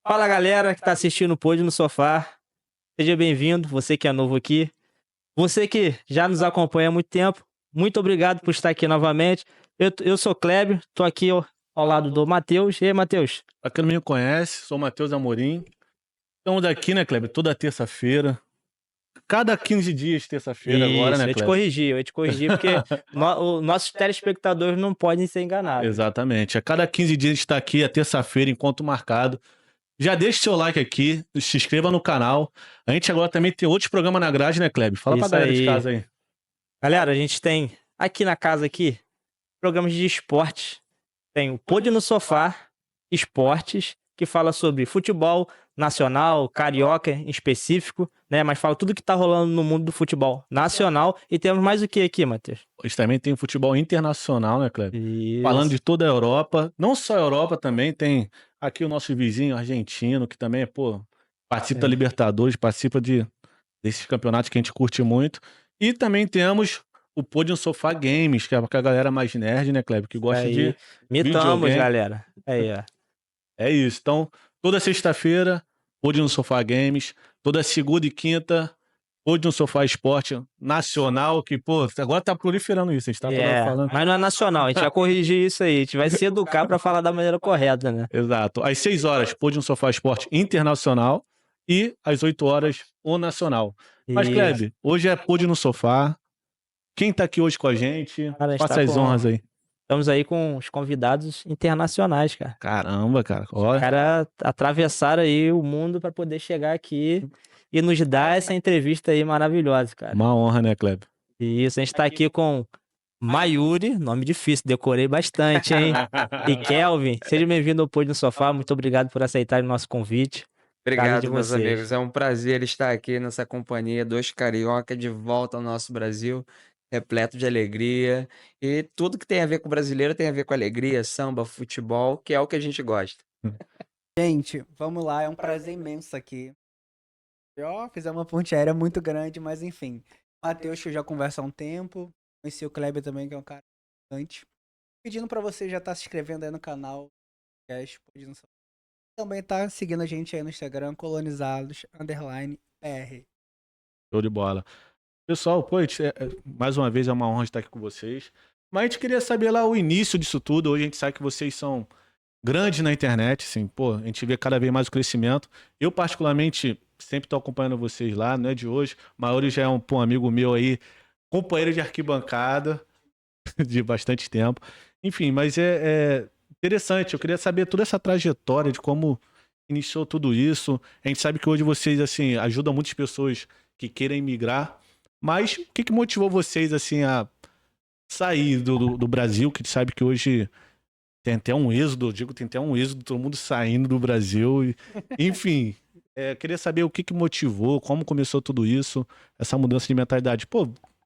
Fala galera que tá assistindo o Pod no Sofá, seja bem-vindo, você que é novo aqui, você que já nos acompanha há muito tempo, muito obrigado por estar aqui novamente. Eu sou Kleber, tô aqui ao lado do Matheus. E aí, Matheus? Pra quem não me conhece, sou o Matheus Amorim. Estamos aqui, né, Kleber, toda terça-feira. Cada 15 dias, terça-feira agora, né, eu Kleber? ia te corrigir, porque os nossos telespectadores não podem ser enganados. Exatamente. A cada 15 dias a gente está aqui, a terça-feira, enquanto marcado. Já deixe seu like aqui, se inscreva no canal. A gente agora também tem outros programas na grade, né, Kleber? Fala pra galera de casa aí. Galera, a gente tem aqui na casa aqui programas de esportes. Tem o Pod no Sofá Esportes, que fala sobre futebol nacional, carioca em específico, né? Mas fala tudo que tá rolando no mundo do futebol nacional. E temos mais o que aqui, Matheus? Hoje também tem o futebol internacional, né, Kleber? Isso. Falando de toda a Europa. Não só a Europa, também tem aqui o nosso vizinho argentino, que também, participa da Libertadores, participa desses campeonatos que a gente curte muito. E também temos o Pod no Sofá Games, que é a galera mais nerd, né, Kleber? Que gosta de Mitamos, galera. Aí, ó. É isso. Então, toda sexta-feira, Pod no Sofá Games. Toda segunda e quinta, Pod no Sofá Esporte Nacional, que, agora tá proliferando isso. A gente tá falando. Mas não é nacional, a gente vai corrigir isso aí. A gente vai se educar pra falar da maneira correta, né? Exato. Às 6 horas, Pod no Sofá Esporte Internacional. E às 8 horas, o Nacional. Mas, Kleber, hoje é Pod no Sofá. Quem tá aqui hoje com a gente? Cara, Faça as honras aí. Estamos aí com os convidados internacionais, cara. Caramba, cara. Olha. Os caras atravessaram aí o mundo pra poder chegar aqui e nos dar essa entrevista aí maravilhosa, cara. Uma honra, né, Kleber? Isso, a gente tá aqui com Mayuri, nome difícil, decorei bastante, hein? E Kelvin, seja bem-vindo ao Pod no Sofá, muito obrigado por aceitar o nosso convite. Obrigado, meus amigos. É um prazer estar aqui nessa companhia, dois carioca de volta ao nosso Brasil, repleto de alegria. E tudo que tem a ver com o brasileiro tem a ver com alegria, samba, futebol, que é o que a gente gosta. Gente, vamos lá, é um prazer imenso aqui. Fizemos uma ponte aérea muito grande, mas enfim. Matheus, que eu já converso há um tempo. Conheci o Kleber também, que é um cara importante. Pedindo pra você já estar se inscrevendo aí no canal. Também tá seguindo a gente aí no Instagram, colonizados_PR. Show de bola. Pessoal, mais uma vez é uma honra estar aqui com vocês. Mas a gente queria saber lá o início disso tudo. Hoje a gente sabe que vocês são grandes na internet, assim, a gente vê cada vez mais o crescimento. Eu, particularmente, sempre tô acompanhando vocês lá, não é de hoje. O Mauri já é um amigo meu aí, companheiro de arquibancada de bastante tempo. Enfim, mas é interessante. Eu queria saber toda essa trajetória de como iniciou tudo isso. A gente sabe que hoje vocês, assim, ajudam muitas pessoas que querem migrar. Mas o que motivou vocês, assim, a sair do Brasil, que a gente sabe que hoje tem até um êxodo, tem até um êxodo, todo mundo saindo do Brasil. Enfim, queria saber o que motivou, como começou tudo isso, essa mudança de mentalidade.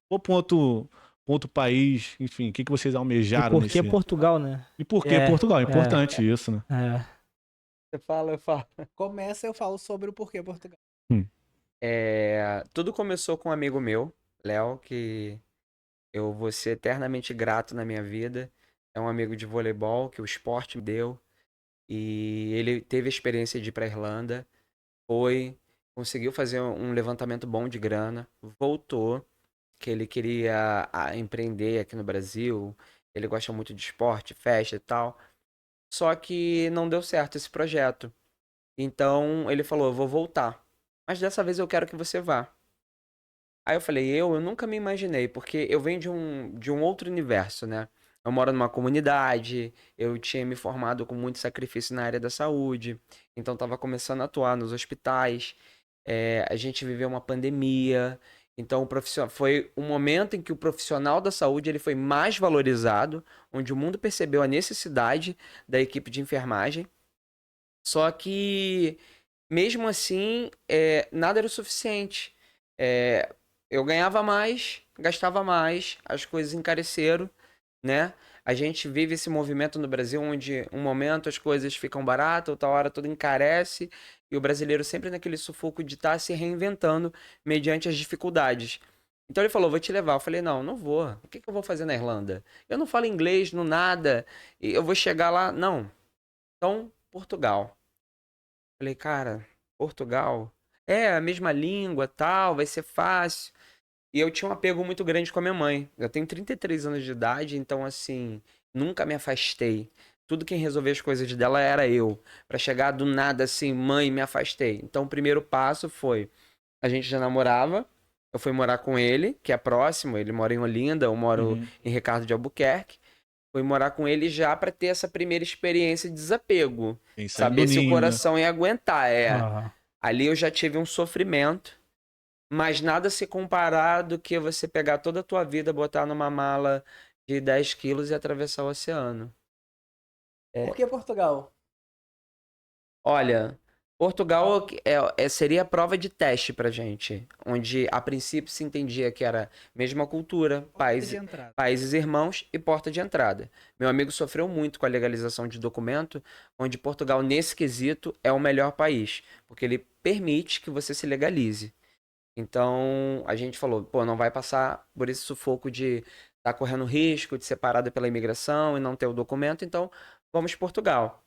Vou para outro país, enfim, o que vocês almejaram? E por que Portugal, né? E por que Portugal? É importante isso, né? Você fala, eu falo. Começa, eu falo sobre o porquê Portugal. Hum. Tudo começou com um amigo meu, Léo, que eu vou ser eternamente grato na minha vida. É um amigo de voleibol que o esporte me deu. E ele teve a experiência de ir pra Irlanda, foi, conseguiu fazer um levantamento bom de grana, voltou, que ele queria empreender aqui no Brasil. Ele gosta muito de esporte, festa e tal. Só que não deu certo esse projeto. Então ele falou: "Eu vou voltar. Mas dessa vez eu quero que você vá." Aí eu falei: eu nunca me imaginei, porque eu venho de um outro universo, né? Eu moro numa comunidade, eu tinha me formado com muito sacrifício na área da saúde, então estava começando a atuar nos hospitais. A gente viveu uma pandemia, então foi um momento em que o profissional da saúde ele foi mais valorizado, onde o mundo percebeu a necessidade da equipe de enfermagem. Só que, mesmo assim, nada era o suficiente. É, eu ganhava mais, gastava mais, as coisas encareceram, né? A gente vive esse movimento no Brasil onde um momento as coisas ficam baratas, outra hora tudo encarece, e o brasileiro sempre naquele sufoco de estar se reinventando mediante as dificuldades. Então ele falou: "Vou te levar." Eu falei: "Não, não vou. O que que eu vou fazer na Irlanda? Eu não falo inglês, não nada, e eu vou chegar lá." Não. Então, Portugal. Falei: "Cara, Portugal é a mesma língua, tal, vai ser fácil." E eu tinha um apego muito grande com a minha mãe. Eu tenho 33 anos de idade, então assim, nunca me afastei. Tudo quem resolvia as coisas dela era eu. Pra chegar do nada assim, mãe, me afastei. Então o primeiro passo foi, a gente já namorava, eu fui morar com ele, que é próximo, ele mora em Olinda, eu moro Uhum. em Ricardo de Albuquerque. Fui morar com ele já pra ter essa primeira experiência de desapego, Tem saído do saber se o ninho, né? coração ia aguentar. Aham. Ali eu já tive um sofrimento, mas nada se comparar do que você pegar toda a tua vida, botar numa mala de 10 quilos e atravessar o oceano. Por É, que Portugal? olha, Portugal seria a prova de teste pra gente, onde a princípio se entendia que era mesma cultura, Porta de entrada. países irmãos e porta de entrada. Meu amigo sofreu muito com a legalização de documento, onde Portugal, nesse quesito, é o melhor país, porque ele permite que você se legalize. Então, a gente falou: "Pô, não vai passar por esse sufoco de estar correndo risco de ser parado pela imigração e não ter o documento, então vamos Portugal."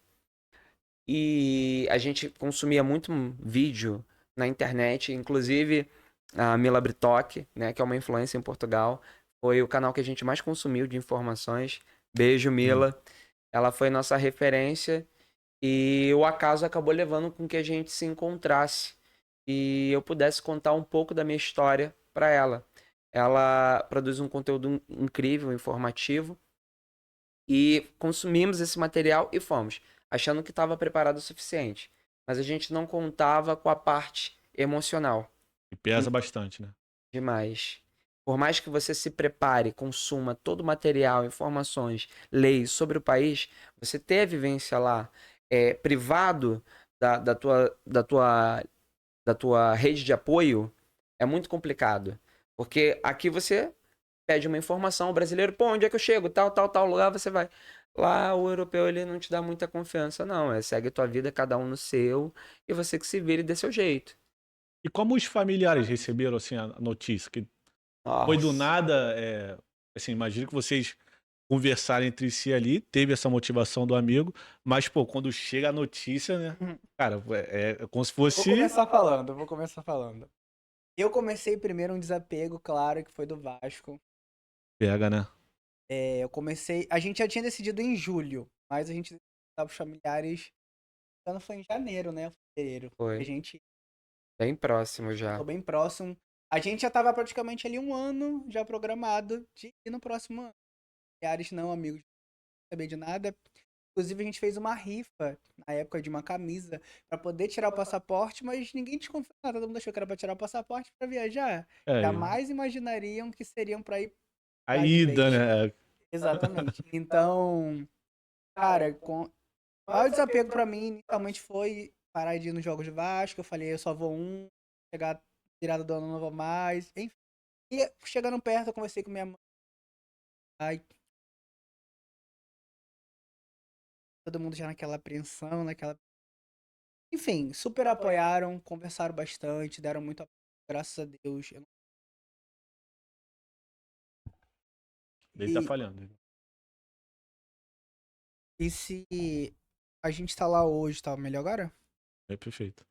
E a gente consumia muito vídeo na internet, inclusive a Mila Britoque, né, que é uma influência em Portugal, foi o canal que a gente mais consumiu de informações. Beijo, Sim. Mila. Ela foi nossa referência e o acaso acabou levando com que a gente se encontrasse e eu pudesse contar um pouco da minha história para ela. Ela produz um conteúdo incrível, informativo, e consumimos esse material e fomos, achando que estava preparado o suficiente. Mas a gente não contava com a parte emocional. E pesa bastante, né? Demais. Por mais que você se prepare, consuma todo o material, informações, leis sobre o país, você ter a vivência lá, privado da tua rede de apoio, é muito complicado. Porque aqui você pede uma informação, o brasileiro: "Pô, onde é que eu chego? Tal, tal, tal lugar você vai." Lá o europeu ele não te dá muita confiança, não. Segue tua vida, cada um no seu, e você que se vire desse seu jeito. E como os familiares receberam, assim, a notícia? Que foi do Nossa. nada, assim, imagino que vocês conversaram entre si ali, teve essa motivação do amigo, mas, pô, quando chega a notícia, né, Uhum. cara, é como se Vou fosse começar falando, vou começar falando. Eu comecei primeiro um desapego, claro, que foi do Vasco. pega, né? Eu comecei. A gente já tinha decidido em julho, mas a gente estava os familiares. Ano foi em janeiro, né? Fevereiro. A Foi. gente Bem próximo ficou já. bem próximo. A gente já tava praticamente ali um ano já programado de ir no próximo ano. Familiares não, amigos, não saber de nada. Inclusive, a gente fez uma rifa na época de uma camisa pra poder tirar o passaporte, mas ninguém desconfiou nada. Todo mundo achou que era pra tirar o passaporte pra viajar. É, Jamais imaginariam que seriam pra ir a lá de ida, vez. né? Exatamente. Então, cara, o maior desapego pra mim inicialmente foi parar de ir nos jogos de Vasco. Eu falei: "Eu só vou um, chegar virada do ano não vou mais." Enfim. E chegando perto, eu conversei com minha mãe. Ai, todo mundo já naquela apreensão, naquela. Enfim, super apoiaram, conversaram bastante, deram muito apoio, graças a Deus. Ele tá E, falhando. e se a gente tá lá hoje, tá melhor agora? É perfeito.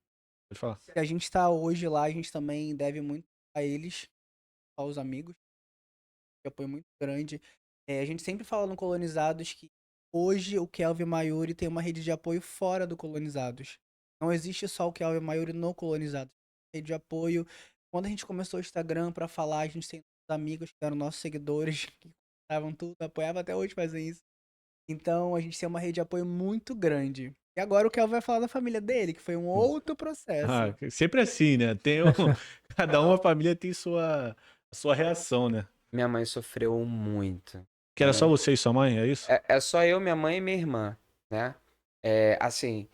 Pode falar. Se a gente tá hoje lá, a gente também deve muito a eles, aos amigos, de apoio muito grande. A gente sempre fala no Colonizados que hoje o Kelvin Maiuri tem uma rede de apoio fora do Colonizados. Não existe só o Kelvin Maiuri no Colonizados. Rede de apoio. Quando a gente começou o Instagram pra falar, a gente tem amigos que eram nossos seguidores, que estavam tudo, apoiavam até hoje fazem isso. Então a gente tem uma rede de apoio muito grande. E agora o Kelvin vai falar da família dele, que foi um outro processo. Ah, sempre assim, né? Cada uma família tem sua reação, né? Minha mãe sofreu muito. Que era só você e sua mãe, é isso? É só eu, minha mãe e minha irmã, né? Assim,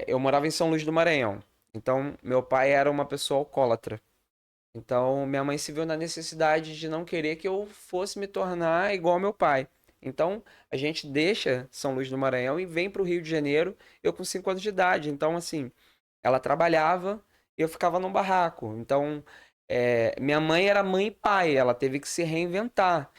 eu morava em São Luís do Maranhão. Então, meu pai era uma pessoa alcoólatra. Então, minha mãe se viu na necessidade de não querer que eu fosse me tornar igual ao meu pai. Então, a gente deixa São Luís do Maranhão e vem para o Rio de Janeiro, eu com 5 anos de idade. Então, assim, ela trabalhava e eu ficava num barraco. Então, minha mãe era mãe e pai, ela teve que se reinventar.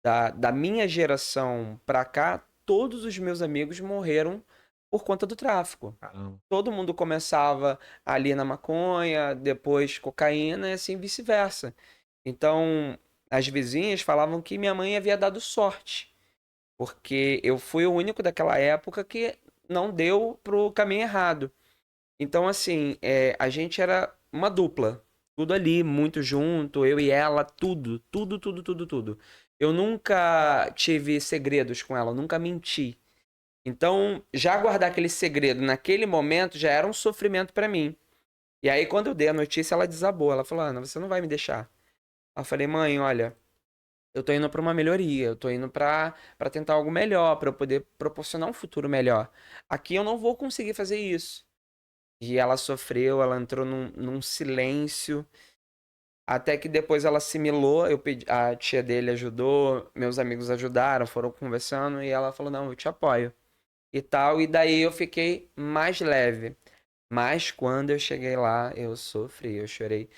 Da minha geração pra cá, todos os meus amigos morreram por conta do tráfico. Caramba. Todo mundo começava ali na maconha, depois cocaína e assim vice-versa. Então, as vizinhas falavam que minha mãe havia dado sorte, porque eu fui o único daquela época que não deu pro caminho errado. Então, assim, a gente era uma dupla. Tudo ali, muito junto, eu e ela, tudo, tudo, tudo, tudo, tudo. Eu nunca tive segredos com ela, eu nunca menti. Então, já guardar aquele segredo naquele momento já era um sofrimento pra mim. E aí, quando eu dei a notícia, ela desabou. Ela falou: Ana, você não vai me deixar. Eu falei: mãe, olha, eu tô indo pra uma melhoria, eu tô indo pra tentar algo melhor, pra eu poder proporcionar um futuro melhor. Aqui eu não vou conseguir fazer isso. E ela sofreu, ela entrou num silêncio. Até que depois ela assimilou, a tia dele ajudou, meus amigos ajudaram, foram conversando, e ela falou: não, eu te apoio. E tal, e daí eu fiquei mais leve. Mas quando eu cheguei lá, eu sofri, eu chorei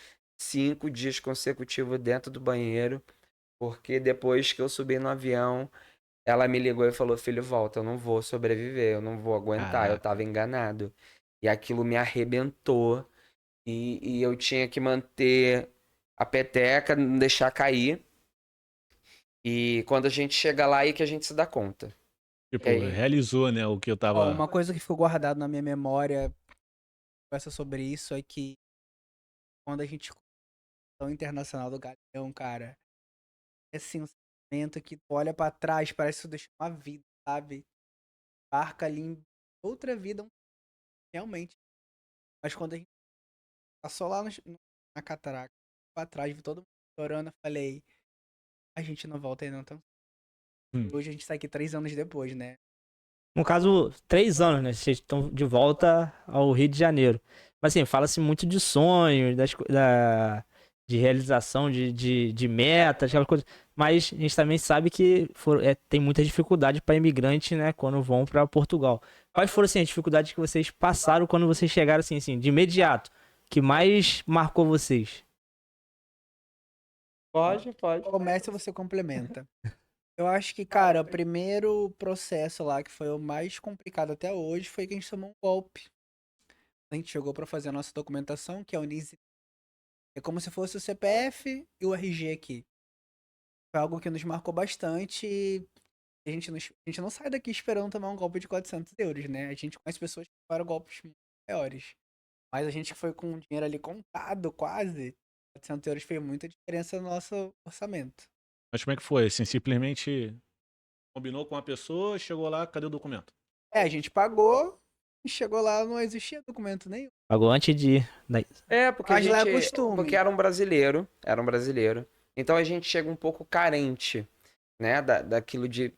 5 dias consecutivos dentro do banheiro, porque depois que eu subi no avião, ela me ligou e falou: filho, volta, eu não vou sobreviver, eu não vou aguentar, eu Caraca. tava enganado. E aquilo me arrebentou, e eu tinha que manter a peteca, não deixar cair. E quando a gente chega lá, aí que a gente se dá conta. Tipo, E aí, realizou, né, o que eu Ó, tava... uma coisa que ficou guardada na minha memória, conversa sobre isso, é que quando a gente o internacional do Galeão, cara, é assim, um sentimento que tu olha pra trás, parece que tu deixou uma vida, sabe? Marca ali em outra vida, realmente. Mas quando a gente passou lá na catraca, pra trás, vi todo mundo chorando, eu falei, a gente não volta aí não, então. Hum. Hoje a gente tá aqui 3 anos depois, né? No caso, 3 anos, né? Vocês estão de volta ao Rio de Janeiro. Mas assim, fala-se muito de sonhos, de realização de metas, aquela coisa. Mas a gente também sabe que tem muita dificuldade para imigrante, né? Quando vão para Portugal. Quais foram assim, as dificuldades que vocês passaram quando vocês chegaram assim, de imediato? Que mais marcou vocês? pode. Começa e você complementa. Eu acho que, cara, o primeiro processo lá, que foi o mais complicado até hoje, foi que a gente tomou um golpe. A gente chegou pra fazer a nossa documentação, que é o NIS. É como se fosse o CPF e o RG aqui. Foi algo que nos marcou bastante e a gente não sai daqui esperando tomar um golpe de 400 euros, né? A gente conhece pessoas que tomaram golpes maiores. Mas a gente que foi com o dinheiro ali contado, quase, 400 euros fez muita diferença no nosso orçamento. Mas como é que foi? Assim, simplesmente combinou com uma pessoa, chegou lá, cadê o documento? A gente pagou e chegou lá, não existia documento nenhum. Pagou antes de ir. Porque Mas lá é costume. porque era um brasileiro. Então a gente chega um pouco carente, né? Daquilo de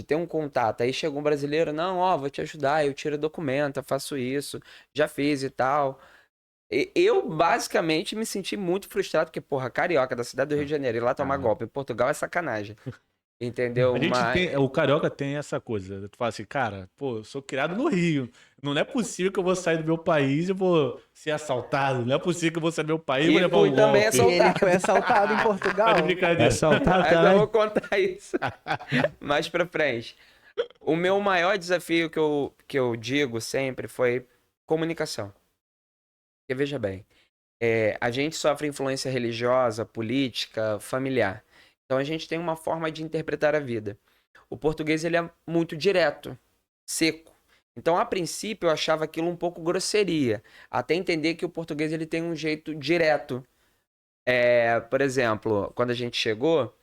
ter um contato. Aí chegou um brasileiro, não, ó, vou te ajudar, eu tiro documento, eu faço isso, já fiz e tal. Eu basicamente me senti muito frustrado, porque, porra, carioca da cidade do Rio de Janeiro, ir lá tomar golpe em Portugal é sacanagem. entendeu? A gente Mas tem, o carioca tem essa coisa. Tu fala assim, cara, pô, eu sou criado no Rio. Não é possível que eu vou sair do meu país e vou ser assaltado. Não é possível que eu vou sair do meu país e vou e levar fui um também golpe. E ele assaltado. foi assaltado em Tá de Portugal. brincadeira. Assaltado Mas eu também. vou contar isso mais pra frente. O meu maior desafio que eu digo sempre foi comunicação. Porque veja bem, a gente sofre influência religiosa, política, familiar. Então a gente tem uma forma de interpretar a vida. O português ele é muito direto, seco. Então, a princípio, eu achava aquilo um pouco grosseria, até entender que o português ele tem um jeito direto. Por exemplo, quando a gente chegou,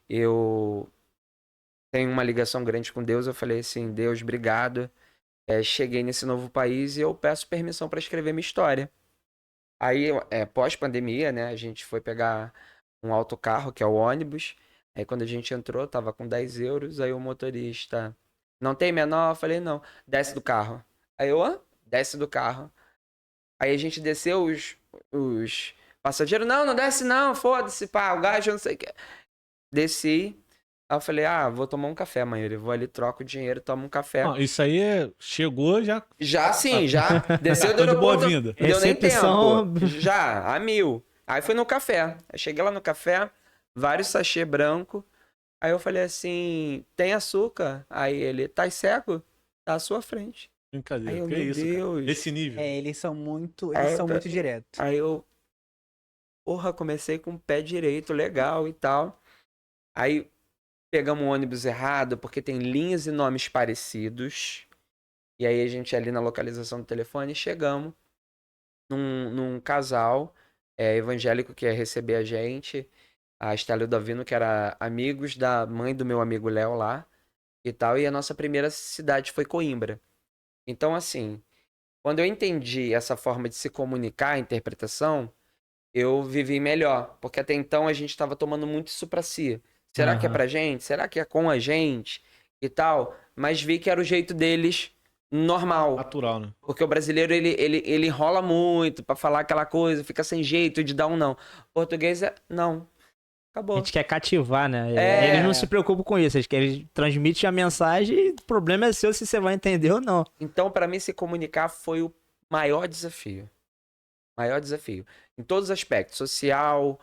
eu tenho uma ligação grande com Deus. Eu falei assim: Deus, obrigado. Cheguei nesse novo país e eu peço permissão para escrever minha história. Aí, pós-pandemia, né, a gente foi pegar um autocarro, que é o ônibus. Aí, quando a gente entrou, tava com 10 euros. Aí, o motorista, não tem menor? Eu falei, não, desce do carro. Aí, eu, hã? Desce do carro. Aí, a gente desceu, os passageiros, não, não desce não, foda-se, pá, o gajo, não sei o que. Desci. Aí, eu falei, vou tomar um café, mãe. Eu vou ali, troco o dinheiro, tomo um café. Não, isso aí chegou já. Já sim, já. Desceu do Tô de aeroporto. boa-vinda. Não deu nem Recepção. tempo. Já, a 1000. Aí fui no café. Aí cheguei lá no café, vários sachê branco. Aí eu falei assim: tem açúcar? Aí ele, tá cego? Tá à sua frente. Aí Brincadeira. eu, Que meu isso, cara? Deus. Esse nível. Eles são muito Aí, diretos. aí eu, porra, comecei com o pé direito, legal e tal. Aí pegamos o ônibus errado, porque tem linhas e nomes parecidos. E aí a gente ali na localização do telefone chegamos num casal evangélico que ia receber a gente, a Estela e o Davino, que era amigos da mãe do meu amigo Léo lá e tal, e a nossa primeira cidade foi Coimbra. Então, assim, quando eu entendi essa forma de se comunicar, a interpretação, eu vivi melhor, porque até então a gente estava tomando muito isso pra si. Será que é Aham. pra gente? Será que é com a gente? E tal, mas vi que era o jeito deles normal. Natural, né? Porque o brasileiro, ele enrola muito pra falar aquela coisa, fica sem jeito de dar um não. O português não. A Acabou. gente quer cativar, né? É. Eles não se preocupam com isso. Eles querem transmitir a mensagem e o problema é seu se você vai entender ou não. Então, pra mim, se comunicar foi o maior desafio. Maior desafio. Em todos os aspectos. Social,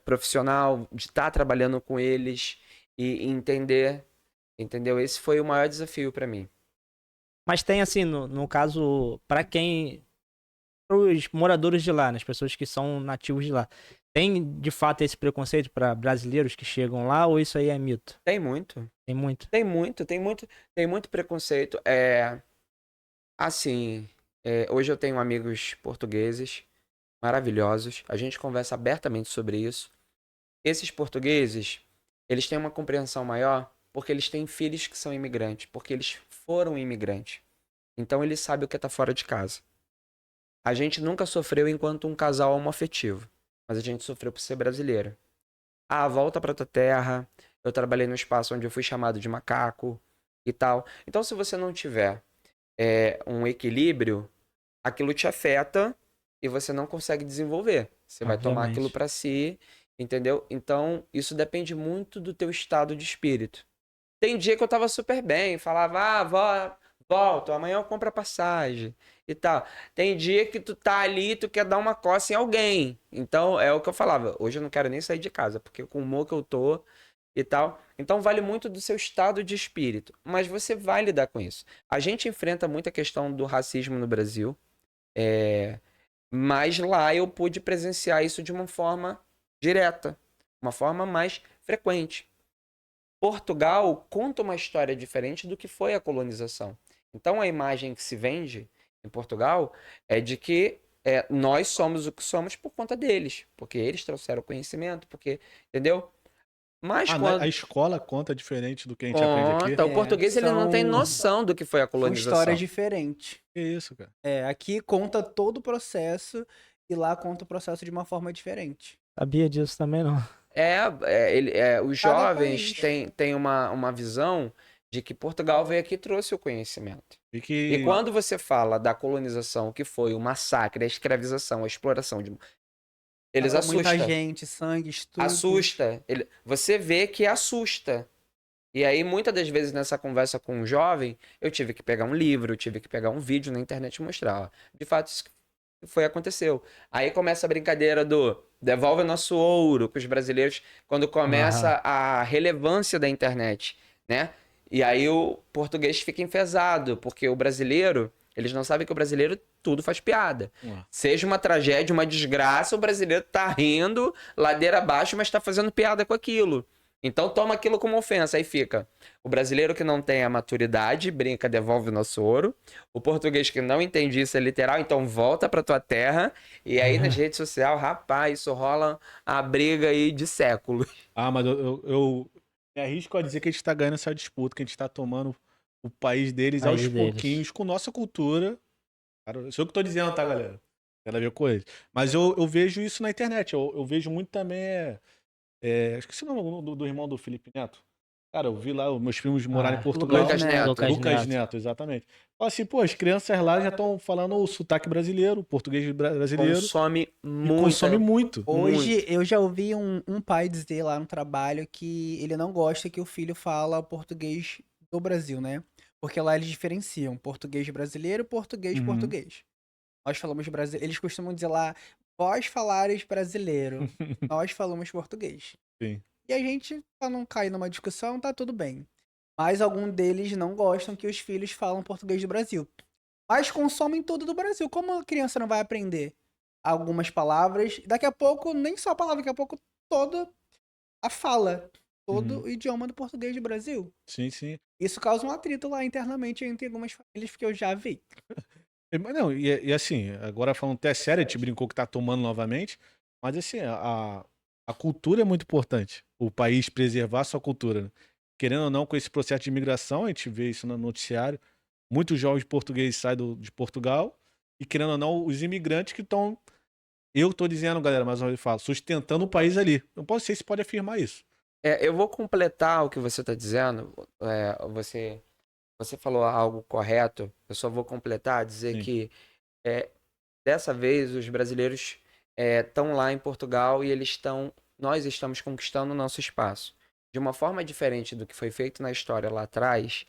profissional, de estar trabalhando com eles e entender. Entendeu? Esse foi o maior desafio pra mim. Mas tem, assim, no caso, pra quem. Os moradores de lá, né? As pessoas que são nativos de lá. Tem, de fato, esse preconceito pra brasileiros que chegam lá ou isso aí é mito? Tem muito. Tem muito. Tem muito preconceito. Assim, hoje eu tenho amigos portugueses maravilhosos. A gente conversa abertamente sobre isso. Esses portugueses, eles têm uma compreensão maior porque eles têm filhos que são imigrantes, porque eles foram imigrantes. Então eles sabem o que é estar fora de casa. A gente nunca sofreu enquanto um casal homoafetivo, mas a gente sofreu por ser brasileiro. Volta pra tua terra. Eu trabalhei num espaço onde eu fui chamado de macaco e tal. Então, se você não tiver um equilíbrio, aquilo te afeta e você não consegue desenvolver. Você vai tomar Obviamente. aquilo pra si, entendeu? Então, isso depende muito do teu estado de espírito. Tem dia que eu tava super bem, falava, volto, amanhã eu compro a passagem e tal. Tem dia que tu tá ali e tu quer dar uma coça em alguém. Então, é o que eu falava, hoje eu não quero nem sair de casa, porque com o humor que eu tô e tal. Então, vale muito do seu estado de espírito, mas você vai lidar com isso. A gente enfrenta muita questão do racismo no Brasil, mas lá eu pude presenciar isso de uma forma direta, uma forma mais frequente. Portugal conta uma história diferente do que foi a colonização. Então a imagem que se vende em Portugal é de que nós somos o que somos por conta deles, porque eles trouxeram conhecimento, porque, entendeu? Mas A escola conta diferente do que a gente aprende aqui. conta, o português ele não tem são- noção do que foi a São colonização. histórias diferentes. Que isso, cara? Aqui conta todo o processo e lá conta o processo de uma forma diferente. Sabia disso também, não. Os Cada jovens país. têm uma visão de que Portugal veio aqui e trouxe o conhecimento. E que E quando você fala da colonização, que foi o massacre, a escravização, a exploração Eles Mata muita assustam. gente, sangue, estupro. Assusta. Você vê que assusta. E aí, muitas das vezes, nessa conversa com um jovem, eu tive que pegar um livro, eu tive que pegar um vídeo na internet e mostrar. Ó. De fato, isso aconteceu. Aí começa a brincadeira do devolve o nosso ouro para os brasileiros, quando começa a relevância da internet, né? E aí o português fica enfesado, porque o brasileiro, eles não sabem que o brasileiro tudo faz piada. Seja uma tragédia, uma desgraça, o brasileiro tá rindo, ladeira abaixo, mas tá fazendo piada com aquilo. Então toma aquilo como ofensa, aí fica o brasileiro que não tem a maturidade, brinca, devolve o nosso ouro. O português que não entende isso é literal, então volta pra tua terra. E aí nas redes sociais, rapaz, isso rola a briga aí de séculos. Mas eu me arrisco a dizer que a gente tá ganhando essa disputa, que a gente tá tomando o país deles aos pouquinhos, com nossa cultura. Cara, isso é o que eu tô dizendo, tá, galera? Quero ver com eles. Mas eu vejo isso na internet. Eu vejo muito também. Esqueci o nome do irmão do Felipe Neto. Cara, eu vi lá os meus primos morarem em Portugal. Lucas Neto. Lucas Neto, exatamente. Fala assim, pô, as crianças lá já estão falando o sotaque brasileiro, o português brasileiro. Consome muito. E consome muito. Hoje eu já ouvi um pai dizer lá no trabalho que ele não gosta que o filho fala português do Brasil, né? Porque lá eles diferenciam português brasileiro, português português. Nós falamos brasileiro, eles costumam dizer lá, vós falares brasileiro, nós falamos português. Sim. E a gente, pra não cair numa discussão, tá tudo bem. Mas alguns deles não gostam que os filhos falam português do Brasil. Mas consomem tudo do Brasil. Como a criança não vai aprender algumas palavras? Daqui a pouco, nem só a palavra, daqui a pouco toda a fala, todo o idioma do português do Brasil. Sim, sim. Isso causa um atrito lá internamente entre algumas famílias que eu já vi. Mas não, e assim, agora falando até sério, a gente brincou que tá tomando novamente, mas assim, a cultura é muito importante. O país preservar a sua cultura, né? Querendo ou não, com esse processo de imigração, a gente vê isso no noticiário, muitos jovens portugueses saem de Portugal, e querendo ou não, os imigrantes que estão, eu tô dizendo, galera, mais uma vez eu falo, sustentando o país ali. Eu não sei se pode afirmar isso. Eu vou completar o que você está dizendo. Você falou algo correto. Eu só vou completar, dizer Sim. que dessa vez os brasileiros estão lá em Portugal e nós estamos conquistando o nosso espaço. De uma forma diferente do que foi feito na história lá atrás,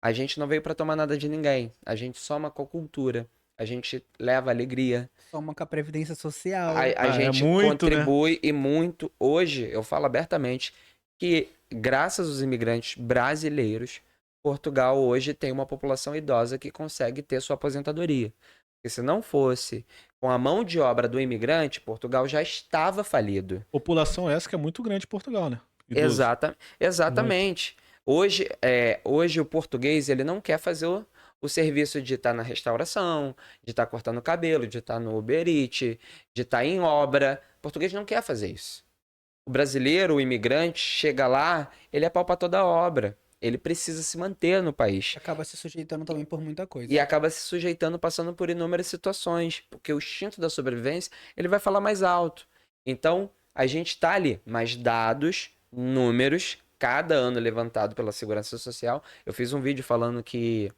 a gente não veio para tomar nada de ninguém. A gente soma com a cultura. A gente leva alegria. Soma com a previdência social. A gente muito, contribui, né? e muito. Hoje, eu falo abertamente que, graças aos imigrantes brasileiros, Portugal hoje tem uma população idosa que consegue ter sua aposentadoria. Porque se não fosse com a mão de obra do imigrante, Portugal já estava falido. População essa que é muito grande em Portugal, né? Idoso. Exatamente. Hoje o português ele não quer fazer o serviço de estar na restauração, de estar cortando cabelo, de estar no Uber Eats, de estar em obra. O português não quer fazer isso. O brasileiro, o imigrante, chega lá, ele é pau pra toda obra. Ele precisa se manter no país. Acaba se sujeitando também por muita coisa. E acaba se sujeitando, passando por inúmeras situações. Porque o instinto da sobrevivência, ele vai falar mais alto. Então, a gente tá ali, mas dados, números, cada ano levantado pela Segurança Social. Eu fiz um vídeo falando que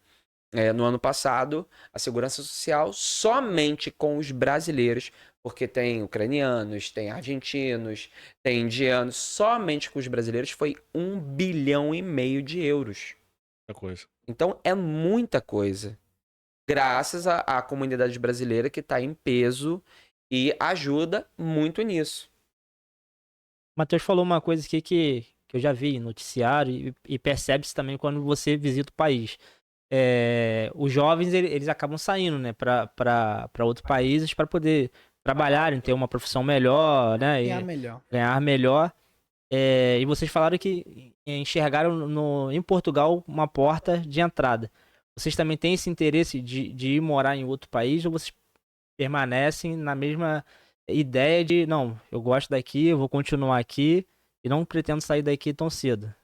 no ano passado, a Segurança Social, somente com os brasileiros, porque tem ucranianos, tem argentinos, tem indianos, somente com os brasileiros foi 1,5 bilhão de euros. Muita coisa. Então é muita coisa. Graças à comunidade brasileira que está em peso e ajuda muito nisso. Matheus falou uma coisa aqui que eu já vi em noticiário e percebe-se também quando você visita o país. Os jovens eles acabam saindo, né, para outros países para poder trabalharem, ter uma profissão melhor, né, ganhar melhor. E vocês falaram que enxergaram em Portugal uma porta de entrada. Vocês também têm esse interesse de ir morar em outro país ou vocês permanecem na mesma ideia de, não, eu gosto daqui, eu vou continuar aqui e não pretendo sair daqui tão cedo?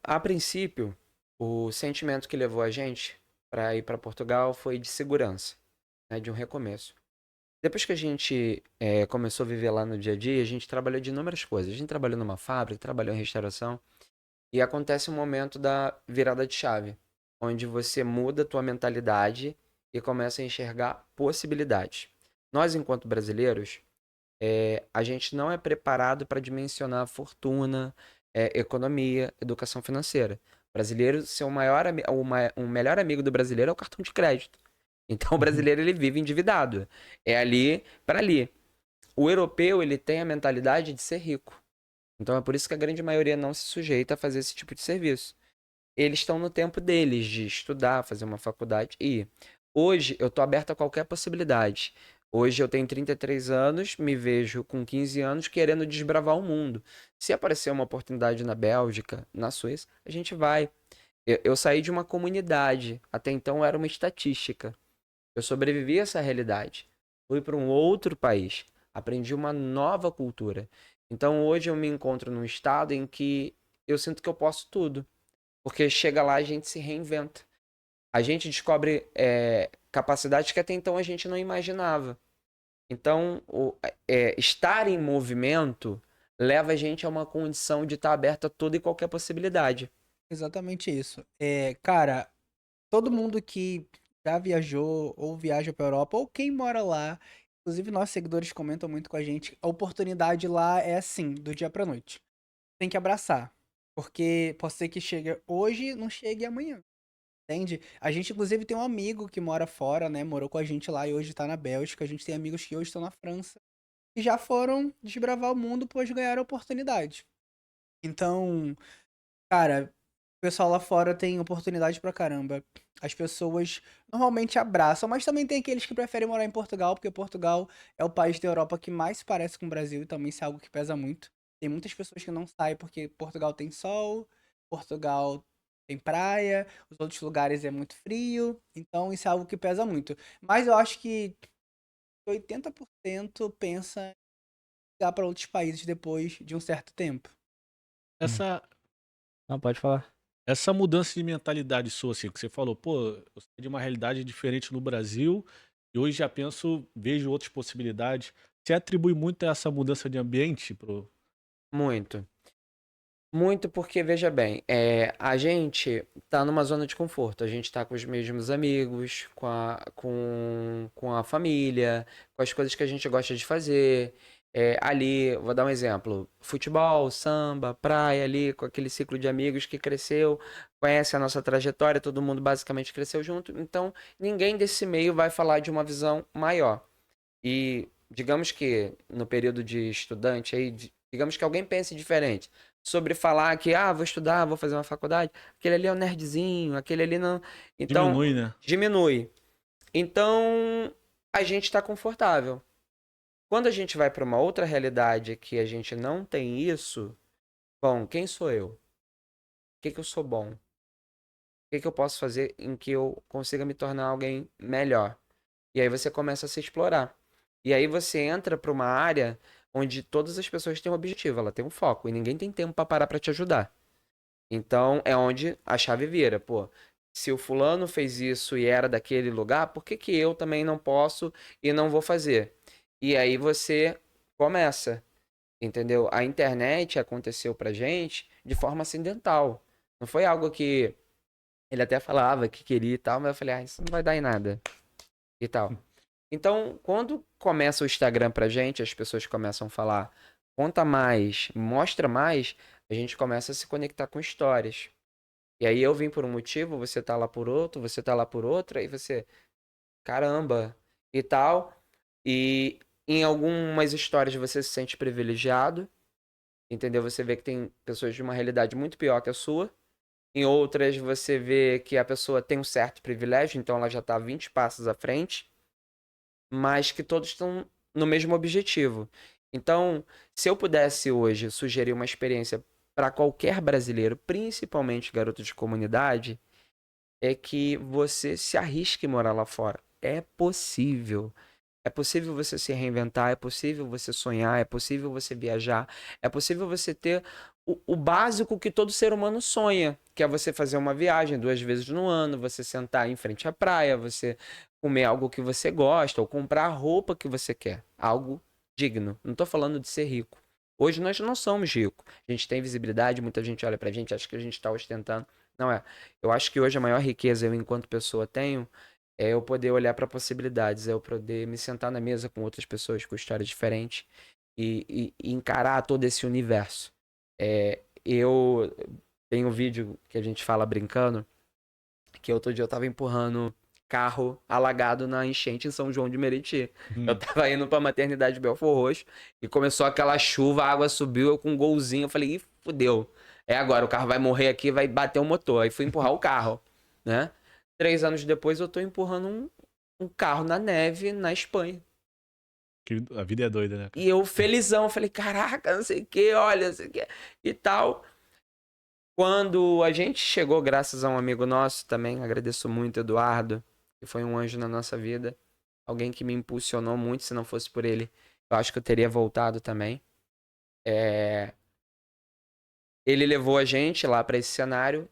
A princípio, o sentimento que levou a gente para ir para Portugal foi de segurança, né, de um recomeço. Depois que a gente começou a viver lá no dia a dia, a gente trabalhou de inúmeras coisas. A gente trabalhou numa fábrica, trabalhou em restauração. E acontece um momento da virada de chave, onde você muda a tua mentalidade e começa a enxergar possibilidades. Nós, enquanto brasileiros, a gente não é preparado para dimensionar fortuna, economia, educação financeira. O brasileiro, o melhor amigo do brasileiro é o cartão de crédito. Então o brasileiro ele vive endividado. É ali para ali. O europeu ele tem a mentalidade de ser rico. Então é por isso que a grande maioria não se sujeita a fazer esse tipo de serviço. Eles estão no tempo deles de estudar, fazer uma faculdade e hoje eu tô aberto a qualquer possibilidade. Hoje eu tenho 33 anos, me vejo com 15 anos querendo desbravar o mundo. Se aparecer uma oportunidade na Bélgica, na Suíça, a gente vai. Eu saí de uma comunidade, até então eu era uma estatística. Eu sobrevivi a essa realidade. Fui para um outro país, aprendi uma nova cultura. Então hoje eu me encontro num estado em que eu sinto que eu posso tudo. Porque chega lá, a gente se reinventa. A gente descobre capacidades que até então a gente não imaginava. Então, estar em movimento leva a gente a uma condição de estar aberto a toda e qualquer possibilidade. Exatamente isso. Cara, todo mundo que já viajou ou viaja pra Europa, ou quem mora lá, inclusive nossos seguidores comentam muito com a gente, a oportunidade lá é assim, do dia pra noite. Tem que abraçar. Porque pode ser que chegue hoje, não chegue amanhã. Entende? A gente, inclusive, tem um amigo que mora fora, né? Morou com a gente lá e hoje tá na Bélgica. A gente tem amigos que hoje estão na França. E já foram desbravar o mundo, pois ganharam a oportunidade. Então, cara, o pessoal lá fora tem oportunidade pra caramba. As pessoas normalmente abraçam, mas também tem aqueles que preferem morar em Portugal, porque Portugal é o país da Europa que mais se parece com o Brasil, e também isso é algo que pesa muito. Tem muitas pessoas que não saem porque Portugal tem sol, Portugal tem praia, os outros lugares é muito frio, então isso é algo que pesa muito. Mas eu acho que 80% pensa em ligar para outros países depois de um certo tempo. Essa, Não, pode falar. essa mudança de mentalidade sua, assim, que você falou, pô, eu saí de uma realidade diferente no Brasil e hoje já penso, vejo outras possibilidades. Você atribui muito a essa mudança de ambiente pro. Muito. Muito porque, veja bem, a gente tá numa zona de conforto. A gente tá com os mesmos amigos, com a família, com as coisas que a gente gosta de fazer. Ali, vou dar um exemplo: futebol, samba, praia, ali, com aquele ciclo de amigos que cresceu, conhece a nossa trajetória, todo mundo basicamente cresceu junto. Então, ninguém desse meio vai falar de uma visão maior. E digamos que no período de estudante aí, digamos que alguém pense diferente sobre falar que, vou estudar, vou fazer uma faculdade, aquele ali é um nerdzinho, aquele ali não. Então, Diminui, né? diminui. Então, a gente está confortável. Quando a gente vai para uma outra realidade que a gente não tem isso, bom, quem sou eu? O que eu sou bom? O que eu posso fazer em que eu consiga me tornar alguém melhor? E aí você começa a se explorar. E aí você entra para uma área onde todas as pessoas têm um objetivo, ela tem um foco e ninguém tem tempo para parar para te ajudar. Então é onde a chave vira, pô. Se o fulano fez isso e era daquele lugar, por que que eu também não posso e não vou fazer? E aí você começa, entendeu? A internet aconteceu pra gente de forma acidental. Não foi algo que ele até falava que queria e tal, mas eu falei, isso não vai dar em nada e tal. Então, quando começa o Instagram pra gente, as pessoas começam a falar, conta mais, mostra mais, a gente começa a se conectar com histórias. E aí eu vim por um motivo, você tá lá por outro, você tá lá por outra, e você, caramba, e tal. E em algumas histórias você se sente privilegiado, entendeu? Você vê que tem pessoas de uma realidade muito pior que a sua. Em outras você vê que a pessoa tem um certo privilégio, então ela já tá 20 passos à frente, mas que todos estão no mesmo objetivo. Então, se eu pudesse hoje sugerir uma experiência para qualquer brasileiro, principalmente garoto de comunidade, é que você se arrisque morar lá fora. É possível. É possível você se reinventar, é possível você sonhar, é possível você viajar, é possível você ter o básico que todo ser humano sonha, que é você fazer uma viagem 2 vezes no ano, você sentar em frente à praia, você comer algo que você gosta, ou comprar a roupa que você quer. Algo digno. Não estou falando de ser rico. Hoje nós não somos ricos. A gente tem visibilidade, muita gente olha pra gente, acha que a gente está ostentando. Não é. Eu acho que hoje a maior riqueza eu, enquanto pessoa, tenho é eu poder olhar para possibilidades, é eu poder me sentar na mesa com outras pessoas com histórias diferentes e encarar todo esse universo. Eu tenho um vídeo que a gente fala brincando, que outro dia eu tava empurrando carro alagado na enchente em São João de Meriti. Eu tava indo pra maternidade de Belford Roxo e começou aquela chuva, a água subiu, eu com um golzinho, eu falei, ih, fudeu. É agora, o carro vai morrer aqui, vai bater o motor. Aí fui empurrar o carro, né? 3 anos depois eu tô empurrando um carro na neve na Espanha. A vida é doida, né? E eu felizão, falei, caraca, não sei o que, olha, não sei o que, e tal. Quando a gente chegou, graças a um amigo nosso também, agradeço muito, Eduardo, que foi um anjo na nossa vida, alguém que me impulsionou muito, se não fosse por ele, eu acho que eu teria voltado também. Ele levou a gente lá pra esse cenário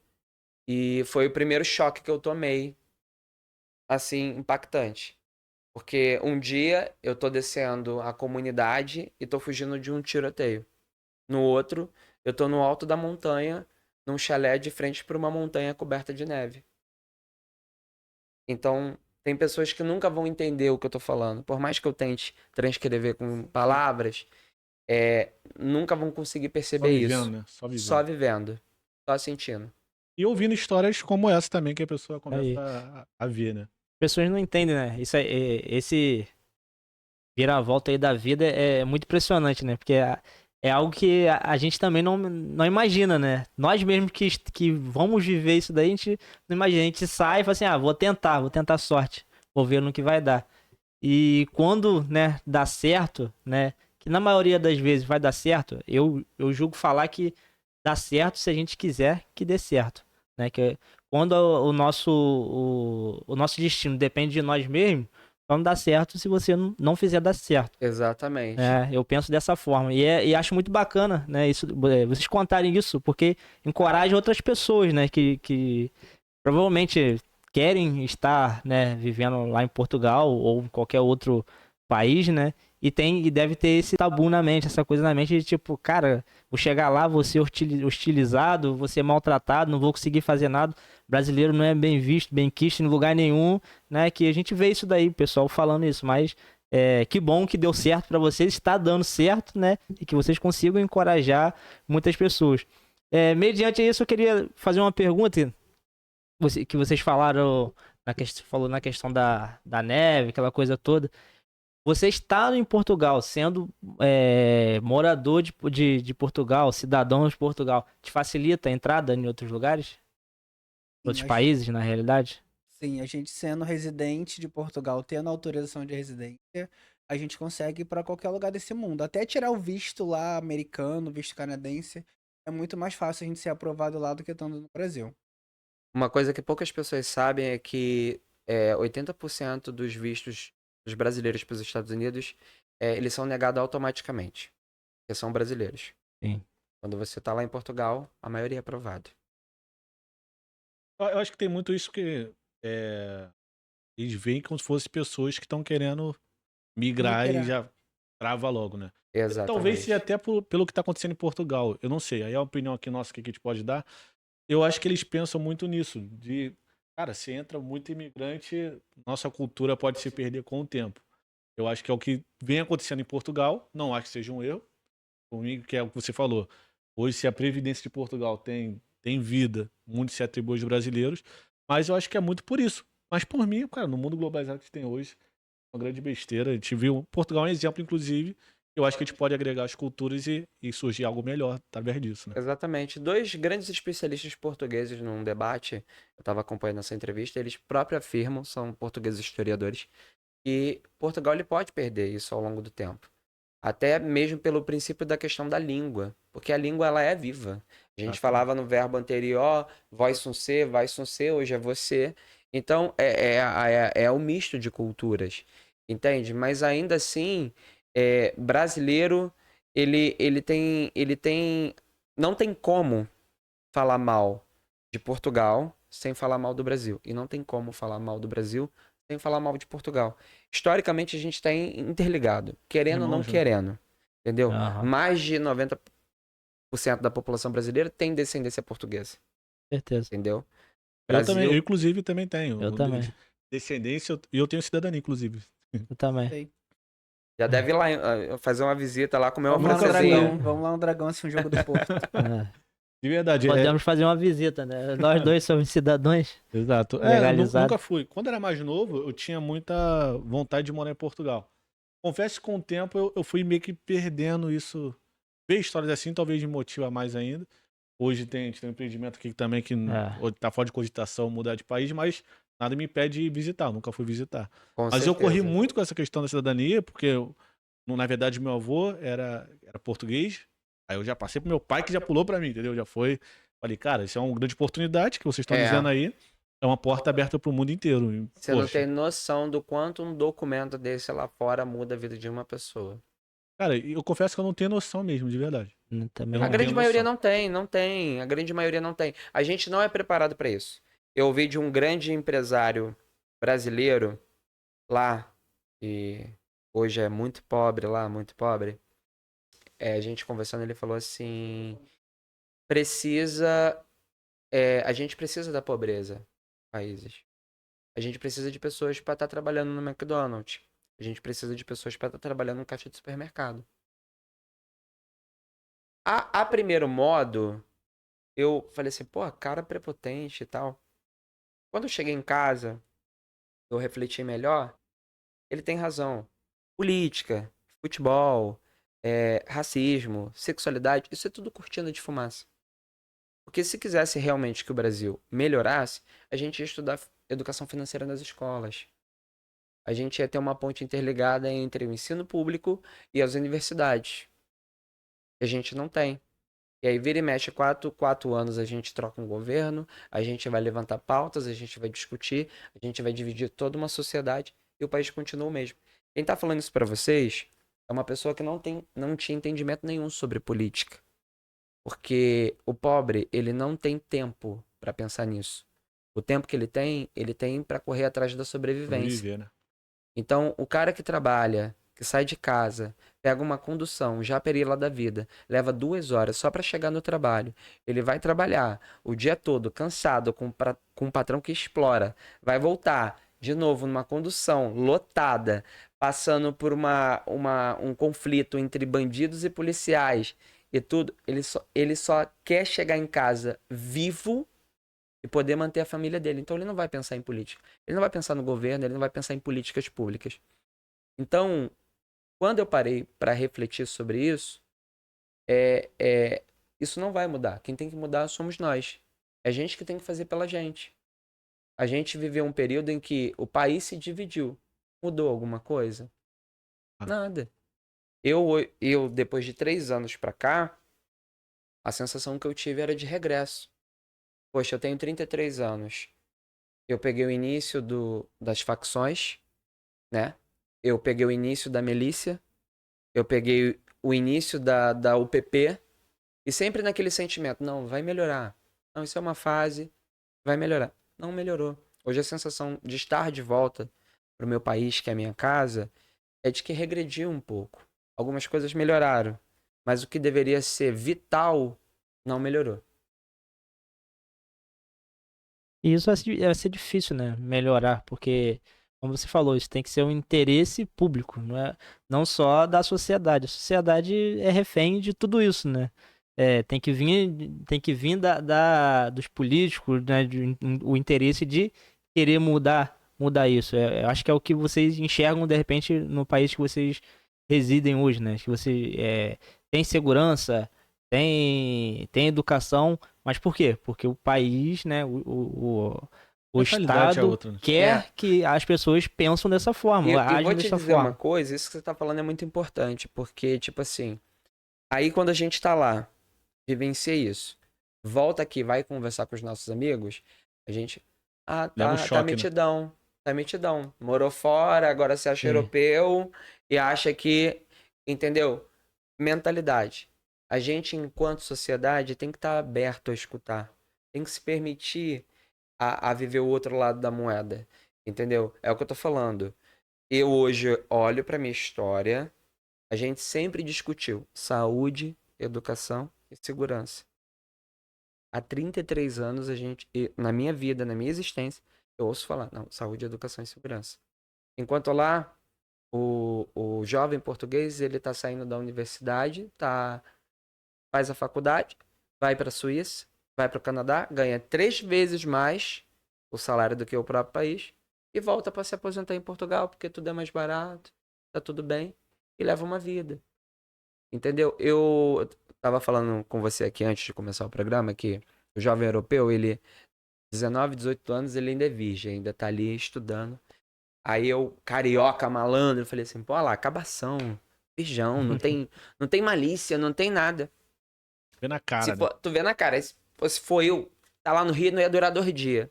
e foi o primeiro choque que eu tomei, assim, impactante. Porque um dia eu tô descendo a comunidade e tô fugindo de um tiroteio. No outro, eu tô no alto da montanha, num chalé de frente para uma montanha coberta de neve. Então, tem pessoas que nunca vão entender o que eu tô falando. Por mais que eu tente transcrever com palavras, nunca vão conseguir perceber isso. Né? Só vivendo. Só sentindo. E ouvindo histórias como essa também, que a pessoa Aí. começa a ver, né? Pessoas não entendem, né? Esse viravolta aí da vida é muito impressionante, né? Porque é algo que a gente também não imagina, né? Nós mesmos que vamos viver isso daí, a gente não imagina. A gente sai e fala assim, vou tentar sorte. Vou ver no que vai dar. E quando, né, dá certo, né? Que na maioria das vezes vai dar certo, eu julgo falar que dá certo se a gente quiser que dê certo, né? Que quando o nosso destino depende de nós mesmos, só não dá certo se você não fizer dar certo. Exatamente. Eu penso dessa forma. E acho muito bacana, né, isso, vocês contarem isso, porque encoraja outras pessoas, né, que provavelmente querem estar, né, vivendo lá em Portugal ou em qualquer outro país, né, e deve ter esse tabu na mente, essa coisa na mente de tipo, cara, vou chegar lá, vou ser hostilizado, vou ser maltratado, não vou conseguir fazer nada. Brasileiro não é bem visto, bem quisto em lugar nenhum, né, que a gente vê isso daí, o pessoal falando isso, mas que bom que deu certo pra vocês, está dando certo, né? E que vocês consigam encorajar muitas pessoas. Mediante isso, eu queria fazer uma pergunta que vocês falaram na questão da neve, aquela coisa toda. Você está em Portugal, sendo morador de Portugal, cidadão de Portugal, te facilita a entrada em outros lugares? Outros países, na realidade? Sim, a gente sendo residente de Portugal, tendo autorização de residência, a gente consegue ir para qualquer lugar desse mundo. Até tirar o visto lá americano, visto canadense, é muito mais fácil a gente ser aprovado lá do que estando no Brasil. Uma coisa que poucas pessoas sabem é que 80% dos vistos dos brasileiros para os Estados Unidos, eles são negados automaticamente, porque são brasileiros. Sim. Quando você tá lá em Portugal, a maioria é aprovado. Eu acho que tem muito isso que eles veem como se fossem pessoas que estão querendo migrar e já trava logo, né? Talvez seja Exatamente. até pelo que tá acontecendo em Portugal. Eu não sei. Aí a opinião aqui nossa que a gente pode dar. Eu acho que eles pensam muito nisso. Cara, se entra muito imigrante, nossa cultura pode se perder com o tempo. Eu acho que é o que vem acontecendo em Portugal. Não acho que seja um erro. Comigo, que é o que você falou. Hoje, se a Previdência de Portugal tem vida, muito se atribui aos brasileiros. Mas eu acho que é muito por isso. Mas por mim, cara, no mundo globalizado que a gente tem hoje, é uma grande besteira. A gente viu Portugal é um exemplo, inclusive. Eu acho que a gente pode agregar as culturas e surgir algo melhor através disso, né? Exatamente. 2 grandes especialistas portugueses num debate, eu estava acompanhando essa entrevista, eles próprios afirmam, são portugueses historiadores, que Portugal ele pode perder isso ao longo do tempo. Até mesmo pelo princípio da questão da língua, porque a língua ela é viva. A gente falava no verbo anterior, vai sum ser, hoje é você. Então é o misto de culturas, entende? Mas ainda assim, brasileiro ele tem não tem como falar mal de Portugal sem falar mal do Brasil e não tem como falar mal do Brasil sem falar mal de Portugal. Historicamente, a gente está interligado, querendo ou não querendo, entendeu? Aham. Mais de 90% da população brasileira tem descendência portuguesa, Certeza. entendeu? Eu também, eu Brasil, inclusive também tenho. Eu também. descendência e eu tenho cidadania, inclusive. Eu também. Já deve ir lá fazer uma visita lá, comer uma Vamos lá no nunca fui, francesinha. Dragão. Vamos lá no Dragão assistir um jogo do Porto. É. De verdade. Podemos fazer uma visita, né? Nós dois somos cidadãos. Exato. Eu Legalizado. nunca fui. Quando era mais novo, eu tinha muita vontade de morar em Portugal. Confesso que com o tempo eu fui meio que perdendo isso. Ver histórias assim talvez me motiva mais ainda. Hoje a gente tem um empreendimento aqui também que tá fora de cogitação mudar de país, mas nada me impede de visitar. Eu nunca fui visitar. Com Mas eu corri certeza. muito com essa questão da cidadania, porque na verdade meu avô era português. Aí eu já passei pro meu pai que já pulou pra mim, entendeu? Já foi. Falei, cara, isso é uma grande oportunidade que vocês estão dizendo aí. É uma porta aberta pro mundo inteiro. E, Você não poxa, tem noção do quanto um documento desse lá fora muda a vida de uma pessoa. cara, eu confesso que eu não tenho noção mesmo, de verdade. Também Eu A não grande tenho maioria noção. não tem. A grande maioria não tem. A gente não é preparado para isso. Eu ouvi de um grande empresário brasileiro lá, que hoje é muito pobre lá, muito pobre. A gente conversando, ele falou assim: a gente precisa da pobreza, países. A gente precisa de pessoas para estar trabalhando no McDonald's. A gente precisa de pessoas para estar trabalhando no caixa de supermercado. A primeiro modo, eu falei assim, pô, cara prepotente e tal. Quando eu cheguei em casa, eu refleti melhor, ele tem razão. Política, futebol, racismo, sexualidade, isso é tudo cortina de fumaça. Porque se quisesse realmente que o Brasil melhorasse, a gente ia estudar educação financeira nas escolas. A gente ia ter uma ponte interligada entre o ensino público e as universidades. Que a gente não tem. E aí vira e mexe, 4 anos a gente troca um governo, a gente vai levantar pautas, a gente vai discutir, a gente vai dividir toda uma sociedade e o país continua o mesmo. Quem tá falando isso pra vocês é uma pessoa que não tinha entendimento nenhum sobre política. Porque o pobre, ele não tem tempo pra pensar nisso. O tempo que ele tem pra correr atrás da sobrevivência. Sobreviver, né? Então, o cara que trabalha, que sai de casa, pega uma condução já perila da vida, leva 2 horas só para chegar no trabalho. Ele vai trabalhar o dia todo cansado com um patrão que explora, vai voltar de novo numa condução lotada, passando por um conflito entre bandidos e policiais e tudo. Ele só quer chegar em casa vivo e poder manter a família dele. Então ele não vai pensar em política. Ele não vai pensar no governo, ele não vai pensar em políticas públicas. Então, quando eu parei para refletir sobre isso, isso não vai mudar. Quem tem que mudar somos nós. É a gente que tem que fazer pela gente. A gente viveu um período em que o país se dividiu. Mudou alguma coisa? Nada. Eu depois de 3 anos para cá, a sensação que eu tive era de regresso. Poxa, eu tenho 33 anos. Eu peguei o início das facções, né? Eu peguei o início da milícia. Eu peguei o início da UPP. E sempre naquele sentimento, não, vai melhorar. Não, isso é uma fase, vai melhorar. Não melhorou. Hoje a sensação de estar de volta pro meu país, que é a minha casa, é de que regrediu um pouco. Algumas coisas melhoraram, mas o que deveria ser vital não melhorou. E isso vai ser difícil, né? Melhorar, porque, como você falou, isso tem que ser um interesse público, não só da sociedade. A sociedade é refém de tudo isso, né? Tem que vir dos políticos, né? O interesse de querer mudar isso. Eu acho que é o que vocês enxergam, de repente, no país que vocês residem hoje, né? Que você tem segurança, tem educação. Mas por quê? Porque o país, né, o Mentalidade é Estado outra, né? quer que as pessoas pensam dessa forma, E eu agem vou te dessa dizer uma forma. coisa, isso que você tá falando é muito importante, porque, tipo assim, aí quando a gente tá lá, vivencia isso, volta aqui, vai conversar com os nossos amigos, a gente, Leva um tá choque, né? metidão, tá metidão. Morou fora, agora se acha Sim. europeu e acha que, entendeu? Mentalidade. A gente, enquanto sociedade, tem que estar aberto a escutar. Tem que se permitir a viver o outro lado da moeda. Entendeu? É o que eu tô falando. Eu hoje olho pra minha história. A gente sempre discutiu saúde, educação e segurança. Há 33 anos, na minha vida, na minha existência, Eu ouço falar, não, saúde, educação e segurança. Enquanto lá, o jovem português, ele tá saindo da universidade, faz a faculdade, vai para a Suíça, vai para o Canadá, ganha 3 vezes mais o salário do que o próprio país e volta para se aposentar em Portugal, porque tudo é mais barato, tá tudo bem, e leva uma vida. Entendeu? Eu tava falando com você aqui antes de começar o programa que o jovem europeu, ele 19, 18 anos, ele ainda é virgem, ainda tá ali estudando. Aí eu, carioca, malandro, eu falei assim, pô, olha lá, acabação, virgão, não tem malícia, não tem nada. Vê na cara, né? Tu vê na cara, se for eu, tá lá no Rio, não ia durar 2 dias.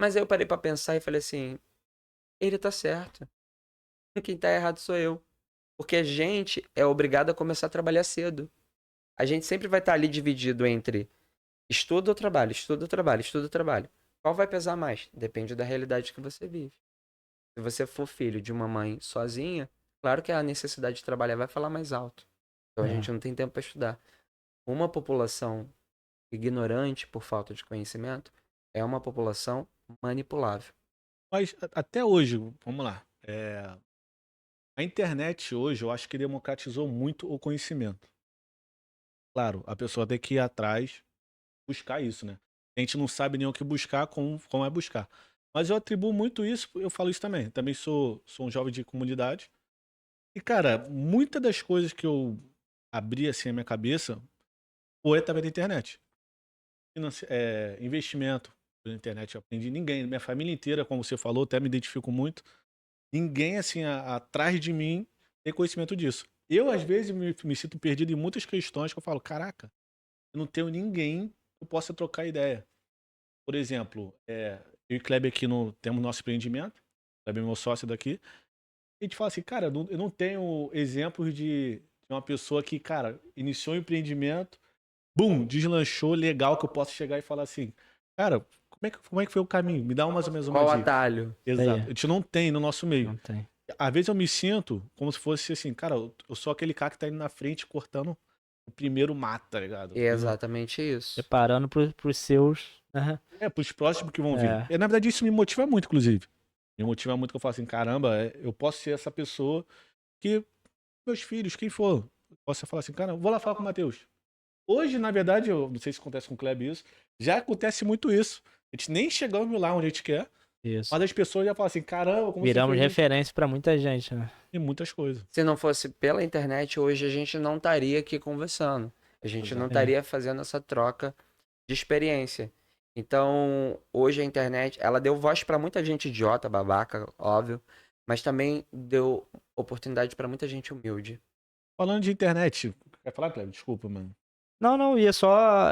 Mas aí eu parei pra pensar e falei assim, ele tá certo. Quem tá errado sou eu. Porque a gente é obrigado a começar a trabalhar cedo. A gente sempre vai estar ali dividido entre estudo ou trabalho, estudo ou trabalho, estudo ou trabalho. Qual vai pesar mais? Depende da realidade que você vive. Se você for filho de uma mãe sozinha, claro que a necessidade de trabalhar vai falar mais alto. Então a gente não tem tempo para estudar. Uma população ignorante por falta de conhecimento é uma população manipulável. Mas até hoje, vamos lá. A internet hoje, eu acho que democratizou muito o conhecimento. Claro, a pessoa tem que ir atrás, buscar isso, né? A gente não sabe nem o que buscar, como é buscar. Mas eu atribuo muito isso, eu falo isso também. Também sou um jovem de comunidade. E, cara, muitas das coisas que eu abri assim a minha cabeça foi através da internet. Investimento pela internet, eu aprendi. Ninguém, minha família inteira, como você falou, até me identifico muito. Ninguém, assim, atrás de mim tem conhecimento disso. Eu, às vezes, me sinto perdido em muitas questões que eu falo, caraca, eu não tenho ninguém que eu possa trocar ideia. Por exemplo, eu e o Kleber aqui temos nosso empreendimento, o Kleber é meu sócio daqui, e a gente fala assim, cara, eu não tenho exemplos de uma pessoa que, cara, iniciou um empreendimento, bum, deslanchou, legal, que eu possa chegar e falar assim, cara, como é que foi o caminho? Me dá mais ou menos uma Qual dica. atalho? Exato. A gente não tem no nosso meio. Não tem. Às vezes eu me sinto como se fosse assim, cara, eu sou aquele cara que tá indo na frente cortando o primeiro mato, tá ligado? É exatamente isso. Preparando pros seus. Aham. Pros próximos que vão vir. É. E, na verdade, isso me motiva muito, inclusive. Me motiva muito que eu falo assim, caramba, eu posso ser essa pessoa que meus filhos, quem for, possa falar assim, cara, eu vou lá falar com o Matheus. Hoje, na verdade, eu não sei se acontece com o Kleber isso, já acontece muito isso. A gente nem chegamos lá onde a gente quer, Isso. mas as pessoas já falam assim, caramba, como Viramos você fez referência pra muita gente, né? em muitas coisas. Se não fosse pela internet, hoje a gente não estaria aqui conversando. A gente não estaria fazendo essa troca de experiência. Então, hoje a internet, ela deu voz para muita gente idiota, babaca, óbvio, mas também deu oportunidade para muita gente humilde. Falando de internet, quer falar, Kleber? Desculpa, mano. Não, ia só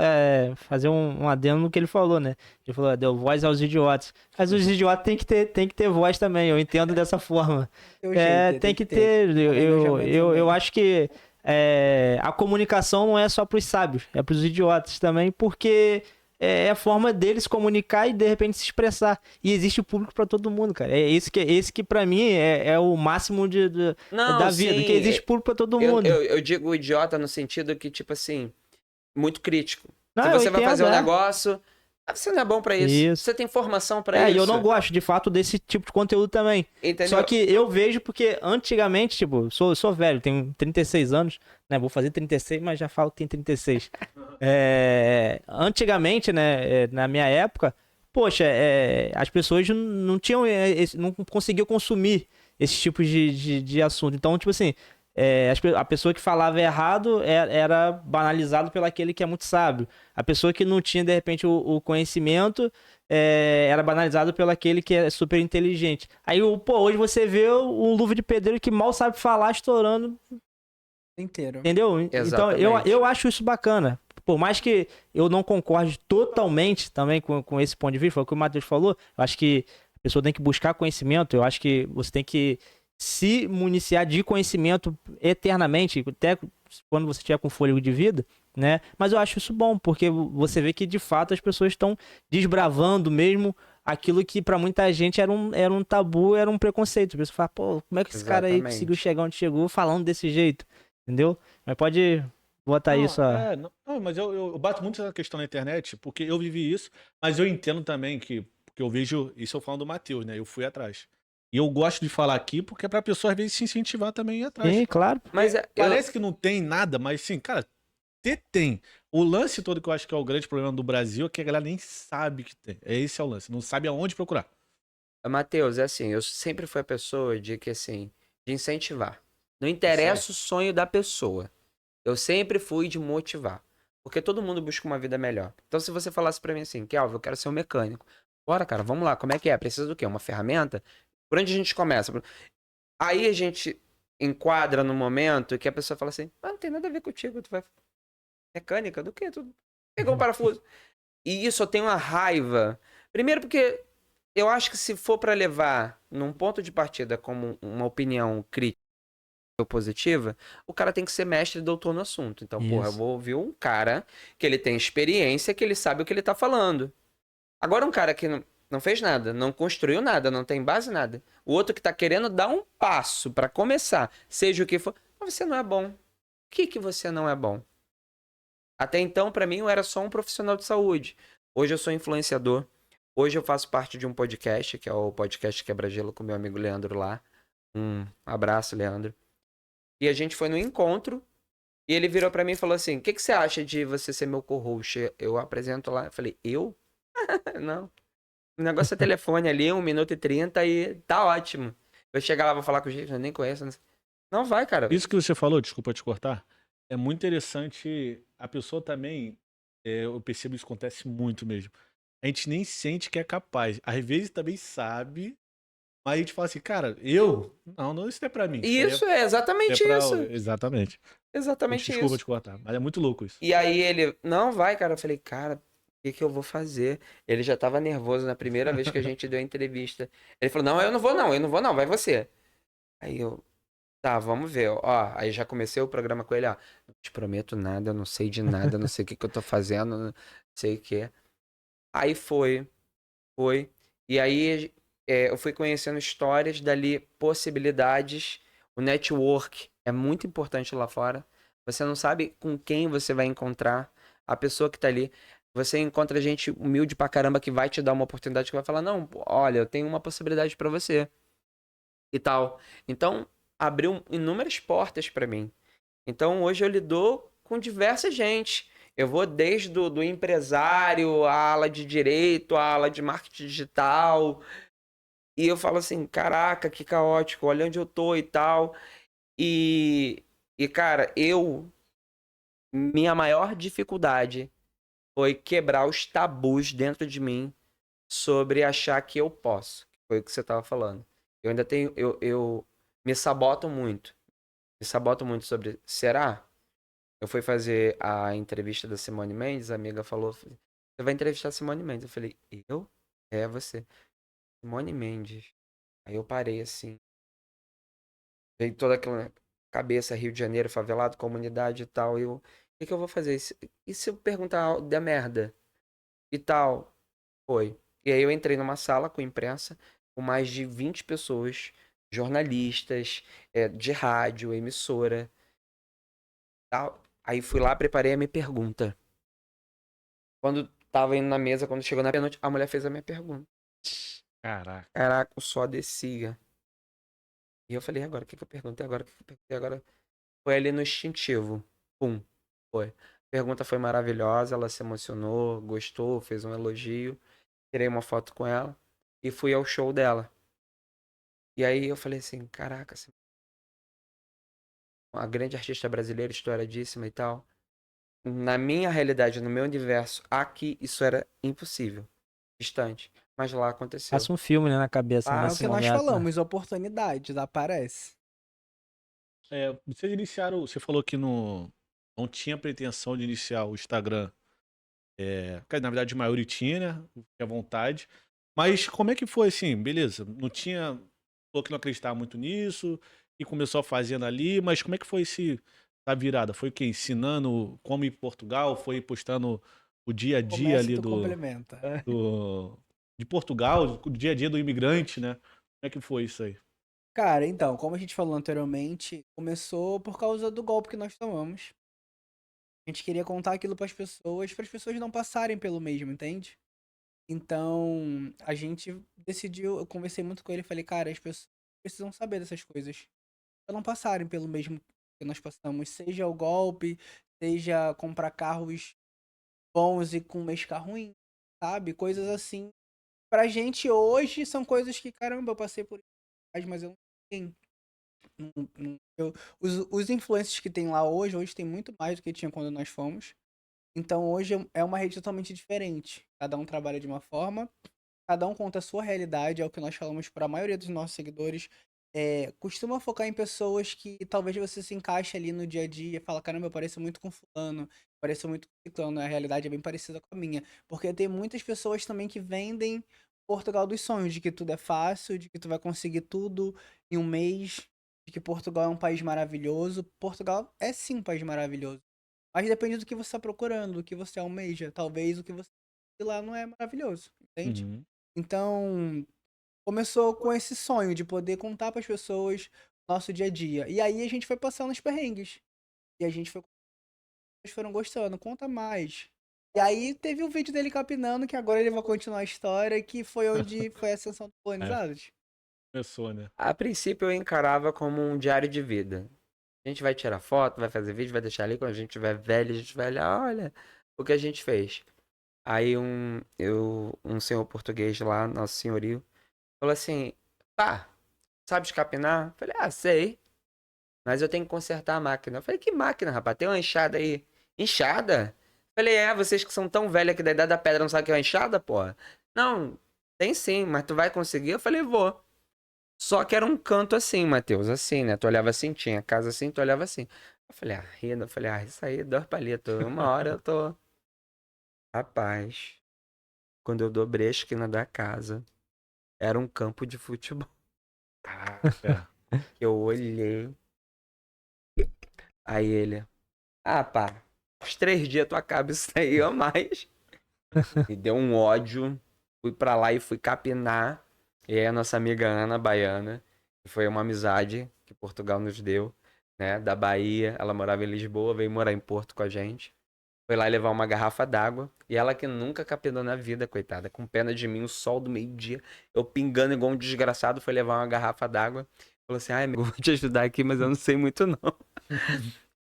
fazer um adendo no que ele falou, né? Ele falou, deu voz aos idiotas. Mas os idiotas tem que ter voz também, eu entendo dessa forma. Tem que ter. Eu acho que a comunicação não é só pros sábios, é pros idiotas também, porque é a forma deles se comunicar e de repente se expressar. E existe público pra todo mundo, cara. Esse que pra mim é o máximo Não, da vida, sim, que existe público pra todo mundo. Eu digo idiota no sentido que, tipo assim, muito crítico. Não, Se eu você vai entendo, fazer um negócio, você não é bom pra isso. Isso. Você tem formação pra isso. E eu não gosto, de fato, desse tipo de conteúdo também. Entendeu? Só que eu vejo porque antigamente, tipo, sou velho, tenho 36 anos, né? Vou fazer 36, mas já falo que tem 36. Antigamente, né, na minha época, poxa, as pessoas não tinham, não conseguiam consumir esse tipo de assunto. Então, tipo assim, a pessoa que falava errado era banalizado pelo aquele que é muito sábio. A pessoa que não tinha, de repente, o conhecimento era banalizado pelo aquele que é super inteligente. Aí, hoje você vê um luva de pedreiro que mal sabe falar estourando, Inteiro. entendeu? Então, Exatamente. eu acho isso bacana. Por mais que eu não concorde totalmente também com esse ponto de vista, foi o que o Matheus falou, eu acho que a pessoa tem que buscar conhecimento, eu acho que você tem que se municiar de conhecimento eternamente, até quando você estiver com fôlego de vida, né? Mas eu acho isso bom, porque você vê que de fato as pessoas estão desbravando mesmo aquilo que pra muita gente era um tabu, era um preconceito. A pessoa fala, pô, como é que esse cara aí Exatamente. conseguiu chegar onde chegou falando desse jeito? Entendeu? Mas pode botar isso. Não, mas eu bato muito essa questão na internet, porque eu vivi isso, mas eu entendo também que Porque eu vejo, isso eu falando do Matheus, né? Eu fui atrás. E eu gosto de falar aqui porque é pra pessoa, às vezes, se incentivar também a ir atrás. Sim, claro. Mas Parece que não tem nada, mas sim, cara, tem. O lance todo que eu acho que é o grande problema do Brasil é que a galera nem sabe que tem. Esse é o lance, não sabe aonde procurar. Matheus, é assim, eu sempre fui a pessoa de que, assim, de incentivar. Não Isso interessa o sonho da pessoa. Eu sempre fui de motivar. Porque todo mundo busca uma vida melhor. Então, se você falasse pra mim assim, Kelvin, eu quero ser um mecânico. Bora, cara, vamos lá, como é que é? Precisa do quê? Uma ferramenta? Por onde a gente começa? Aí a gente enquadra no momento que a pessoa fala assim, ah, não tem nada a ver contigo, tu vai... Mecânica? Do quê? Tu pegou um parafuso. E isso eu tenho uma raiva. Primeiro porque eu acho que se for pra levar num ponto de partida como uma opinião crítica ou positiva, o cara tem que ser mestre e doutor no assunto. Então, porra, eu Isso. vou ouvir um cara que ele tem experiência, que ele sabe o que ele tá falando. Agora um cara que não fez nada, não construiu nada, não tem base nada. O outro que tá querendo dar um passo pra começar, seja o que for, mas você não é bom. O que você não é bom? Até então, pra mim, eu era só um profissional de saúde. Hoje eu sou influenciador. Hoje eu faço parte de um podcast, que é o podcast Quebra-Gelo com meu amigo Leandro lá. Um abraço, Leandro. E a gente foi no encontro e ele virou pra mim e falou assim: "O que você acha de você ser meu co-host?" Eu apresento lá. Eu falei: "Eu? Não. O negócio é telefone ali, 1 minuto e 30 e tá ótimo. Eu chegar lá, vou falar com o gente, eu nem conheço. Não vai, cara. Isso que você falou, desculpa te cortar, é muito interessante. A pessoa também, eu percebo isso acontece muito mesmo. A gente nem sente que é capaz. Às vezes também sabe, mas a gente fala assim, cara, não, isso não é pra mim. Isso aí Isso é é exatamente pra. isso. Exatamente. Exatamente Desculpa isso. te cortar, mas é muito louco isso. E aí ele, não vai, cara. Eu falei, cara, o que eu vou fazer? Ele já tava nervoso na primeira vez que a gente deu a entrevista. Ele falou, não, eu não vou não, vai você. Aí eu, tá, vamos ver. Ó, aí já comecei o programa com ele, ó. Não te prometo nada, eu não sei de nada, não sei o que eu tô fazendo, não sei o que. Aí foi. E aí eu fui conhecendo histórias dali, possibilidades. O network é muito importante lá fora. Você não sabe com quem você vai encontrar. A pessoa que tá ali. Você encontra gente humilde pra caramba que vai te dar uma oportunidade, que vai falar, não, olha, eu tenho uma possibilidade pra você. E tal. Então, abriu inúmeras portas pra mim. Então, hoje eu lido com diversa gente. Eu vou desde do empresário, a ala de direito, a ala de marketing digital. E eu falo assim, caraca, que caótico, olha onde eu tô e tal. Cara, minha maior dificuldade foi quebrar os tabus dentro de mim sobre achar que eu posso. Foi o que você tava falando. Eu ainda tenho, eu me saboto muito. Me saboto muito sobre, será? Eu fui fazer a entrevista da Simone Mendes, a amiga falou, você vai entrevistar a Simone Mendes. Eu falei, eu? É, você. Simone Mendes. Aí eu parei assim. Veio toda aquela cabeça, Rio de Janeiro, favelado, comunidade e tal. E eu, o que eu vou fazer? E se eu perguntar da merda? E tal. Foi. E aí eu entrei numa sala com imprensa, com mais de 20 pessoas, jornalistas, de rádio, emissora, tal. Aí fui lá, preparei a minha pergunta. Quando tava indo na mesa, quando chegou na penúltima, a mulher fez a minha pergunta. Caraca. Caraca, o suor descia. E eu falei, agora, o que eu perguntei agora? O que eu perguntei agora? Foi ali no instintivo. Pum. Foi. A pergunta foi maravilhosa, ela se emocionou, gostou, fez um elogio. Tirei uma foto com ela e fui ao show dela. E aí eu falei assim, caraca, uma grande artista brasileira, estouradíssima e tal. Na minha realidade, no meu universo, aqui isso era impossível. Distante. Mas lá aconteceu. Passa um filme, né, na cabeça Ah, É o nesse que nós momento, né? falamos, oportunidades, aparece. Vocês iniciaram, você falou que não tinha pretensão de iniciar o Instagram. Que na verdade a maioria tinha, né? Tinha vontade. Mas como é que foi assim? Beleza, não tinha. Falou que não acreditava muito nisso e começou fazendo ali, mas como é que foi a virada? Foi o quê? Ensinando como ir em Portugal? Foi postando o dia a dia Começa e ali tu complementa. de Portugal, o dia a dia do imigrante, né? Como é que foi isso aí? Cara, então, como a gente falou anteriormente, começou por causa do golpe que nós tomamos. A gente queria contar aquilo para as pessoas não passarem pelo mesmo, entende? Então, a gente decidiu, eu conversei muito com ele e falei, cara, as pessoas precisam saber dessas coisas. Pra não passarem pelo mesmo que nós passamos, seja o golpe, seja comprar carros bons e com mês ficar ruim, sabe? Coisas assim. Pra gente hoje são coisas que, caramba, eu passei por isso, mas eu não tenho. Os influencers que tem lá hoje tem muito mais do que tinha quando nós fomos. Então hoje é uma rede totalmente diferente. Cada um trabalha de uma forma, cada um conta a sua realidade, é o que nós falamos para a maioria dos nossos seguidores. Costuma focar em pessoas que talvez você se encaixe ali no dia a dia e fala, caramba, eu pareço muito com fulano, pareço muito com ciclano, a realidade é bem parecida com a minha. Porque tem muitas pessoas também que vendem Portugal dos sonhos, de que tudo é fácil, de que tu vai conseguir tudo em um mês, de que Portugal é um país maravilhoso. Portugal é sim um país maravilhoso. Mas depende do que você está procurando, do que você almeja. Talvez o que você tem lá não é maravilhoso, entende? Uhum. Então, começou com esse sonho de poder contar para as pessoas o nosso dia a dia. E aí a gente foi passando os perrengues. E a gente foi. Eles foram gostando, conta mais. E aí teve um vídeo dele capinando, que agora ele vai continuar a história, que foi onde foi a ascensão dos colonizados. Começou, né? A princípio eu encarava como um diário de vida. A gente vai tirar foto, vai fazer vídeo, vai deixar ali. Quando a gente tiver velho, a gente vai olhar, olha o que a gente fez. Aí um senhor português lá, nosso senhorio, falou assim, pá, sabe capinar? Eu falei, sei, mas eu tenho que consertar a máquina. Eu falei, que máquina, rapaz? Tem uma enxada aí. Enxada? Eu falei, vocês que são tão velhos que da idade da pedra não sabem o que é uma enxada, porra? Não, tem sim, mas tu vai conseguir? Eu falei, vou. Só que era um canto assim, Matheus, assim, né? Tu olhava assim, tinha casa assim, tu olhava assim. Eu falei, renda. Eu falei, isso aí, 2 palitos. Uma hora eu tô... Rapaz, quando eu dobrei a esquina da casa, era um campo de futebol. É. Eu olhei. Aí ele, pá, uns 3 dias tu acaba isso aí ou mais. Me deu um ódio. Fui pra lá e fui capinar. E aí a nossa amiga Ana, baiana, que foi uma amizade que Portugal nos deu, né? Da Bahia. Ela morava em Lisboa, veio morar em Porto com a gente. Foi lá levar uma garrafa d'água. E ela que nunca capinou na vida, coitada. Com pena de mim, o sol do meio-dia. Eu pingando igual um desgraçado, foi levar uma garrafa d'água. Falou assim, amigo, vou te ajudar aqui, mas eu não sei muito não.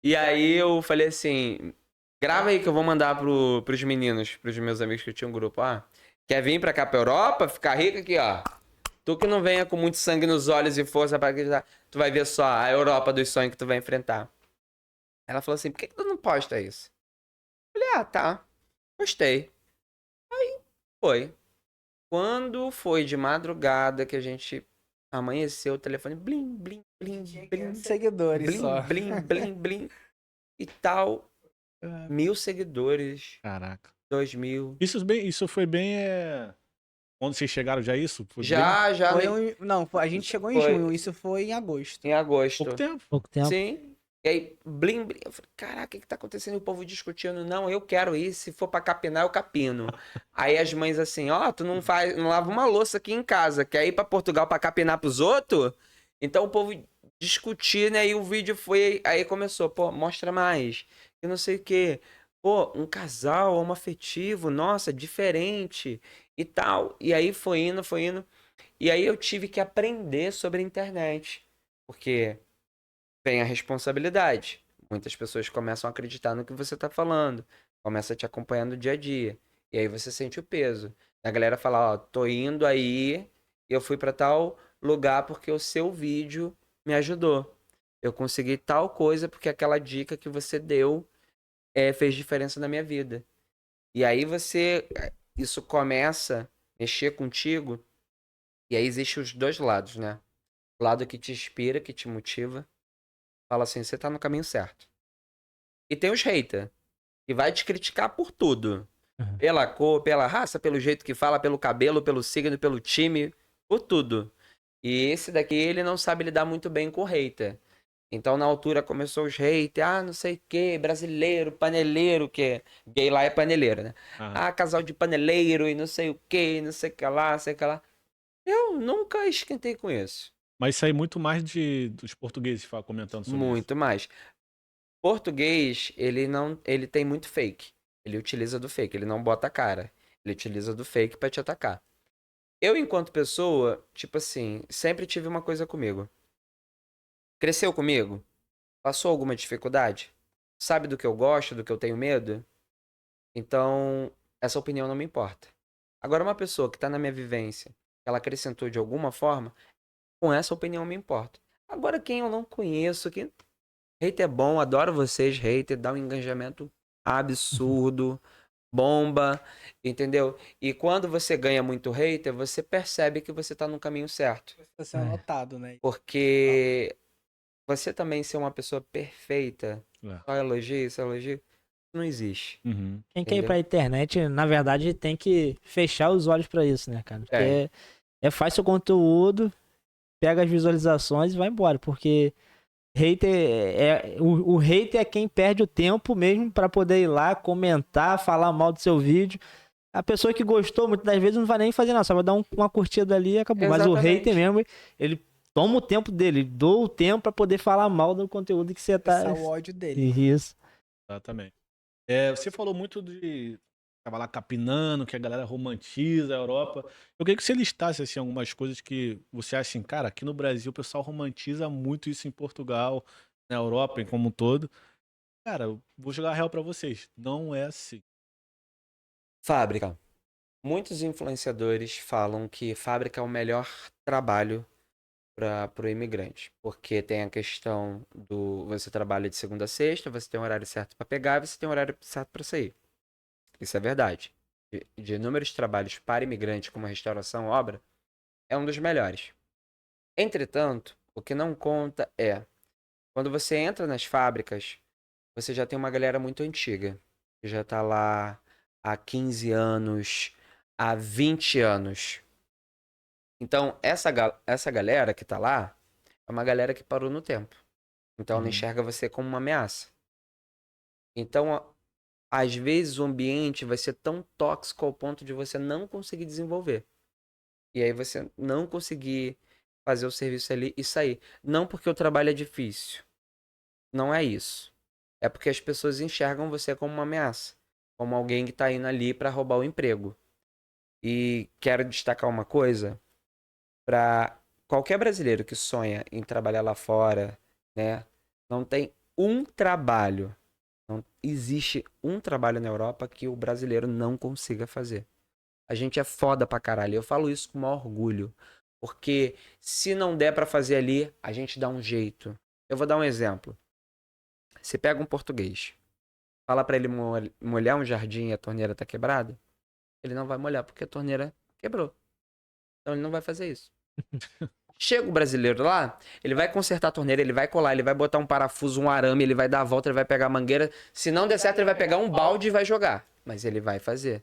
E aí eu falei assim, grava aí que eu vou mandar pros meninos, pros meus amigos que tinham um grupo. Quer vir pra cá pra Europa? Ficar rico aqui, ó. Tu que não venha com muito sangue nos olhos e força pra acreditar, tu vai ver só a Europa dos sonhos que tu vai enfrentar. Ela falou assim, por que tu não posta isso? Eu falei, tá. Postei. Aí, foi. Quando foi de madrugada que a gente amanheceu, o telefone blim, blim, blim, blim, Seguidores blim, só. blim, blim, blim, e tal. 1.000 seguidores, Caraca. 2.000. Isso foi bem. Quando vocês chegaram já isso? Foi bem Já Foi não, a gente chegou em Foi. junho, isso foi em agosto. em agosto. pouco tempo. Pouco tempo. Sim. E aí, blim, blim. Eu falei, caraca, o que tá acontecendo? E o povo discutindo. Não, eu quero ir. Se for pra capinar, eu capino. Aí as mães assim, tu não lava uma louça aqui em casa. Quer ir pra Portugal pra capinar pros outros? Então o povo discutir, né? E o vídeo foi... Aí começou, pô, mostra mais. E não sei o quê. Pô, um casal homoafetivo, nossa, diferente e tal. E aí foi indo, foi indo. E aí eu tive que aprender sobre a internet. Porque... vem a responsabilidade. Muitas pessoas começam a acreditar no que você está falando, começa a te acompanhar no dia a dia. E aí você sente o peso. A galera fala, tô indo aí, eu fui para tal lugar porque o seu vídeo me ajudou. Eu consegui tal coisa porque aquela dica que você deu fez diferença na minha vida. E aí isso começa a mexer contigo, e aí existe os dois lados, né? O lado que te inspira, que te motiva, fala assim, você tá no caminho certo. E tem os haters, que vai te criticar por tudo. Uhum. Pela cor, pela raça, pelo jeito que fala, pelo cabelo, pelo signo, pelo time, por tudo. E esse daqui, ele não sabe lidar muito bem com o hater. Então, na altura, começou os haters, não sei o que, brasileiro, paneleiro, que gay lá é paneleiro, né? Casal de paneleiro e não sei o que, não sei o que lá, não sei o que lá. Eu nunca esquentei com isso. Mas isso aí muito mais dos portugueses comentando sobre isso. Muito mais. Português, ele tem muito fake. Ele utiliza do fake, ele não bota a cara. Ele utiliza do fake pra te atacar. Eu, enquanto pessoa, tipo assim, sempre tive uma coisa comigo. Cresceu comigo? Passou alguma dificuldade? Sabe do que eu gosto, do que eu tenho medo? Então, essa opinião não me importa. Agora, uma pessoa que tá na minha vivência, ela acrescentou de alguma forma, com essa opinião eu me importo. Agora, quem eu não conheço, que hater é bom, adoro vocês, hater, dá um engajamento absurdo, bomba, entendeu? E quando você ganha muito hater, você percebe que você tá no caminho certo. Você tá sendo notado, né? Porque você também ser uma pessoa perfeita, É. só elogio, não existe. Uhum. Quem quer ir Entendeu? pra internet, na verdade, tem que fechar os olhos pra isso, né, cara? Porque faz seu conteúdo, pega as visualizações e vai embora. Porque hater o hater é quem perde o tempo mesmo pra poder ir lá, comentar, falar mal do seu vídeo. A pessoa que gostou, muitas das vezes, não vai nem fazer nada, só vai dar uma curtida ali e acabou. Mas o Exatamente. hater mesmo, ele toma o tempo dele, doa o tempo pra poder falar mal do conteúdo que você tá. Expressar o ódio dele. Isso. Exatamente. Você falou muito de tava lá capinando, que a galera romantiza a Europa. Eu queria que você listasse assim, algumas coisas que você acha assim, cara, aqui no Brasil o pessoal romantiza muito isso em Portugal, na Europa e como um todo. Cara, eu vou jogar real pra vocês. Não é assim. Fábrica. Muitos influenciadores falam que fábrica é o melhor trabalho para o imigrante, porque tem a questão do você trabalha de segunda a sexta, você tem um horário certo para pegar, e você tem um horário certo para sair. Isso é verdade. De inúmeros trabalhos para imigrante, como restauração, obra, é um dos melhores. Entretanto, o que não conta é quando você entra nas fábricas, você já tem uma galera muito antiga, que já tá lá há 15 anos, há 20 anos. Então, essa galera que tá lá é uma galera que parou no tempo. Então, ela Uhum. enxerga você como uma ameaça. Então, às vezes, o ambiente vai ser tão tóxico ao ponto de você não conseguir desenvolver. E aí você não conseguir fazer o serviço ali e sair. Não porque o trabalho é difícil. Não é isso. É porque as pessoas enxergam você como uma ameaça. Como alguém que tá indo ali para roubar o emprego. E quero destacar uma coisa. Para qualquer brasileiro que sonha em trabalhar lá fora, né? Não tem um trabalho, não existe um trabalho na Europa que o brasileiro não consiga fazer. A gente é foda pra caralho. Eu falo isso com o maior orgulho, porque se não der pra fazer ali, a gente dá um jeito. Eu vou dar um exemplo. Você pega um português, fala pra ele molhar um jardim e a torneira tá quebrada, ele não vai molhar porque a torneira quebrou. Então ele não vai fazer isso. Chega o brasileiro lá, ele vai consertar a torneira, ele vai colar, ele vai botar um parafuso, um arame, ele vai dar a volta, ele vai pegar a mangueira. Se não der certo, ele vai pegar um balde e vai jogar. Mas ele vai fazer.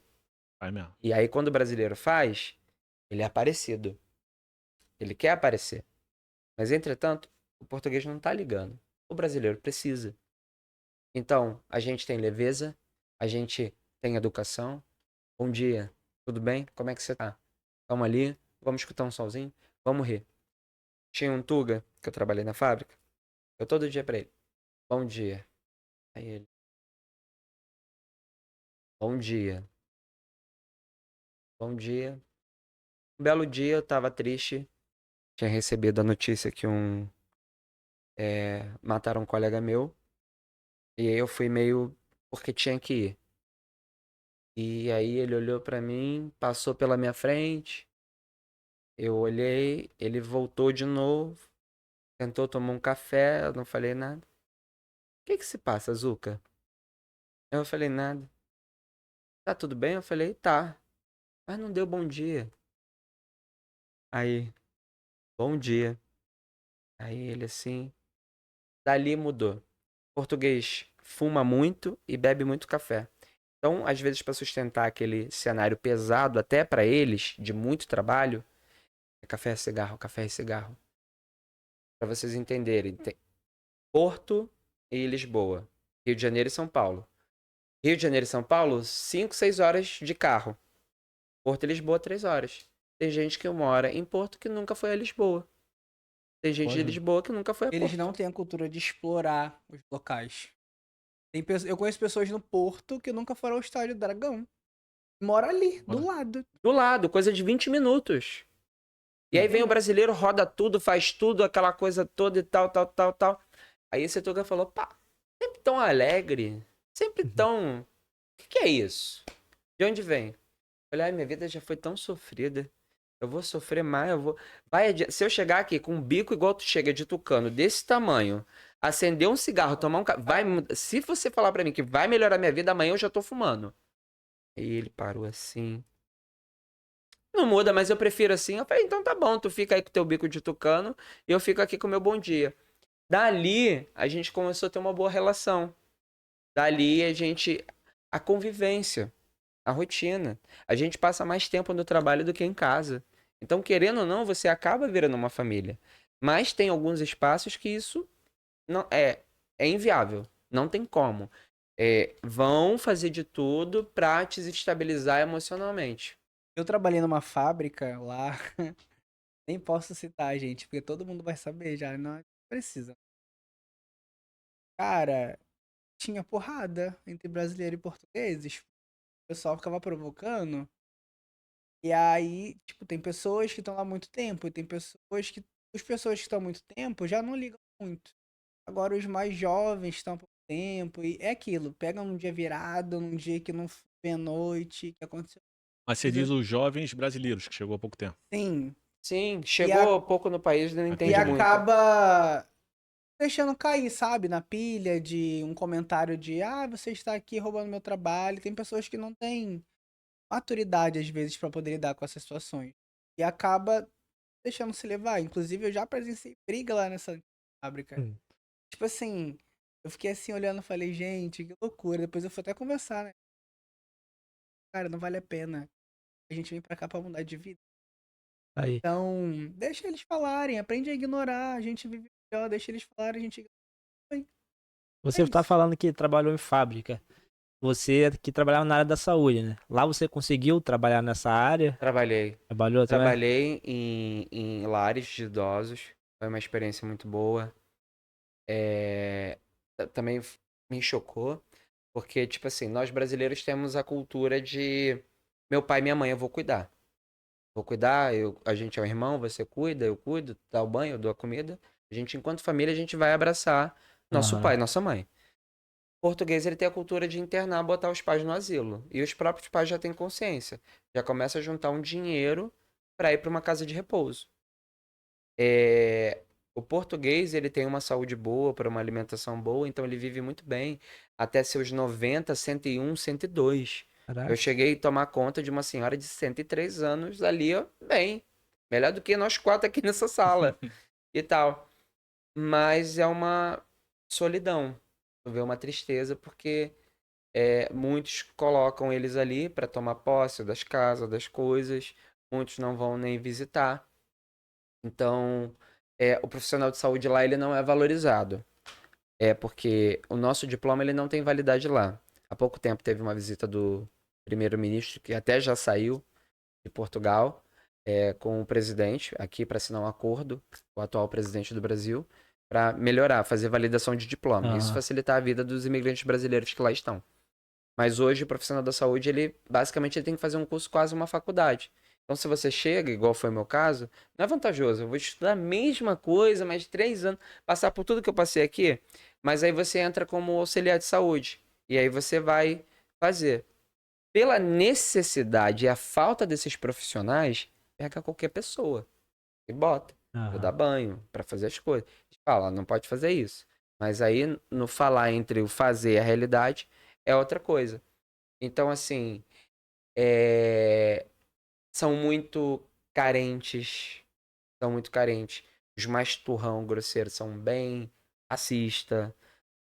Vai mesmo. E aí, quando o brasileiro faz, ele é aparecido. Ele quer aparecer. Mas, entretanto, o português não tá ligando. O brasileiro precisa. Então, a gente tem leveza, a gente tem educação. Bom dia, tudo bem? Como é que você tá? Vamos ali, vamos escutar um solzinho, vamos rir. Tinha um Tuga, que eu trabalhei na fábrica. Eu todo dia pra ele. Bom dia. Aí ele. Bom dia. Bom dia. Um belo dia eu tava triste. Tinha recebido a notícia que mataram um colega meu. E aí eu fui meio. Porque tinha que ir. E aí ele olhou pra mim, passou pela minha frente. Eu olhei, ele voltou de novo. Tentou tomar um café, eu não falei nada. O que que se passa, Zuka? Eu falei nada. Tá tudo bem? Eu falei, tá. Mas não deu bom dia. Aí, bom dia. Aí ele assim. Dali mudou. Português fuma muito e bebe muito café. Então, às vezes, para sustentar aquele cenário pesado, até para eles, de muito trabalho, é café, cigarro, café e cigarro. Para vocês entenderem. Tem Porto e Lisboa. Rio de Janeiro e São Paulo. Rio de Janeiro e São Paulo, 5, 6 horas de carro. Porto e Lisboa, 3 horas. Tem gente que mora em Porto que nunca foi a Lisboa. Tem gente de Olha. Lisboa que nunca foi a Eles Porto. não têm a cultura de explorar os locais. Eu conheço pessoas no Porto que nunca foram ao Estádio do Dragão. Mora ali, do Mora. lado. Do lado, coisa de 20 minutos. E aí vem o brasileiro, roda tudo, faz tudo, aquela coisa toda e tal, tal, tal, tal. Aí esse Tuga falou, pá, sempre tão alegre, sempre tão... O que é isso? De onde vem? Eu falei, ai, minha vida já foi tão sofrida. Eu vou sofrer mais, eu vou... Se eu chegar aqui com um bico igual tu chega de tucano, desse tamanho, acender um cigarro, tomar um... Se você falar pra mim que vai melhorar minha vida, amanhã eu já tô fumando. Aí ele parou assim... Não muda, mas eu prefiro assim. Eu falei, então tá bom, tu fica aí com teu bico de tucano e eu fico aqui com o meu bom dia. Dali, a gente começou a ter uma boa relação. Dali, a convivência, a rotina. A gente passa mais tempo no trabalho do que em casa. Então, querendo ou não, você acaba virando uma família. Mas tem alguns espaços que isso não é inviável. Não tem como. Vão fazer de tudo pra te desestabilizar emocionalmente. Eu trabalhei numa fábrica lá, nem posso citar, gente, porque todo mundo vai saber já, não precisa. Cara, tinha porrada entre brasileiros e portugueses. O pessoal ficava provocando. E aí, tipo, tem pessoas que estão lá há muito tempo, e tem pessoas que. As pessoas que estão há muito tempo já não ligam muito. Agora os mais jovens estão há pouco tempo, e é aquilo, pegam num dia virado, num dia que não foi à noite, que aconteceu. Mas você diz os jovens brasileiros, que chegou há pouco tempo. Sim. Sim, E, chegou pouco no país e não e entende muito. acaba deixando cair, sabe, na pilha de um comentário de você está aqui roubando meu trabalho. Tem pessoas que não têm maturidade, às vezes, pra poder lidar com essas situações. E acaba deixando se levar. Inclusive, eu já presenciei briga lá nessa fábrica. Hum. Tipo assim, eu fiquei assim olhando e falei, gente, que loucura. Depois eu fui até conversar, né? Cara, não vale a pena. A gente vem pra cá pra mudar de vida. Aí. Então, deixa eles falarem, aprende a ignorar. A gente vive melhor, deixa eles falarem, a gente ignora. Você É tá isso. falando que trabalhou em fábrica. Você que trabalhava na área da saúde, né? Lá você conseguiu trabalhar nessa área? Trabalhei. Trabalhou também? Trabalhei em lares de idosos. Foi uma experiência muito boa. Também me chocou, porque, tipo assim, nós brasileiros temos a cultura de meu pai e minha mãe, eu vou cuidar. Vou cuidar, a gente é um irmão, você cuida, eu cuido, dá o banho, eu dou a comida. A gente, enquanto família, a gente vai abraçar nosso Aham. pai, nossa mãe. O português, ele tem a cultura de internar, botar os pais no asilo. E os próprios pais já têm consciência. Já começa a juntar um dinheiro para ir para uma casa de repouso. O português, ele tem uma saúde boa, para uma alimentação boa, então ele vive muito bem até seus 90, 101, 102. Eu Caraca. cheguei a tomar conta de uma senhora de 103 anos ali, ó, bem. Melhor do que nós quatro aqui nessa sala e tal. Mas é uma solidão. Tu vê uma tristeza, porque muitos colocam eles ali para tomar posse das casas, das coisas. Muitos não vão nem visitar. Então, o profissional de saúde lá, ele não é valorizado. Porque o nosso diploma, ele não tem validade lá. Há pouco tempo teve uma visita do primeiro-ministro, que até já saiu de Portugal, com o presidente aqui para assinar um acordo, o atual presidente do Brasil, para melhorar, fazer validação de diploma. Isso Aham. facilitar a vida dos imigrantes brasileiros que lá estão. Mas hoje o profissional da saúde, ele basicamente ele tem que fazer um curso quase uma faculdade. Então, se você chega, igual foi o meu caso, não é vantajoso. Eu vou estudar a mesma coisa, mais 3 anos, passar por tudo que eu passei aqui, mas aí você entra como auxiliar de saúde. E aí você vai fazer. Pela necessidade e a falta desses profissionais, pega qualquer pessoa e bota. Pra dar Aham. banho, pra fazer as coisas. Fala, não pode fazer isso. Mas aí, no falar entre o fazer e a realidade, é outra coisa. Então, assim, são muito carentes. São muito carentes. Os mais turrão, grosseiros, são bem racista.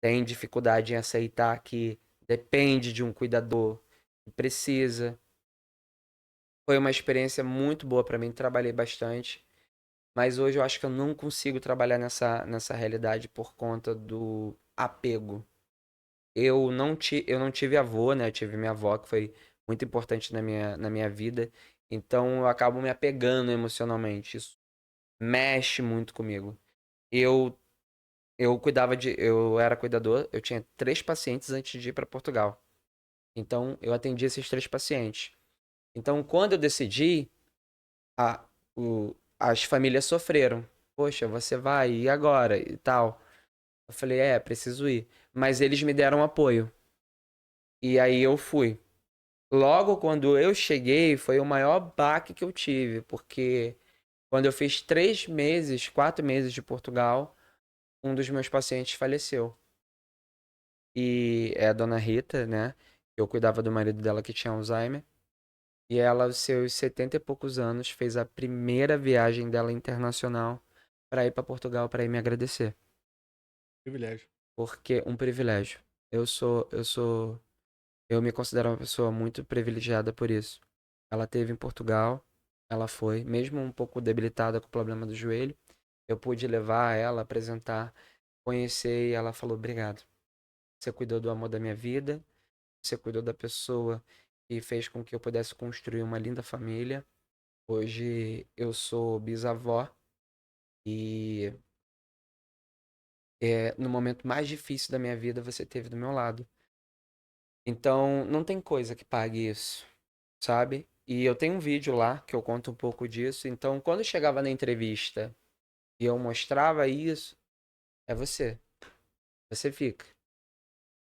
Tem dificuldade em aceitar que depende de um cuidador, que precisa. Foi uma experiência muito boa pra mim, trabalhei bastante. Mas hoje eu acho que eu não consigo trabalhar nessa realidade por conta do apego. Eu não tive avô, né? Eu tive minha avó, que foi muito importante na minha vida. Então eu acabo me apegando emocionalmente. Isso mexe muito comigo. Eu, eu era cuidador, eu tinha 3 pacientes antes de ir para Portugal. Então eu atendi esses 3 pacientes. Então, quando eu decidi, as famílias sofreram. Poxa, você vai, e agora? E tal. Eu falei, preciso ir. Mas eles me deram apoio. E aí eu fui. Logo quando eu cheguei, foi o maior baque que eu tive, porque quando eu fiz 4 meses de Portugal, um dos meus pacientes faleceu. E é a dona Rita, né? Eu cuidava do marido dela que tinha Alzheimer. E ela, aos seus 70 e poucos anos, fez a primeira viagem dela internacional para ir para Portugal para ir me agradecer. Privilégio. Porque um privilégio. Eu me considero uma pessoa muito privilegiada por isso. Ela teve em Portugal, ela foi, mesmo um pouco debilitada com o problema do joelho, eu pude levar ela, apresentar, conhecer e ela falou: obrigado. Você cuidou do amor da minha vida, você cuidou da pessoa que fez com que eu pudesse construir uma linda família. Hoje eu sou bisavó e no momento mais difícil da minha vida você esteve do meu lado. Então não tem coisa que pague isso, sabe? E eu tenho um vídeo lá que eu conto um pouco disso. Então quando eu chegava na entrevista e eu mostrava isso, é você. Você fica.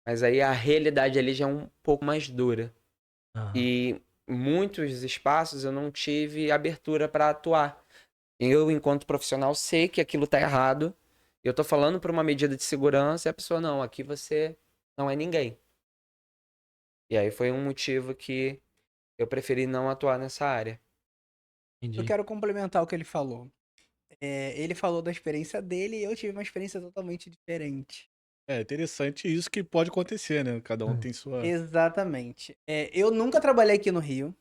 Mas aí a realidade ali já é um pouco mais dura. E muitos espaços eu não tive abertura para atuar. Eu, enquanto profissional, sei que aquilo tá errado. Eu tô falando por uma medida de segurança e a pessoa, não, aqui você não é ninguém. E aí foi um motivo que eu preferi não atuar nessa área. Eu quero complementar o que ele falou. Ele falou da experiência dele e eu tive uma experiência totalmente diferente. É interessante isso que pode acontecer, né? Cada um tem sua. Exatamente. Eu nunca trabalhei aqui no Rio.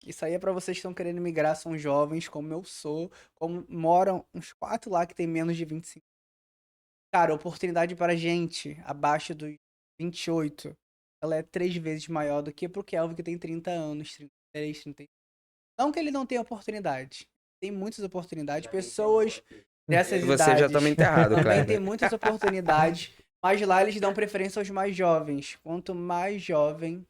Isso aí é pra vocês que estão querendo migrar, são jovens, como eu sou, como moram uns 4 lá que tem menos de 25. Cara, a oportunidade para gente abaixo dos 28, ela é 3 vezes maior do que pro Kelvin que tem 30 anos, 33, 30. Não que ele não tenha oportunidade. Tem muitas oportunidades. Pessoas dessas Você já idades tá enterrado, também tem Kleber. muitas oportunidades, mas lá eles dão preferência aos mais jovens. Quanto mais jovem,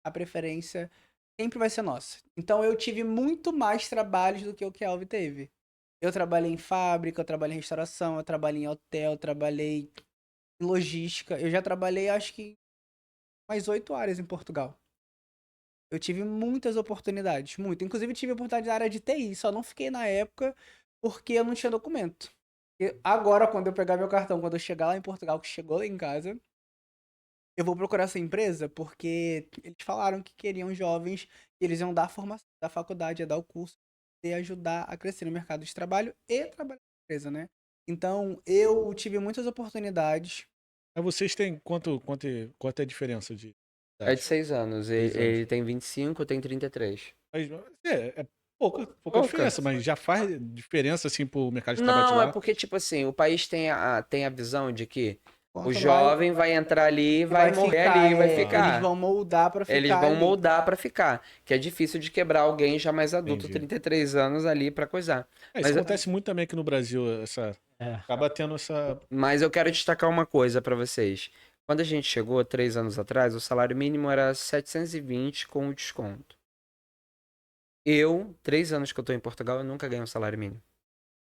a preferência sempre vai ser nossa. Então eu tive muito mais trabalhos do que o Kelvin teve. Eu trabalhei em fábrica, eu trabalhei em restauração, eu trabalhei em hotel, eu trabalhei em logística. Eu já trabalhei, acho que, mais 8 áreas em Portugal. Eu tive muitas oportunidades, muito. Inclusive tive oportunidade na área de TI, só não fiquei na época porque eu não tinha documento. E agora, quando eu pegar meu cartão, quando eu chegar lá em Portugal, que chegou lá em casa, eu vou procurar essa empresa porque eles falaram que queriam jovens, que eles iam dar a formação da faculdade, ia dar o curso e ajudar a crescer no mercado de trabalho e trabalhar na empresa, né? Então, eu tive muitas oportunidades. Mas vocês têm quanto é a diferença de É idade? de 6 anos. 6 anos. Ele tem 25, eu tenho 33. Mas, é pouca Pouca. diferença, mas já faz diferença assim pro mercado de trabalho de Não, é lá. porque, tipo assim, o país tem a visão de que o Quanto jovem vai entrar ali, vai morrer ficar, ali, vai Eles ficar. vão moldar pra ficar Eles vão ali. moldar pra ficar. Que é difícil de quebrar alguém já mais adulto, Entendi. 33 anos ali pra coisar. Isso Mas- acontece muito também aqui no Brasil, acaba tendo essa. Mas eu quero destacar uma coisa pra vocês. Quando a gente chegou 3 anos atrás, o salário mínimo era 720 com o desconto. 3 anos que eu tô em Portugal, eu nunca ganhei um salário mínimo.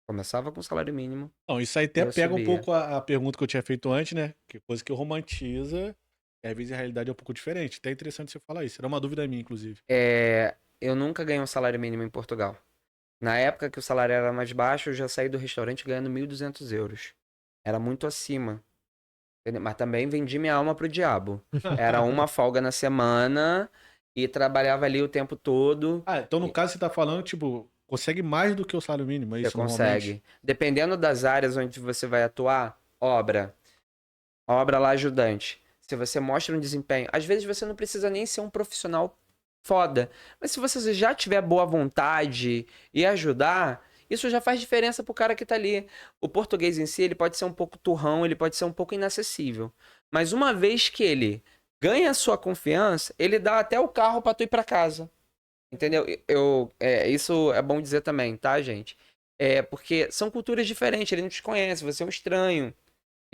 Começava com salário mínimo. Não, isso aí até Eu pega um subia. pouco a pergunta que eu tinha feito antes, né? Que coisa que romantiza, e às vezes a realidade é um pouco diferente. Até interessante você falar isso. Era uma dúvida minha, inclusive. Eu nunca ganhei um salário mínimo em Portugal. Na época que o salário era mais baixo, eu já saí do restaurante ganhando 1.200 euros. Era muito acima. Entendeu? Mas também vendi minha alma pro diabo. Era uma folga na semana e trabalhava ali o tempo todo. Então no caso você tá falando, tipo, consegue mais do que o salário mínimo, é Você isso normalmente? consegue. Dependendo das áreas onde você vai atuar, obra lá ajudante. Se você mostra um desempenho, às vezes você não precisa nem ser um profissional foda, mas se você já tiver boa vontade e ajudar, isso já faz diferença pro cara que tá ali. O português em si, ele pode ser um pouco turrão, ele pode ser um pouco inacessível, mas uma vez que ele ganha a sua confiança, ele dá até o carro pra tu ir pra casa. Entendeu? Isso é bom dizer também, tá, gente? Porque são culturas diferentes, ele não te conhece, você é um estranho.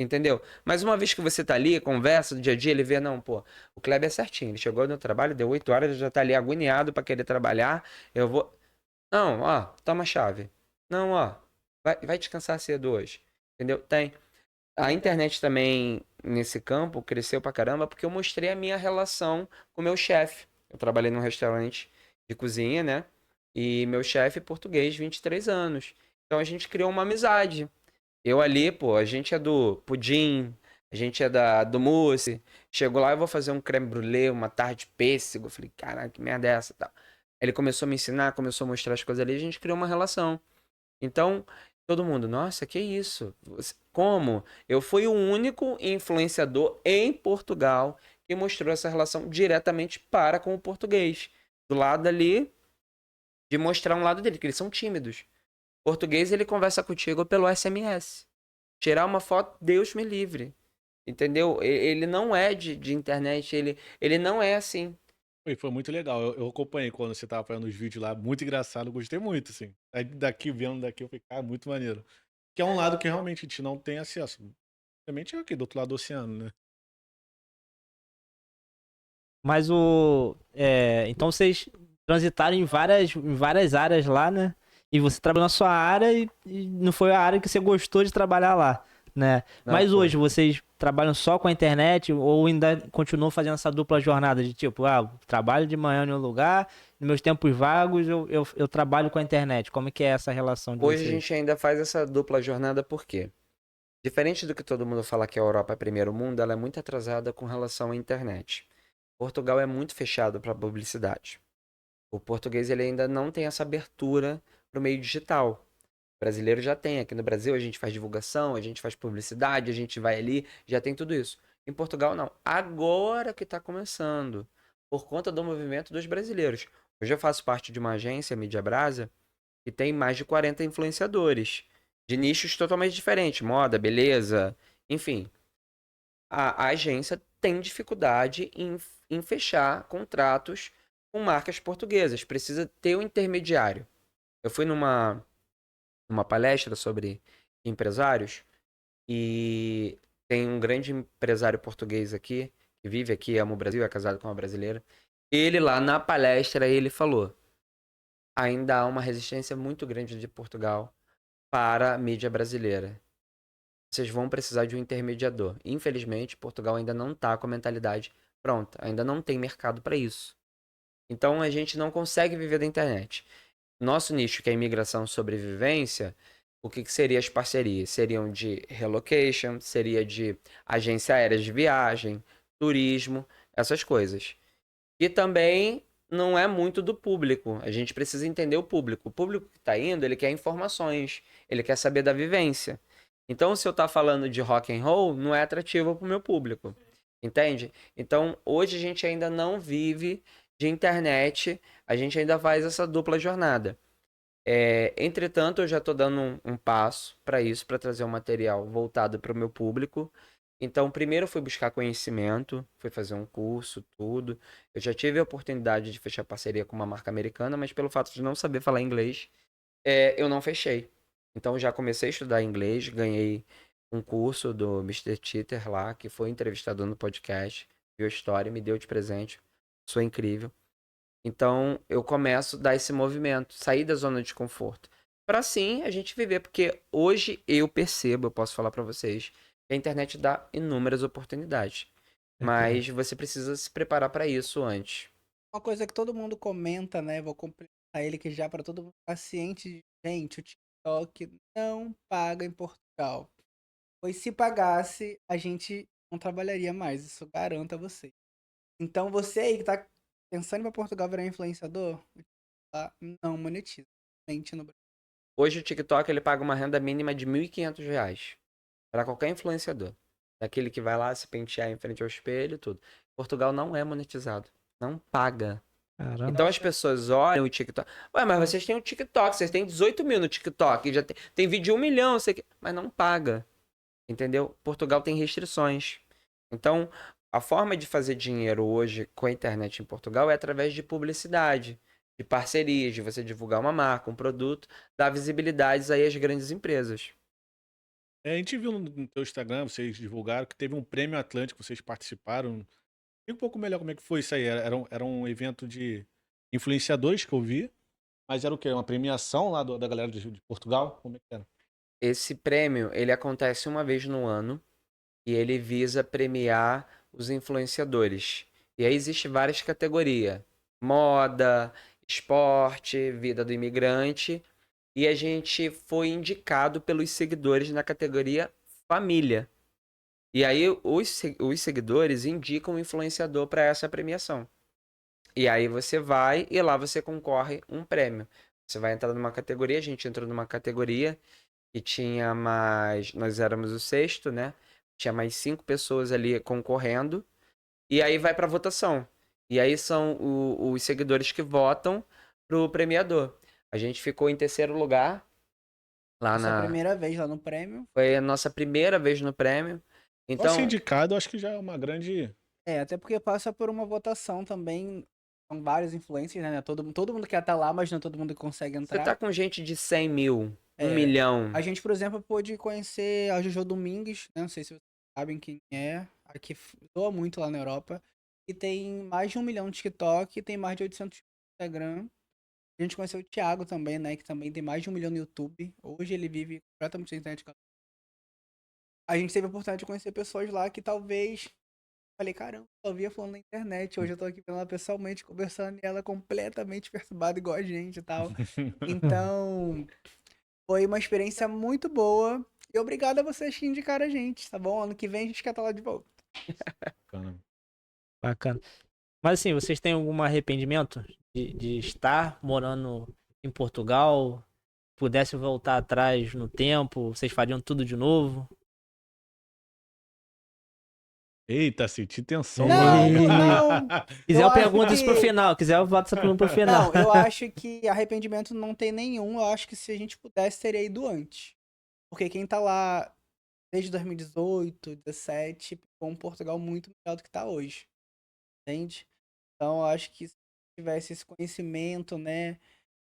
Entendeu? Mas uma vez que você tá ali, conversa do dia a dia, ele vê, não, pô, o Kleber é certinho. Ele chegou no trabalho, deu 8 horas, ele já tá ali agoniado pra querer trabalhar. Eu vou. Não, ó, toma a chave. Não, ó, vai descansar cedo hoje. Entendeu? Tem. A internet também, nesse campo, cresceu pra caramba porque eu mostrei a minha relação com o meu chefe. Eu trabalhei num restaurante de cozinha, né? E meu chefe é português, 23 anos. Então a gente criou uma amizade. Eu ali, pô, a gente é do pudim, a gente é do mousse. Chegou lá, eu vou fazer um creme brulee, uma tarte de pêssego. Eu falei, caraca, que merda é essa? Tal. Ele começou a me ensinar, começou a mostrar as coisas ali, a gente criou uma relação. Então, todo mundo, nossa, que isso? Como? Eu fui o único influenciador em Portugal que mostrou essa relação diretamente para com o português. Do lado ali, de mostrar um lado dele, que eles são tímidos. O português, ele conversa contigo pelo SMS. Tirar uma foto, Deus me livre. Entendeu? Ele não é de internet, ele não é assim. Foi muito legal. Eu acompanhei quando você tava fazendo os vídeos lá, muito engraçado, eu gostei muito, assim. Aí daqui, vendo daqui, eu falei, cara, muito maneiro. Que é um lado que realmente a gente não tem acesso. Realmente é aqui, do outro lado do oceano, né? Mas então vocês transitaram em várias áreas lá, né? E você trabalhou na sua área e não foi a área que você gostou de trabalhar lá, né? Não Mas foi. hoje vocês trabalham só com a internet ou ainda continuam fazendo essa dupla jornada de tipo, trabalho de manhã em um lugar, nos meus tempos vagos eu trabalho com a internet. Como é que é essa relação de Hoje a vocês? gente ainda faz essa dupla jornada por quê? Diferente do que todo mundo fala que a Europa é primeiro mundo, ela é muito atrasada com relação à internet. Portugal é muito fechado para publicidade. O português ele ainda não tem essa abertura para o meio digital. O brasileiro já tem. Aqui no Brasil a gente faz divulgação, a gente faz publicidade, a gente vai ali, já tem tudo isso. Em Portugal não. Agora que está começando, por conta do movimento dos brasileiros. Hoje eu faço parte de uma agência, Mídia Brasa, que tem mais de 40 influenciadores de nichos totalmente diferentes, moda, beleza, enfim. A agência tem dificuldade em fechar contratos com marcas portuguesas. Precisa ter um intermediário. Eu fui numa palestra sobre empresários e tem um grande empresário português aqui, que vive aqui, ama o Brasil, é casado com uma brasileira. Ele lá na palestra, ele falou, ainda há uma resistência muito grande de Portugal para a mídia brasileira. Vocês vão precisar de um intermediador. Infelizmente, Portugal ainda não está com a mentalidade pronta, ainda não tem mercado para isso. Então a gente não consegue viver da internet. Nosso nicho, que é imigração e sobrevivência, o que seria as parcerias? Seriam de relocation, seria de agência aérea de viagem, turismo, essas coisas. E também não é muito do público. A gente precisa entender o público. O público que está indo, ele quer informações, ele quer saber da vivência. Então, se eu estar falando de rock and roll, não é atrativo para o meu público. Entende? Então, hoje a gente ainda não vive de internet, a gente ainda faz essa dupla jornada. Entretanto, eu já estou dando um passo para isso, para trazer um material voltado para o meu público. Então, primeiro eu fui buscar conhecimento, fui fazer um curso, tudo. Eu já tive a oportunidade de fechar parceria com uma marca americana, mas pelo fato de não saber falar inglês, eu não fechei. Então, já comecei a estudar inglês, ganhei um curso do Mr. Teacher lá, que foi entrevistador no podcast, viu a história, me deu de presente. Sou incrível. Então, eu começo a dar esse movimento, sair da zona de conforto. Para sim a gente viver, porque hoje eu percebo, eu posso falar para vocês, que a internet dá inúmeras oportunidades. Mas você precisa se preparar para isso antes. Uma coisa que todo mundo comenta, né? Vou complementar ele que já para todo mundo ficar ciente de, gente, o TikTok não paga em Portugal. Pois se pagasse, a gente não trabalharia mais, isso garanto a você. Então você aí que tá pensando em ir pra Portugal virar influenciador, não monetiza. Somente no Brasil. Hoje o TikTok ele paga uma renda mínima de R$ 1.500 para qualquer influenciador. Daquele que vai lá se pentear em frente ao espelho e tudo. Portugal não é monetizado. Não paga. Caramba. Então as pessoas olham o TikTok. Ué, mas vocês têm o TikTok, vocês têm 18 mil no TikTok, já tem vídeo de 1 milhão, sei que... mas não paga. Entendeu? Portugal tem restrições. Então, a forma de fazer dinheiro hoje com a internet em Portugal é através de publicidade, de parcerias, de você divulgar uma marca, um produto, dar visibilidade aí às grandes empresas. A gente viu no teu Instagram, vocês divulgaram que teve um prêmio Atlântico, vocês participaram. Explica um pouco melhor como é que foi isso aí. Era um evento de influenciadores que eu vi, mas era o quê? Uma premiação lá da galera de Portugal? Como é que era? Esse prêmio, ele acontece uma vez no ano e ele visa premiar os influenciadores. E aí existe várias categorias: moda, esporte, vida do imigrante. E a gente foi indicado pelos seguidores na categoria família. E aí os seguidores indicam o influenciador para essa premiação. E aí você vai e lá você concorre um prêmio. Você vai entrar numa categoria, a gente entrou numa categoria que tinha mais. Nós éramos o sexto, né? Tinha mais 5 pessoas ali concorrendo. E aí vai para votação. E aí são os seguidores que votam pro premiador. A gente ficou em terceiro lugar lá Essa é a na. primeira vez lá no prêmio. Foi a nossa primeira vez no prêmio. Só ser Então, indicado, eu acho que já é uma grande. Até porque passa por uma votação também. São vários influencers, né? Todo mundo quer estar lá, mas não todo mundo consegue você entrar. tá com gente de 100 mil, 1 É, milhão. A gente, por exemplo, pôde conhecer a Jojo Domingues, né? Não sei se vocês sabem quem é. A que doa muito lá na Europa. E tem mais de 1 milhão no TikTok e tem mais de 800 no Instagram. A gente conheceu o Thiago também, né? Que também tem mais de 1 milhão no YouTube. Hoje ele vive completamente na internet. A gente teve a oportunidade de conhecer pessoas lá que talvez. Falei, caramba, só via falando na internet. Hoje eu tô aqui vendo ela pessoalmente, conversando, e ela é completamente perturbada igual a gente e tal. Então, foi uma experiência muito boa. E obrigado a vocês que indicaram a gente, tá bom? Ano que vem a gente quer estar lá de volta. Bacana. Mas assim, vocês têm algum arrependimento de estar morando em Portugal? Pudesse voltar atrás no tempo, vocês fariam tudo de novo? Eita, senti tensão. Não, Ei. não. Quiser Eu eu acho pergunto isso pro que- final. Quiser eu boto essa pergunta pro final. Não, eu acho que arrependimento não tem nenhum. Eu acho que se a gente pudesse, teria ido antes. Porque quem tá lá desde 2018, 17, foi um Portugal muito melhor do que tá hoje. Entende? Então, eu acho que se tivesse esse conhecimento, né?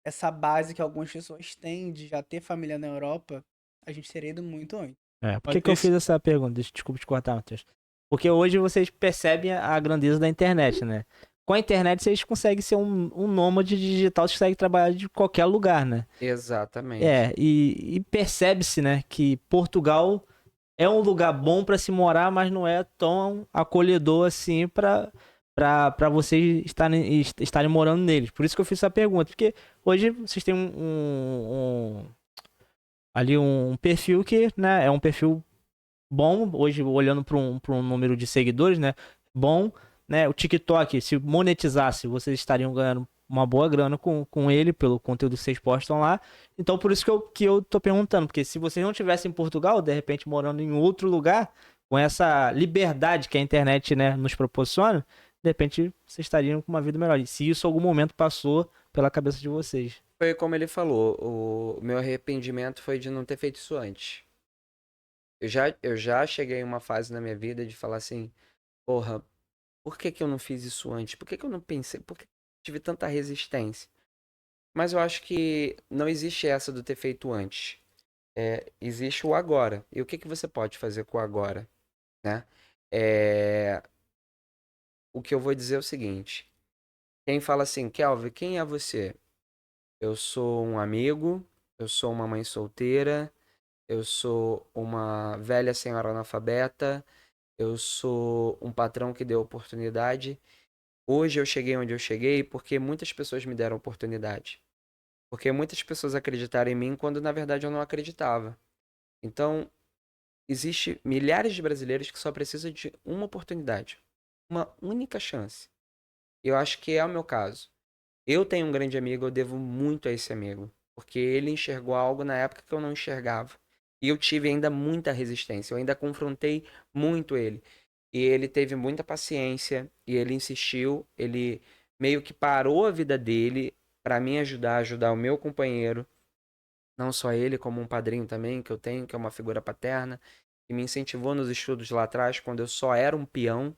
Essa base que algumas pessoas têm de já ter família na Europa, a gente teria ido muito antes. Por que eu fiz essa pergunta? Desculpa te cortar, Matheus. Porque hoje vocês percebem a grandeza da internet, né? Com a internet vocês conseguem ser um nômade digital, vocês conseguem trabalhar de qualquer lugar, né? Exatamente. E percebe-se, né, que Portugal é um lugar bom para se morar, mas não é tão acolhedor assim para vocês estarem morando neles. Por isso que eu fiz essa pergunta, porque hoje vocês têm ali um perfil que, né, é um perfil bom, hoje olhando para um número de seguidores, né, bom, né, o TikTok, se monetizasse, vocês estariam ganhando uma boa grana com ele, pelo conteúdo que vocês postam lá. Então, por isso que eu tô perguntando, porque se vocês não estivessem em Portugal, de repente morando em outro lugar, com essa liberdade que a internet, né, nos proporciona, de repente vocês estariam com uma vida melhor. E se isso em algum momento passou pela cabeça de vocês. Foi como ele falou, o meu arrependimento foi de não ter feito isso antes. Eu já cheguei em uma fase na minha vida de falar assim, porra, por que que eu não fiz isso antes? Por que que eu não pensei? Por que eu tive tanta resistência? Mas eu acho que não existe essa do ter feito antes. Existe o agora. E o que que você pode fazer com o agora, né? É, o que eu vou dizer é o seguinte. Quem fala assim, Kelvin, quem é você? Eu sou um amigo, eu sou uma mãe solteira, eu sou uma velha senhora analfabeta, eu sou um patrão que deu oportunidade. Hoje eu cheguei onde eu cheguei porque muitas pessoas me deram oportunidade. Porque muitas pessoas acreditaram em mim quando na verdade eu não acreditava. Então, existe milhares de brasileiros que só precisam de uma oportunidade, uma única chance. Eu acho que é o meu caso. Eu tenho um grande amigo, eu devo muito a esse amigo, porque ele enxergou algo na época que eu não enxergava. E eu tive ainda muita resistência, eu ainda confrontei muito ele. E ele teve muita paciência, e ele insistiu, ele meio que parou a vida dele para me ajudar, ajudar o meu companheiro, não só ele, como um padrinho também que eu tenho, que é uma figura paterna, que me incentivou nos estudos lá atrás, quando eu só era um peão.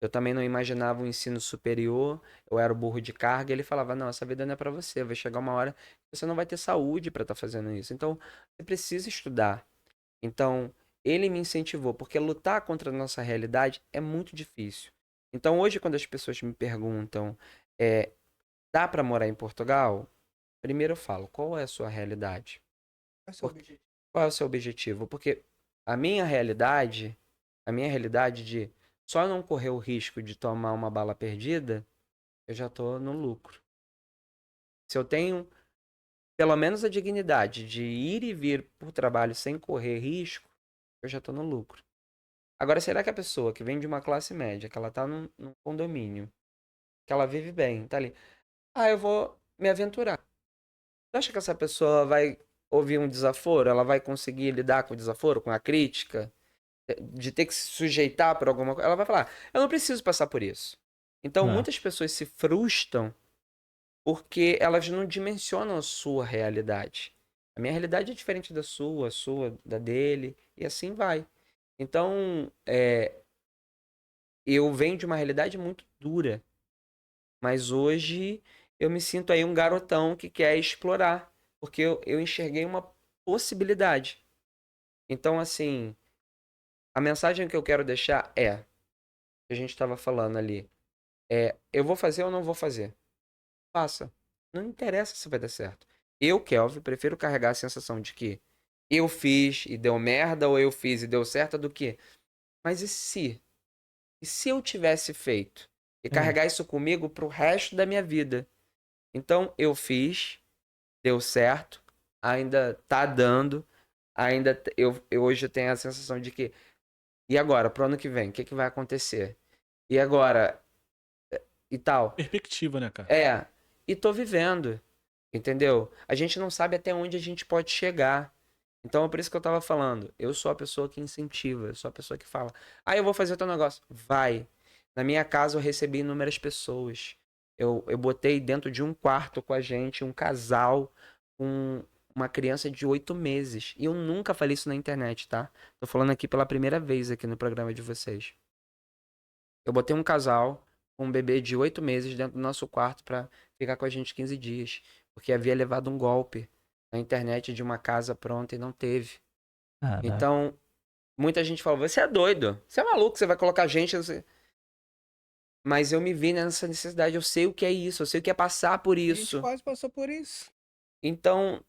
Eu também não imaginava um ensino superior, eu era o burro de carga, e ele falava, não, essa vida não é para você, vai chegar uma hora que você não vai ter saúde para estar fazendo isso. Então, você precisa estudar. Então, ele me incentivou, porque lutar contra a nossa realidade é muito difícil. Então hoje, quando as pessoas me perguntam, dá para morar em Portugal? Primeiro eu falo, qual é a sua realidade? Qual é o seu objetivo? Porque a minha realidade de só não correr o risco de tomar uma bala perdida, eu já tô no lucro. Se eu tenho pelo menos a dignidade de ir e vir por trabalho sem correr risco, eu já tô no lucro. Agora, será que a pessoa que vem de uma classe média, que ela tá num condomínio, que ela vive bem, tá ali, eu vou me aventurar. Você acha que essa pessoa vai ouvir um desaforo? Ela vai conseguir lidar com o desaforo, com a crítica? De ter que se sujeitar por alguma coisa? Ela vai falar, eu não preciso passar por isso. Então, muitas pessoas se frustram porque elas não dimensionam a sua realidade. A minha realidade é diferente da sua, a sua, da dele, e assim vai. Então, eu venho de uma realidade muito dura, mas hoje eu me sinto aí um garotão que quer explorar, porque eu enxerguei uma possibilidade. Então, assim, a mensagem que eu quero deixar é, que a gente estava falando ali, eu vou fazer ou não vou fazer? Faça. Não interessa se vai dar certo. Eu, Kelvin, prefiro carregar a sensação de que eu fiz e deu merda, ou eu fiz e deu certo, do que, mas e se? E se eu tivesse feito? E carregar isso comigo pro resto da minha vida. Então, eu fiz, deu certo, ainda tá dando, eu hoje tenho a sensação de que, e agora, pro ano que vem, o que vai acontecer? E agora, e tal. Perspectiva, né, cara? E tô vivendo, entendeu? A gente não sabe até onde a gente pode chegar. Então é por isso que eu tava falando. Eu sou a pessoa que incentiva, eu sou a pessoa que fala, eu vou fazer o teu negócio. Vai. Na minha casa eu recebi inúmeras pessoas. Eu botei dentro de um quarto com a gente um casal com uma criança de 8 meses. E eu nunca falei isso na internet, tá? Tô falando aqui pela primeira vez aqui no programa de vocês. Eu botei um casal com um bebê de 8 meses dentro do nosso quarto pra ficar com a gente 15 dias. Porque havia levado um golpe na internet de uma casa pronta e não teve. Caraca. Então, muita gente fala, você é doido, você é maluco, você vai colocar gente... Mas eu me vi nessa necessidade, eu sei o que é isso, eu sei o que é passar por A gente isso. quase passou por isso. Então,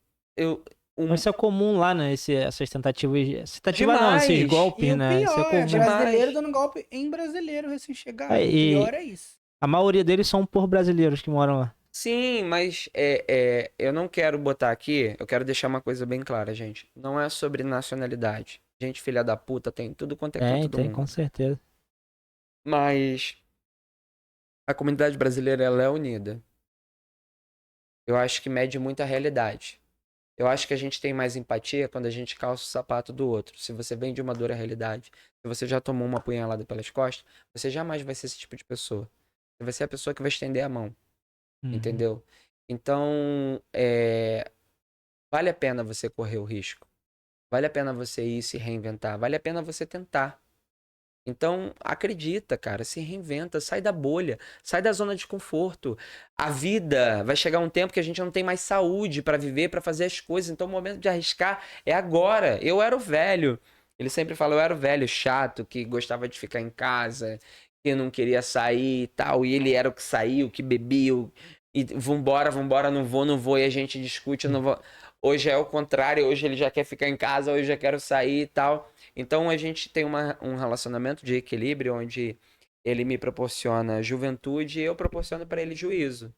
Mas isso é comum lá, né? Essas tentativas. Tentativa não, esses Demais. golpes, E o né? Isso é pior, é comum. brasileiro dando golpe em brasileiro recém-chegado. É, O e- pior é isso. A maioria deles são por brasileiros que moram lá. Sim, mas eu não quero botar aqui, eu quero deixar uma coisa bem clara, gente. Não é sobre nacionalidade. Gente, filha da puta, tem tudo quanto é canto do Tem, mundo. com certeza. Mas a comunidade brasileira, ela é unida. Eu acho que mede muito a realidade. Eu acho que a gente tem mais empatia quando a gente calça o sapato do outro. Se você vem de uma dura realidade, se você já tomou uma punhalada pelas costas, você jamais vai ser esse tipo de pessoa. Você vai ser a pessoa que vai estender a mão, entendeu? Então, vale a pena você correr o risco. Vale a pena você ir se reinventar. Vale a pena você tentar. Então, acredita, cara, se reinventa, sai da bolha, sai da zona de conforto. A vida vai chegar um tempo que a gente não tem mais saúde pra viver, pra fazer as coisas. Então, o momento de arriscar é agora. Eu era o velho. Ele sempre fala, eu era o velho chato que gostava de ficar em casa, que não queria sair e tal. E ele era o que saiu, o que bebia, e vambora, vambora, não vou, e a gente discute, eu não vou. Hoje é o contrário, hoje ele já quer ficar em casa, hoje já quero sair e tal. Então a gente tem um relacionamento de equilíbrio onde ele me proporciona juventude e eu proporciono para ele juízo.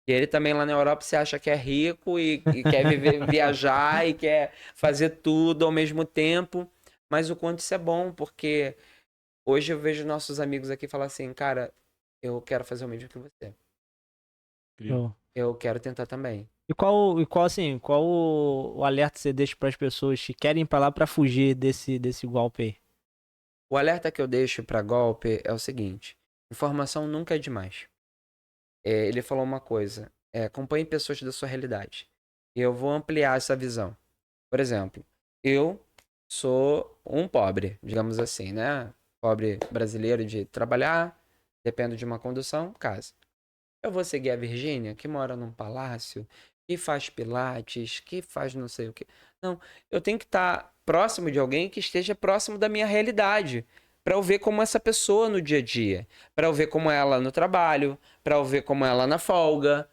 E ele também lá na Europa se acha que é rico e quer viajar e quer fazer tudo ao mesmo tempo. Mas o quanto isso é bom, porque hoje eu vejo nossos amigos aqui falar assim, cara, eu quero fazer o mesmo que você. Incrível. Eu quero tentar também. E qual o alerta que você deixa para as pessoas que querem ir pra lá pra fugir desse golpe aí? O alerta que eu deixo para golpe é o seguinte: informação nunca é demais. Ele falou uma coisa: acompanhe pessoas da sua realidade. E eu vou ampliar essa visão. Por exemplo, eu sou um pobre, digamos assim, né? Pobre brasileiro de trabalhar, dependo de uma condução, casa. Eu vou seguir a Virgínia, que mora num palácio, que faz pilates, que faz não sei o quê. Não, eu tenho que estar próximo de alguém que esteja próximo da minha realidade, para eu ver como essa pessoa no dia a dia, para eu ver como ela no trabalho, para eu ver como ela na folga.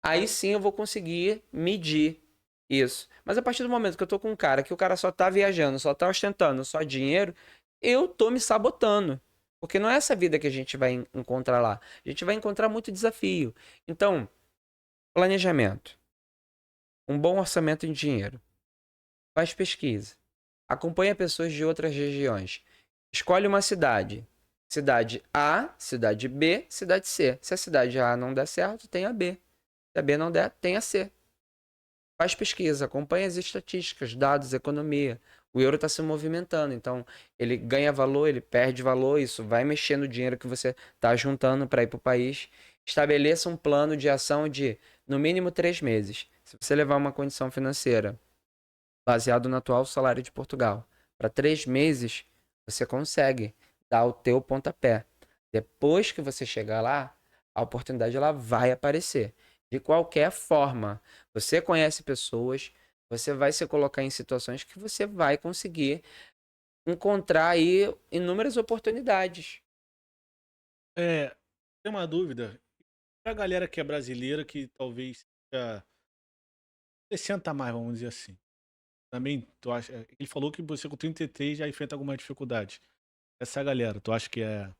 Aí sim eu vou conseguir medir isso. Mas a partir do momento que eu tô com um cara que o cara só tá viajando, só tá ostentando só dinheiro, eu tô me sabotando. Porque não é essa vida que a gente vai encontrar lá. A gente vai encontrar muito desafio. Então, planejamento. Um bom orçamento em dinheiro. Faz pesquisa. Acompanha pessoas de outras regiões. Escolhe uma cidade. Cidade A, cidade B, cidade C. Se a cidade A não der certo, tem a B. Se a B não der, tem a C. Faz pesquisa, acompanha as estatísticas, dados, economia. O euro está se movimentando, então ele ganha valor, ele perde valor, isso vai mexer no dinheiro que você está juntando para ir para o país. Estabeleça um plano de ação de, no mínimo, 3 meses. Se você levar uma condição financeira baseado no atual salário de Portugal, para 3 meses, você consegue dar o teu pontapé. Depois que você chegar lá, a oportunidade ela vai aparecer. De qualquer forma, você conhece pessoas, você vai se colocar em situações que você vai conseguir encontrar aí inúmeras oportunidades. Tem uma dúvida. Pra galera que é brasileira, que talvez seja 60 a mais, vamos dizer assim. Também, tu acha. Ele falou que você com 33 já enfrenta alguma dificuldade. Essa galera, tu acha que é.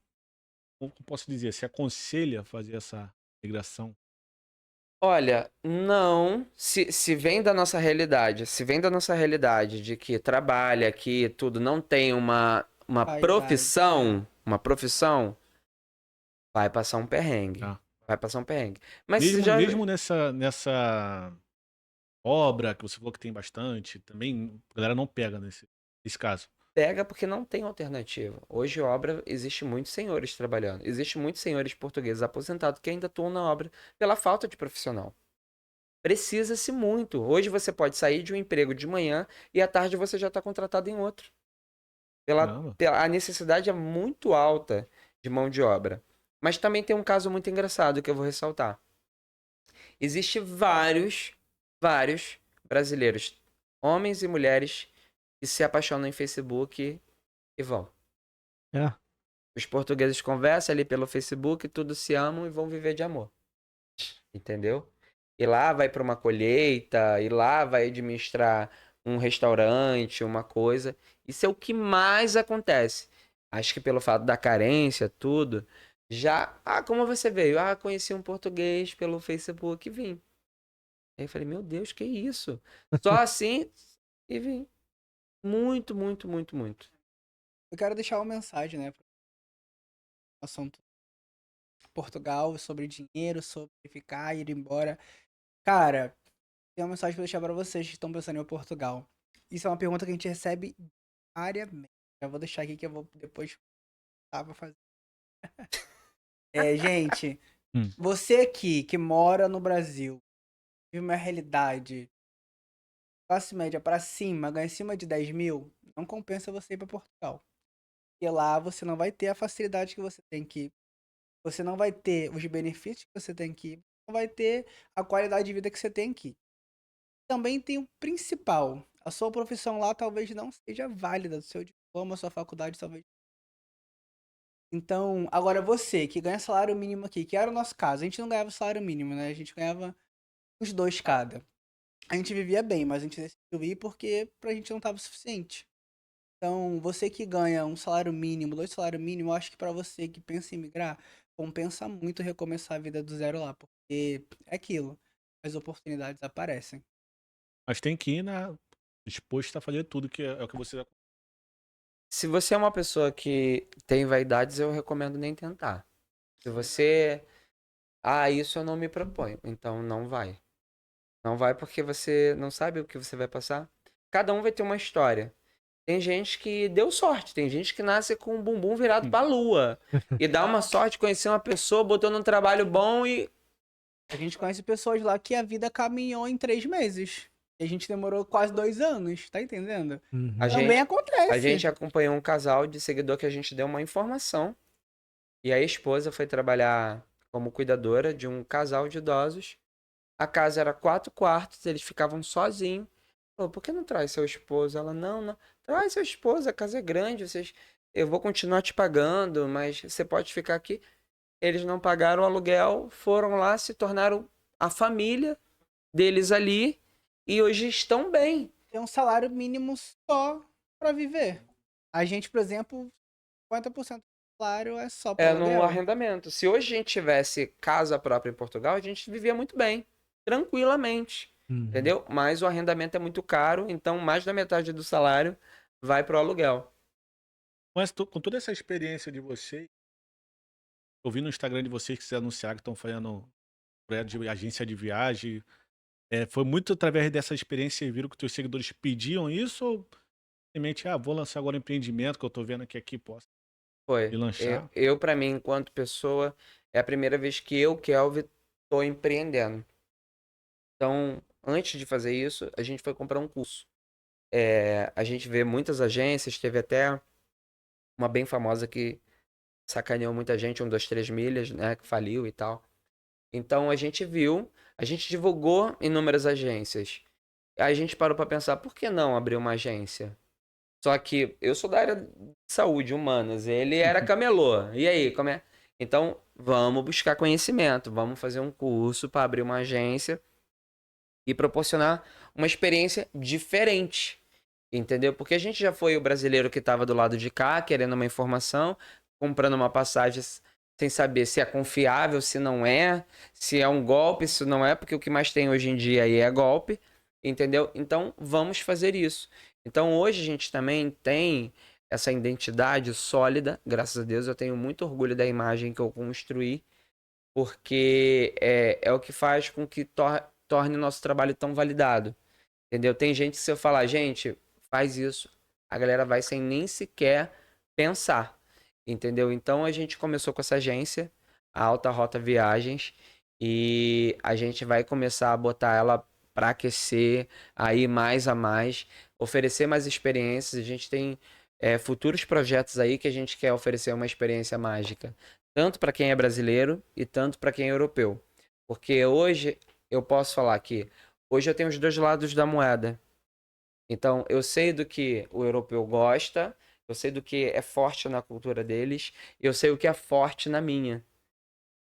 Como eu posso dizer? Se aconselha fazer essa migração? Olha, não, se vem da nossa realidade, se vem da nossa realidade de que trabalha aqui, tudo, não tem uma Vaidade. profissão, vai passar um perrengue. Tá? Vai passar um perrengue. Mas Mesmo, já mesmo nessa obra que você falou que tem bastante, também a galera não pega nesse caso. pega porque não tem alternativa. Hoje, obra, existe muitos senhores trabalhando. Existe muitos senhores portugueses aposentados que ainda atuam na obra pela falta de profissional. Precisa-se muito. Hoje você pode sair de um emprego de manhã e à tarde você já está contratado em outro. Caramba. A necessidade é muito alta de mão de obra. Mas também tem um caso muito engraçado que eu vou ressaltar. Existem vários brasileiros, homens e mulheres, que se apaixonam em Facebook e vão. É. Os portugueses conversam ali pelo Facebook, tudo se amam e vão viver de amor. Entendeu? E lá vai para uma colheita, e lá vai administrar um restaurante, uma coisa. Isso é o que mais acontece. Acho que pelo fato da carência, tudo, já. Ah, como você veio? Ah, conheci um português pelo Facebook e vim. Aí eu falei, meu Deus, que isso? Só assim e vim. Muito, muito, muito, muito. Eu quero deixar uma mensagem, né? Pro assunto Portugal, sobre dinheiro, sobre ficar, ir embora. Cara, tem uma mensagem pra deixar pra vocês que estão pensando em ir pra Portugal. Isso é uma pergunta que a gente recebe diariamente. Já vou deixar aqui que eu vou depois pra fazer. Gente, Hum. você aqui que mora no Brasil, vive uma realidade classe média pra cima, ganha acima de 10 mil, não compensa você ir pra Portugal. Porque lá você não vai ter a facilidade que você tem aqui. Você não vai ter os benefícios que você tem aqui. Não vai ter a qualidade de vida que você tem aqui. Também tem o principal. A sua profissão lá talvez não seja válida. O seu diploma, a sua faculdade talvez. Então, agora você que ganha salário mínimo aqui, que era o nosso caso. A gente não ganhava salário mínimo, né? A gente ganhava os dois cada. A gente vivia bem, mas a gente decidiu ir porque pra gente não tava o suficiente. Então, você que ganha um salário mínimo, 2 salários mínimos, eu acho que pra você que pensa em migrar, compensa muito recomeçar a vida do zero lá, porque é aquilo, as oportunidades aparecem. Mas tem que ir disposto a fazer tudo que é o que você. Se você é uma pessoa que tem vaidades, eu recomendo nem tentar. Se você. Ah, isso eu não me proponho. Então não vai. Não vai porque você não sabe o que você vai passar. Cada um vai ter uma história. Tem gente que deu sorte, tem gente que nasce com o bumbum virado pra lua. E dá uma sorte, conhecer uma pessoa, botou num trabalho bom e. A gente conhece pessoas lá que a vida caminhou em 3 meses. E a gente demorou quase 2 anos, tá entendendo? Uhum. A Também gente, acontece. a gente acompanhou um casal de seguidor que a gente deu uma informação. E a esposa foi trabalhar como cuidadora de um casal de idosos. A casa era 4 quartos, eles ficavam sozinhos. Falou, por que não traz seu esposo? Ela, não, traz seu esposo, a casa é grande, eu vou continuar te pagando, mas você pode ficar aqui. Eles não pagaram o aluguel, foram lá, se tornaram a família deles ali e hoje estão bem. Tem um salário mínimo só pra viver. A gente, por exemplo, 50% do salário é só pra É aluguel. no arrendamento. Se hoje a gente tivesse casa própria em Portugal, a gente vivia muito bem, tranquilamente, entendeu? Mas o arrendamento é muito caro, então mais da metade do salário vai pro aluguel. Mas com toda essa experiência de vocês, eu vi no Instagram de vocês que vocês anunciaram que estão fazendo projeto de agência de viagem. Foi muito através dessa experiência e viram que os teus seguidores pediam isso ou simplesmente, vou lançar agora um empreendimento que eu tô vendo que aqui posso Foi. me lanchar? Eu para mim, enquanto pessoa, é a primeira vez que eu, Kelvin, tô empreendendo. Então, antes de fazer isso, a gente foi comprar um curso. A gente vê muitas agências, teve até uma bem famosa que sacaneou muita gente, 123 milhas, né, que faliu e tal. Então a gente viu, a gente divulgou inúmeras agências. Aí a gente parou para pensar, por que não abrir uma agência? Só que eu sou da área de saúde, humanas, ele era camelô. E aí, como é? Então, vamos buscar conhecimento, vamos fazer um curso para abrir uma agência e proporcionar uma experiência diferente. Entendeu? Porque a gente já foi o brasileiro que estava do lado de cá, querendo uma informação, comprando uma passagem sem saber se é confiável, se não é, se é um golpe, se não é, porque o que mais tem hoje em dia aí é golpe, entendeu? Então, vamos fazer isso. Então, hoje a gente também tem essa identidade sólida, graças a Deus, eu tenho muito orgulho da imagem que eu construí, porque é o que faz com que torne o nosso trabalho tão validado, entendeu? Tem gente que se eu falar, gente, faz isso, a galera vai sem nem sequer pensar, entendeu? Então a gente começou com essa agência, a Alta Rota Viagens, e a gente vai começar a botar ela para aquecer, aí mais a mais, oferecer mais experiências. A gente tem futuros projetos aí que a gente quer oferecer uma experiência mágica, tanto para quem é brasileiro e tanto para quem é europeu. Porque hoje eu posso falar que hoje eu tenho os dois lados da moeda. Então, eu sei do que o europeu gosta, eu sei do que é forte na cultura deles, e eu sei o que é forte na minha.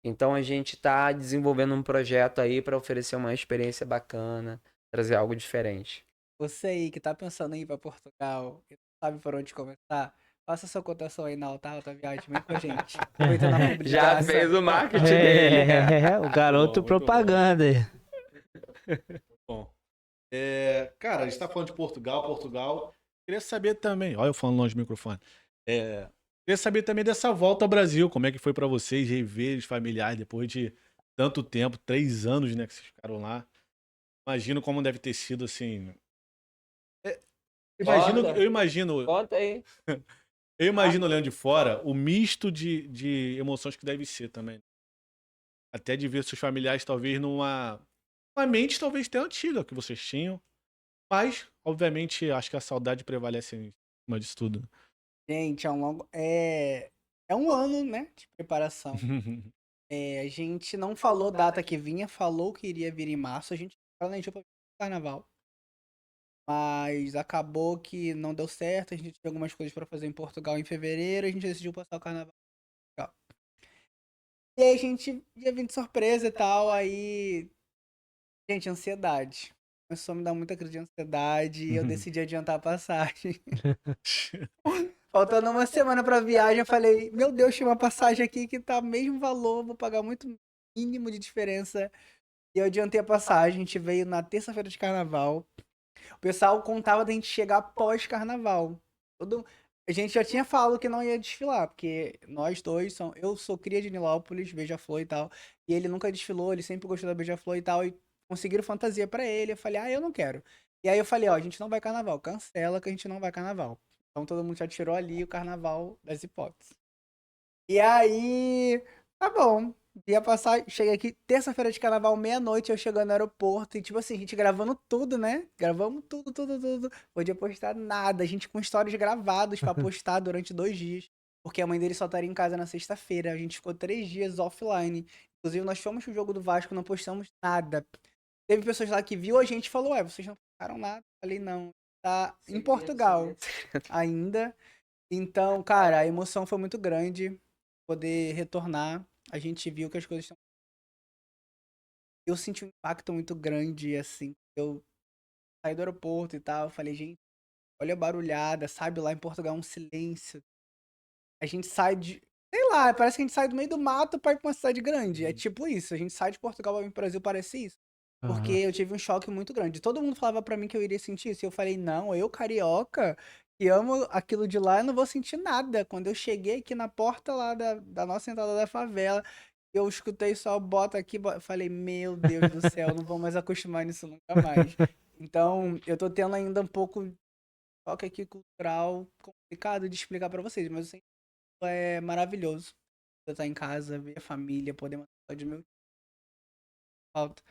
Então, a gente está desenvolvendo um projeto aí para oferecer uma experiência bacana, trazer algo diferente. Você aí que tá pensando em ir pra Portugal e não sabe por onde começar, faça sua cotação aí na Alta Viagem, vem com a gente. Aproveitando a publi de Já graça. fez o marketing dele. O garoto Muito bom, muito propaganda aí. Bom, cara, a gente tá falando de Portugal. Queria saber também, olha eu falando longe do microfone. Queria saber também dessa volta ao Brasil, como é que foi pra vocês rever os familiares depois de tanto tempo, 3 anos, né, que vocês ficaram lá. Imagino como deve ter sido, assim... Conta. Eu imagino Conta aí. olhando de fora o misto de emoções que deve ser também. Até de ver seus familiares talvez numa mente talvez até antiga que vocês tinham. Mas, obviamente, acho que a saudade prevalece em cima disso tudo. Gente, é um longo. É um ano, né? De preparação. A gente não falou data que vinha, falou que iria vir em março. A gente planejou pra vir no carnaval. Mas acabou que não deu certo. A gente tinha algumas coisas pra fazer em Portugal em fevereiro. A gente decidiu passar o carnaval em Portugal. E aí a gente ia vir de surpresa e tal. Aí. Gente, ansiedade. Começou a me dar muita crise de ansiedade. E eu decidi adiantar a passagem. Faltando uma semana pra viagem, eu falei, meu Deus, tinha uma passagem aqui que tá mesmo valor, vou pagar muito mínimo de diferença. E eu adiantei a passagem, a gente veio na terça-feira de carnaval. O pessoal contava da gente chegar pós-carnaval. A gente já tinha falado que não ia desfilar, porque nós dois eu sou cria de Nilópolis, Beija-Flor e tal. E ele nunca desfilou, ele sempre gostou da Beija-Flor e tal. E conseguiram fantasia pra ele. Eu falei, eu não quero. E aí eu falei, a gente não vai carnaval, cancela que a gente não vai carnaval. Então todo mundo já tirou ali o carnaval das hipóteses. E aí, tá bom. Ia passar, cheguei aqui terça-feira de carnaval, meia-noite, eu chegando no aeroporto. E tipo assim, a gente gravando tudo, né? Gravamos tudo, tudo, tudo. Podia postar nada. A gente com stories gravados pra postar durante 2 dias. Porque a mãe dele só estaria em casa na sexta-feira. A gente ficou 3 dias offline. Inclusive, nós fomos pro jogo do Vasco, não postamos nada. Teve pessoas lá que viu a gente e falou, vocês não ficaram nada. Falei, não, tá em Portugal ainda. Então, cara, a emoção foi muito grande poder retornar. A gente viu que as coisas estão. Eu senti um impacto muito grande, assim. Eu saí do aeroporto e tal. Falei, gente, olha a barulhada, sabe? Lá em Portugal é um silêncio. A gente sai de. Sei lá, parece que a gente sai do meio do mato pra ir pra uma cidade grande. É tipo isso. A gente sai de Portugal pra vir pro Brasil, parece isso. Porque Aham. eu tive um choque muito grande. Todo mundo falava pra mim que eu iria sentir isso. E eu falei, não, eu, carioca, que amo aquilo de lá, eu não vou sentir nada. Quando eu cheguei aqui na porta lá da nossa entrada da favela, eu escutei só bota aqui, falei, meu Deus do céu, não vou mais acostumar nisso nunca mais. Então, eu tô tendo ainda um pouco de choque aqui cultural complicado de explicar pra vocês, mas eu sei que é maravilhoso. Eu estar em casa, ver a família, poder mandar de meu falta.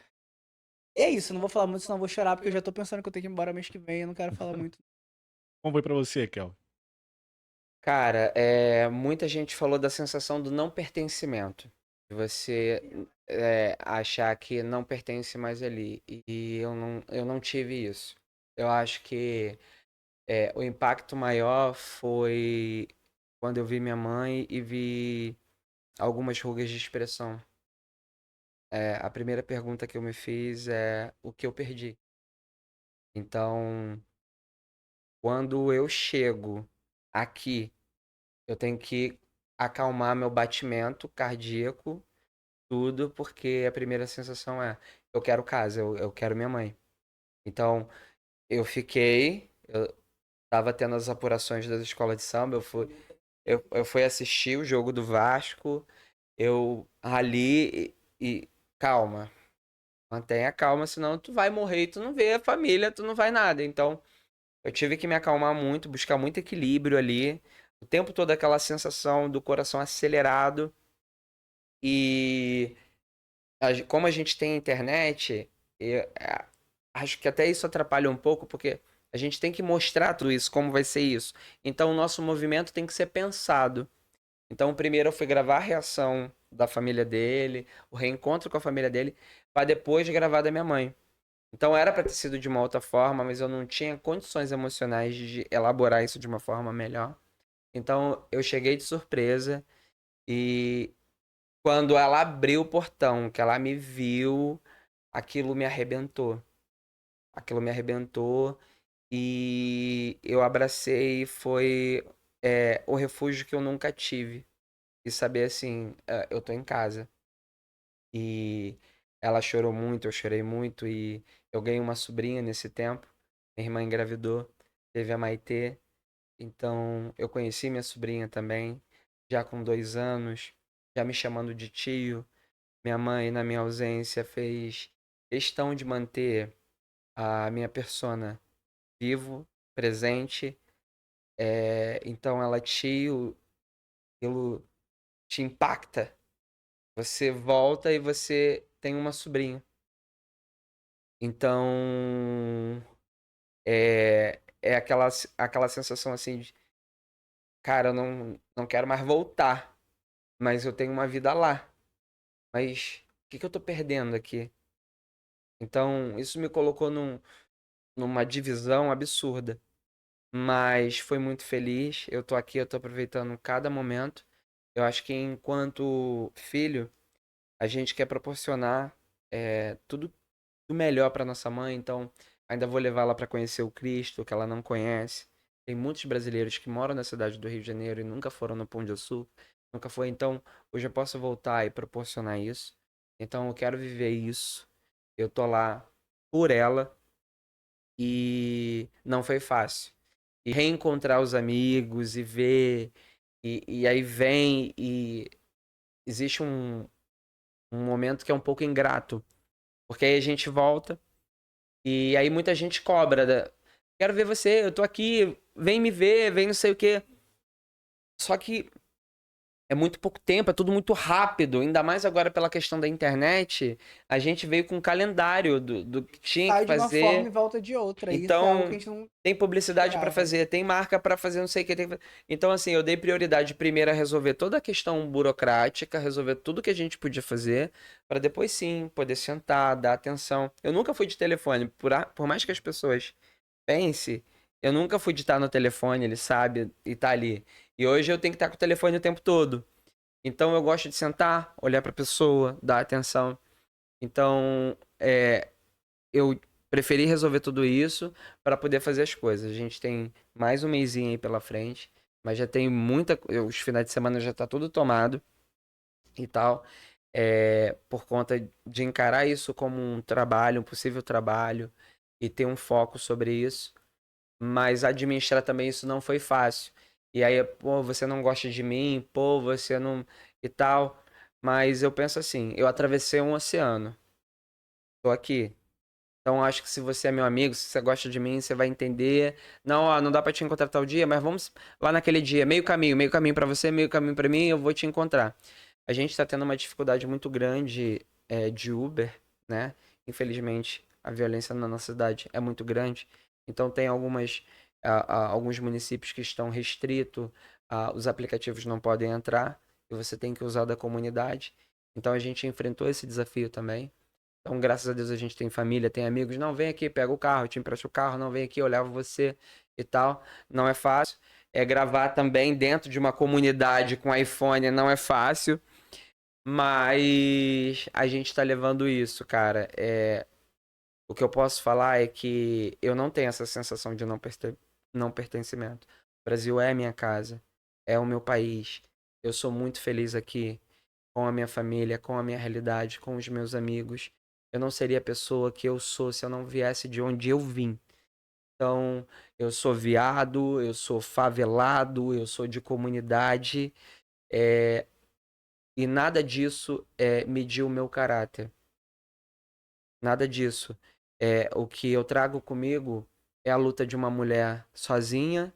E é isso, não vou falar muito, senão eu vou chorar, porque eu já tô pensando que eu tenho que ir embora mês que vem, eu não quero falar muito. Como foi pra você, Kel? Cara, muita gente falou da sensação do não pertencimento. De você achar que não pertence mais ali. E eu não tive isso. Eu acho que o impacto maior foi quando eu vi minha mãe e vi algumas rugas de expressão. A primeira pergunta que eu me fiz é o que eu perdi. Então, quando eu chego aqui, eu tenho que acalmar meu batimento cardíaco, tudo, porque a primeira sensação é: eu quero casa, eu quero minha mãe. Então, eu tava tendo as apurações das escolas de samba, eu fui assistir o jogo do Vasco, eu ali e calma, mantenha calma, senão tu vai morrer e tu não vê a família, tu não vai nada. Então, eu tive que me acalmar muito, buscar muito equilíbrio ali. O tempo todo aquela sensação do coração acelerado. E como a gente tem internet, acho que até isso atrapalha um pouco, porque a gente tem que mostrar tudo isso, como vai ser isso. Então, o nosso movimento tem que ser pensado. Então, primeiro eu fui gravar a reação da família dele, o reencontro com a família dele, para depois gravar da minha mãe. Então era para ter sido de uma outra forma, mas eu não tinha condições emocionais de elaborar isso de uma forma melhor. Então eu cheguei de surpresa e quando ela abriu o portão, que ela me viu, aquilo me arrebentou. Aquilo me arrebentou e eu abracei, foi o refúgio que eu nunca tive. E saber assim, eu tô em casa. E ela chorou muito, eu chorei muito e eu ganhei uma sobrinha nesse tempo. Minha irmã engravidou, teve a Maitê. Então eu conheci minha sobrinha também, já com 2 anos, já me chamando de tio. Minha mãe, na minha ausência, fez questão de manter a minha persona vivo, presente. Então ela aquilo te impacta. Você volta e você tem uma sobrinha. Então, é aquela sensação assim de, cara, eu não quero mais voltar, mas eu tenho uma vida lá. Mas o que eu tô perdendo aqui? Então, isso me colocou numa divisão absurda. Mas foi muito feliz. Eu tô aqui, eu tô aproveitando cada momento. Eu acho que enquanto filho, a gente quer proporcionar tudo do melhor para nossa mãe, então ainda vou levá-la para conhecer o Cristo, que ela não conhece. Tem muitos brasileiros que moram na cidade do Rio de Janeiro e nunca foram no Pão de Açúcar, nunca foi. Então, hoje eu posso voltar e proporcionar isso. Então, eu quero viver isso. Eu tô lá por ela e não foi fácil. E reencontrar os amigos e ver e aí vem e existe um momento que é um pouco ingrato, porque aí a gente volta. E aí muita gente cobra. Quero ver você, eu tô aqui, vem me ver, vem não sei o quê. Só que é muito pouco tempo, é tudo muito rápido. Ainda mais agora pela questão da internet, a gente veio com um calendário do que tinha Sai que de uma forma e fazer. volta de outra. Isso é algo Então, que a gente não tem publicidade para esperava. fazer, tem marca para fazer, não sei o que. Então, assim, eu dei prioridade primeiro a resolver toda a questão burocrática, resolver tudo que a gente podia fazer, para depois sim poder sentar, dar atenção. Eu nunca fui de telefone, por mais que as pessoas pensem, eu nunca fui de estar no telefone, ele sabe, e tá ali. E hoje eu tenho que estar com o telefone o tempo todo. Então eu gosto de sentar, olhar para a pessoa, dar atenção. Então, eu preferi resolver tudo isso para poder fazer as coisas. A gente tem mais um mesinho aí pela frente, mas já tem muita. Os finais de semana já tá tudo tomado e tal. Por conta de encarar isso como um trabalho, um possível trabalho, e ter um foco sobre isso. Mas administrar também isso não foi fácil. E aí, pô, você não gosta de mim, pô, você não. E tal. Mas eu penso assim, eu atravessei um oceano. Tô aqui. Então, acho que se você é meu amigo, se você gosta de mim, você vai entender. Não, ó, não dá pra te encontrar tal dia, mas vamos lá naquele dia. Meio caminho pra você, meio caminho pra mim, eu vou te encontrar. A gente tá tendo uma dificuldade muito grande de Uber, né? Infelizmente, a violência na nossa cidade é muito grande. Então, tem alguns municípios que estão restritos, os aplicativos não podem entrar e você tem que usar da comunidade. Então, a gente enfrentou esse desafio também. Então, graças a Deus, a gente tem família, tem amigos. Não, vem aqui, pega o carro, eu te empresto o carro. Não, vem aqui, eu levo você e tal. Não é fácil. Gravar também dentro de uma comunidade com iPhone não é fácil. Mas a gente tá levando isso, cara. O que eu posso falar é que eu não tenho essa sensação de não pertencimento. O Brasil é minha casa, é o meu país. Eu sou muito feliz aqui com a minha família, com a minha realidade, com os meus amigos. Eu não seria a pessoa que eu sou se eu não viesse de onde eu vim. Então, eu sou viado, eu sou favelado, eu sou de comunidade, e nada disso mediu o meu caráter. Nada disso. O que eu trago comigo é a luta de uma mulher sozinha,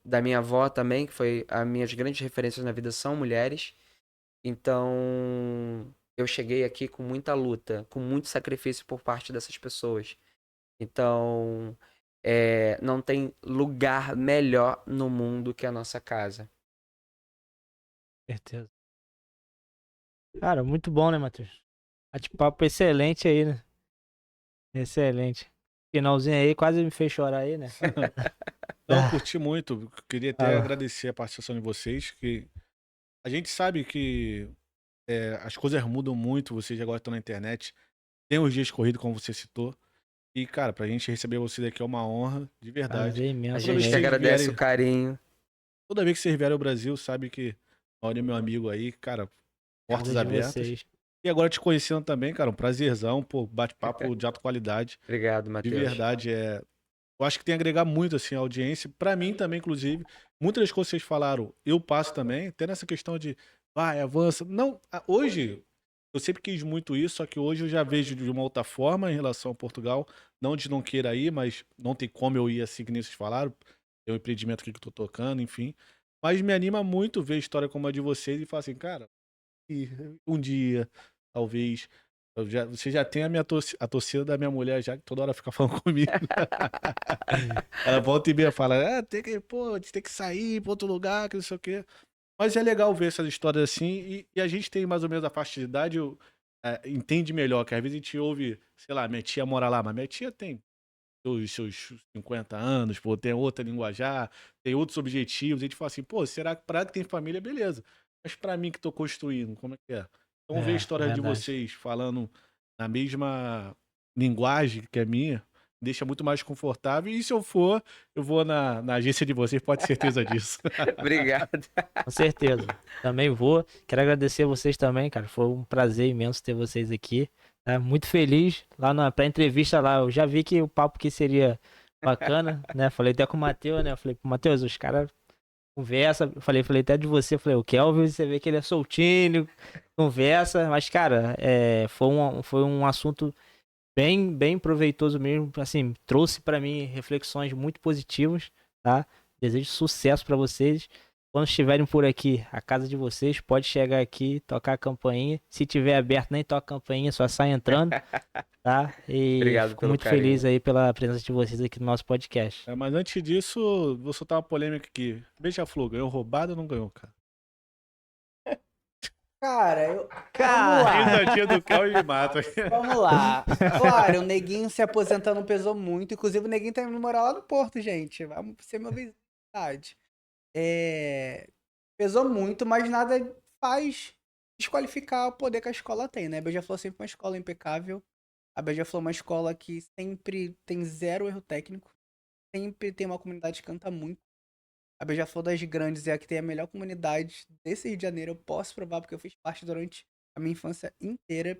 da minha avó também, que foi as minhas grandes referências na vida são mulheres. Então, eu cheguei aqui com muita luta, com muito sacrifício por parte dessas pessoas. Então, não tem lugar melhor no mundo que a nossa casa. Certeza. Cara, muito bom, né, Matheus? Bate-papo excelente aí, né? Excelente. Finalzinho aí quase me fez chorar aí, né? Não, curti muito. Queria até Ah. agradecer a participação de vocês, que a gente sabe que as coisas mudam muito, vocês agora estão na internet, tem os dias corridos, como você citou. E, cara, pra gente receber você daqui é uma honra, de verdade. Prazer A imenso Toda vez gente que que vocês agradece vierem, o carinho. toda vez que vocês vierem ao Brasil, sabe que Mauri é meu amigo aí, cara, portas Casa de abertas. vocês. E agora te conhecendo também, cara, um prazerzão, pô, bate-papo de alta qualidade. Obrigado, De Matheus. verdade, eu acho que tem a agregar muito, assim, a audiência. Pra mim também, inclusive, muitas das coisas que vocês falaram, eu passo também, até nessa questão de, vai, avança. Não, hoje, eu sempre quis muito isso, só que hoje eu já vejo de uma outra forma em relação a Portugal. Não de não queira ir, mas não tem como eu ir assim que nem vocês falaram. Tem um empreendimento aqui que eu tô tocando, enfim. Mas me anima muito ver história como a de vocês e falar assim, cara, e um dia, talvez. Você já tem a torcida da minha mulher já, que toda hora fica falando comigo. Ela volta e meia fala, pô, a gente tem que sair pra outro lugar, que não sei o quê. Mas é legal ver essas histórias assim, e a gente tem mais ou menos a faixa de idade, entende melhor, que às vezes a gente ouve, sei lá, minha tia mora lá, mas minha tia tem os seus 50 anos, pô, tem outra linguajar, tem outros objetivos, a gente fala assim, pô, será que pra que tem família, beleza. Mas pra mim que tô construindo, como é que é? Então ver a história de Verdade. vocês falando na mesma linguagem que a minha, deixa muito mais confortável, e se eu for, eu vou na agência de vocês, pode ter certeza disso. Obrigado. Com certeza. Também vou. Quero agradecer a vocês também, cara. Foi um prazer imenso ter vocês aqui. Tá? Muito feliz. Lá na pré-entrevista lá, eu já vi que o papo aqui seria bacana, né? Falei até com o Matheus, né? Eu falei, Matheus, os caras conversam. Falei até de você. Falei, o Kelvin, você vê que ele é soltinho, conversa. Mas, cara, foi um assunto bem proveitoso mesmo. Assim, trouxe pra mim reflexões muito positivas, tá? Desejo sucesso pra vocês. Quando estiverem por aqui, a casa de vocês, pode chegar aqui, tocar a campainha. Se tiver aberto, nem toca a campainha, só sai entrando, tá? E Obrigado fico pelo muito carinho. feliz aí pela presença de vocês aqui no nosso podcast. Mas antes disso, vou soltar uma polêmica aqui. Beija-Flor, ganhou roubado ou não ganhou, cara? Cara, vamos Cara, lá. Risadinha do Cal e me mata. Vamos lá. Claro, o Neguinho se aposentando pesou muito. Inclusive, o Neguinho tá indo morar lá no Porto, gente. Vai ser meu visibilidade. Pesou muito, mas nada faz desqualificar o poder que a escola tem, né? A Beija-Flor é sempre uma escola impecável. A Beija-Flor é uma escola que sempre tem zero erro técnico. Sempre tem uma comunidade que canta muito. A Beija-Flor das Grandes é a que tem a melhor comunidade desse Rio de Janeiro. Eu posso provar porque eu fiz parte durante a minha infância inteira.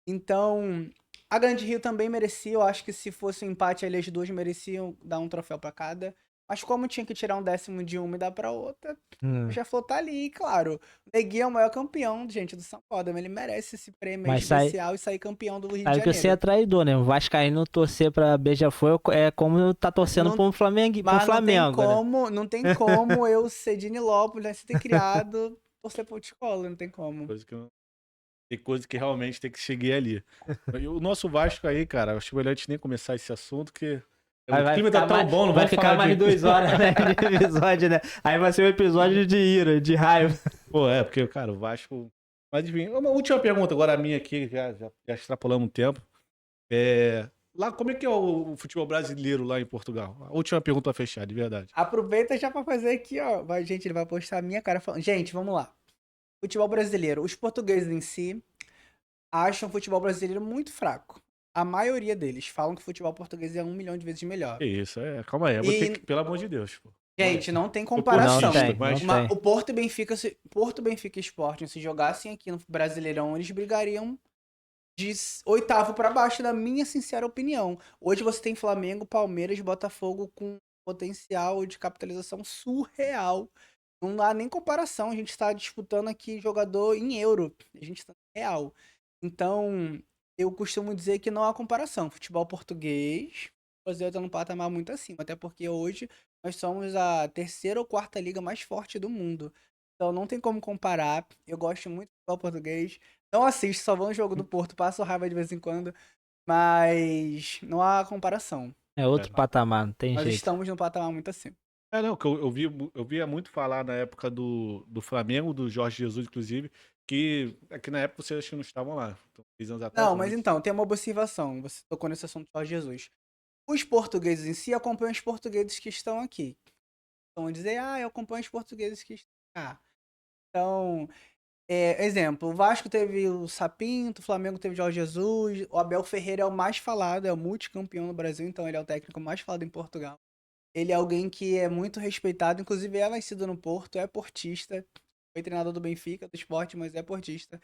Então, a Grande Rio também merecia. Eu acho que se fosse um empate ali, as duas mereciam dar um troféu pra cada. Mas como tinha que tirar um décimo de uma e dar pra outra, o Beija-Flor tá ali, claro. O Neguinho é o maior campeão, gente, do São Paulo. Ele merece esse prêmio aí Mas especial e sair campeão do Rio de sabe que você é Janeiro. traidor, né? O Vascaíno torcer pra Beija-Flor é como tá torcendo Não- pro Flamengo, Mas Flamengo, né? não tem como eu ser de Nilópolis, né, se ter criado, torcer pra escola, não tem como. Tem coisa que realmente tem que seguir ali. E o nosso Vasco aí, cara, acho melhor a gente nem começar esse assunto, que o time tá tão bom, não vai vamos ficar falar mais de... 2 horas, né, de episódio, né? Aí vai ser um episódio de ira, de raiva. Pô, porque, cara, o Vasco... Mas enfim, uma última pergunta, agora a minha aqui, já extrapolamos um tempo. Lá, como é que é o futebol brasileiro lá em Portugal? A última pergunta pra fechar, de verdade. Aproveita já pra fazer aqui, ó. Gente, ele vai postar a minha cara falando. Gente, vamos lá. Futebol brasileiro. Os portugueses em si acham o futebol brasileiro muito fraco. A maioria deles falam que o futebol português é 1 milhão de vezes melhor. Que isso, calma aí, eu vou ter E- que, pelo amor de Deus, pô. Gente, não tem comparação. Não tem, mas- não tem. O Porto Benfica e Sporting, se jogassem aqui no Brasileirão, eles brigariam de oitavo pra baixo, na minha sincera opinião. Hoje você tem Flamengo, Palmeiras, Botafogo com potencial de capitalização surreal. Não há nem comparação. A gente está disputando aqui jogador em euro. A gente está em real. Então, eu costumo dizer que não há comparação. Futebol português, o Brasil está num patamar muito acima. Até porque hoje nós somos a terceira ou quarta liga mais forte do mundo. Então não tem como comparar. Eu gosto muito do futebol português. Não assisto, só vou no jogo do Porto, passo raiva de vez em quando. Mas não há comparação. É outro patamar, não tem Nós jeito. estamos num patamar muito acima. Não, que eu via muito falar na época do Flamengo, do Jorge Jesus, inclusive, que na época vocês acho que não estavam lá. Então, 6 anos atrás. Não, mas então, tem uma observação. Você tocou nesse assunto só Jesus. Os portugueses em si acompanham os portugueses que estão aqui. Então, dizer, eu acompanho os portugueses que estão cá. Então, exemplo, o Vasco teve o Sapinto, o Flamengo teve o Jorge Jesus, o Abel Ferreira é o mais falado, é o multicampeão no Brasil, então ele é o técnico mais falado em Portugal. Ele é alguém que é muito respeitado, inclusive é nascido no Porto, é portista, foi treinador do Benfica, do Sport, mas é portista.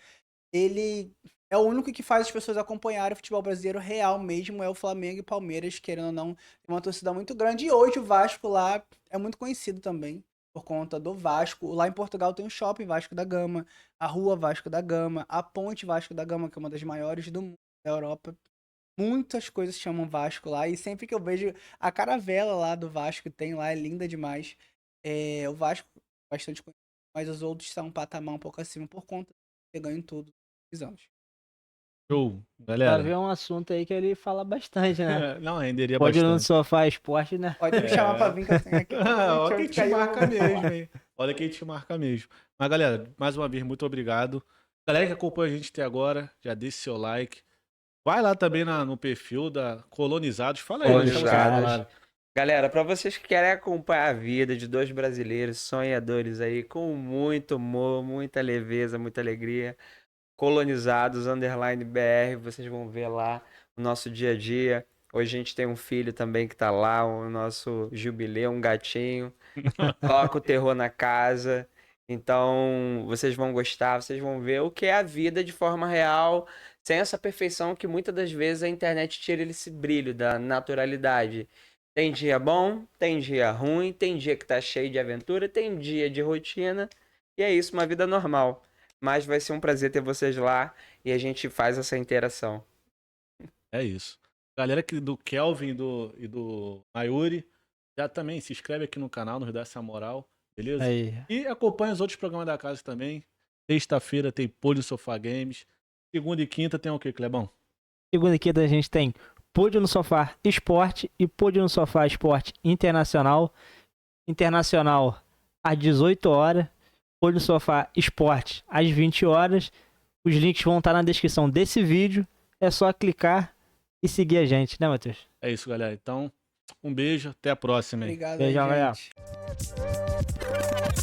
Ele é o único que faz as pessoas acompanharem o futebol brasileiro real mesmo, é o Flamengo e Palmeiras, querendo ou não, tem uma torcida muito grande. E hoje o Vasco lá é muito conhecido também, por conta do Vasco. Lá em Portugal tem o Shopping Vasco da Gama, a Rua Vasco da Gama, a Ponte Vasco da Gama, que é uma das maiores do mundo, da Europa. Muitas coisas chamam Vasco lá, e sempre que eu vejo a caravela lá do Vasco, tem lá, é linda demais. O Vasco, bastante conhecido, mas os outros estão um patamar um pouco acima por conta de ter ganho tudo nos anos. Show, Pra galera. ver um assunto aí que ele fala bastante, né? Não, renderia Pode no bastante. sofá esporte, né? Pode me chamar pra vir que eu tenho aqui. Olha quem te Caiu marca uma- mesmo, hein? Olha quem te marca mesmo. Mas, galera, mais uma vez, muito obrigado. Galera que acompanha a gente até agora, já deixa seu like. Vai lá também no perfil da Colonizados. Fala aí, Colonizados. deixa vocês falarem. Galera, para vocês que querem acompanhar a vida de dois brasileiros sonhadores aí, com muito humor, muita leveza, muita alegria, Colonizados _BR, vocês vão ver lá o nosso dia a dia. Hoje a gente tem um filho também que tá lá, o nosso jubileu, um gatinho. Toca o terror na casa. Então, vocês vão gostar, vocês vão ver o que é a vida de forma real, sem essa perfeição que muitas das vezes a internet tira esse brilho da naturalidade. Tem dia bom, tem dia ruim, tem dia que tá cheio de aventura, tem dia de rotina, e é isso, uma vida normal. Mas vai ser um prazer ter vocês lá e a gente faz essa interação. É isso. Galera do Kelvin e do Mayuri, já também se inscreve aqui no canal, nos dá essa moral. Beleza? Aí. E acompanha os outros programas da casa também. Sexta-feira tem Pod no Sofá Games. Segunda e quinta tem o quê, Clebão? Segunda e quinta a gente tem Pod no Sofá Esporte e Pod no Sofá Esporte Internacional. Internacional às 18 horas. Pod no Sofá Esporte às 20 horas. Os links vão estar na descrição desse vídeo. É só clicar e seguir a gente, né, Matheus? É isso, galera. Então, um beijo. Até a próxima. Hein? Obrigado, Beijão, aí, galera. gente.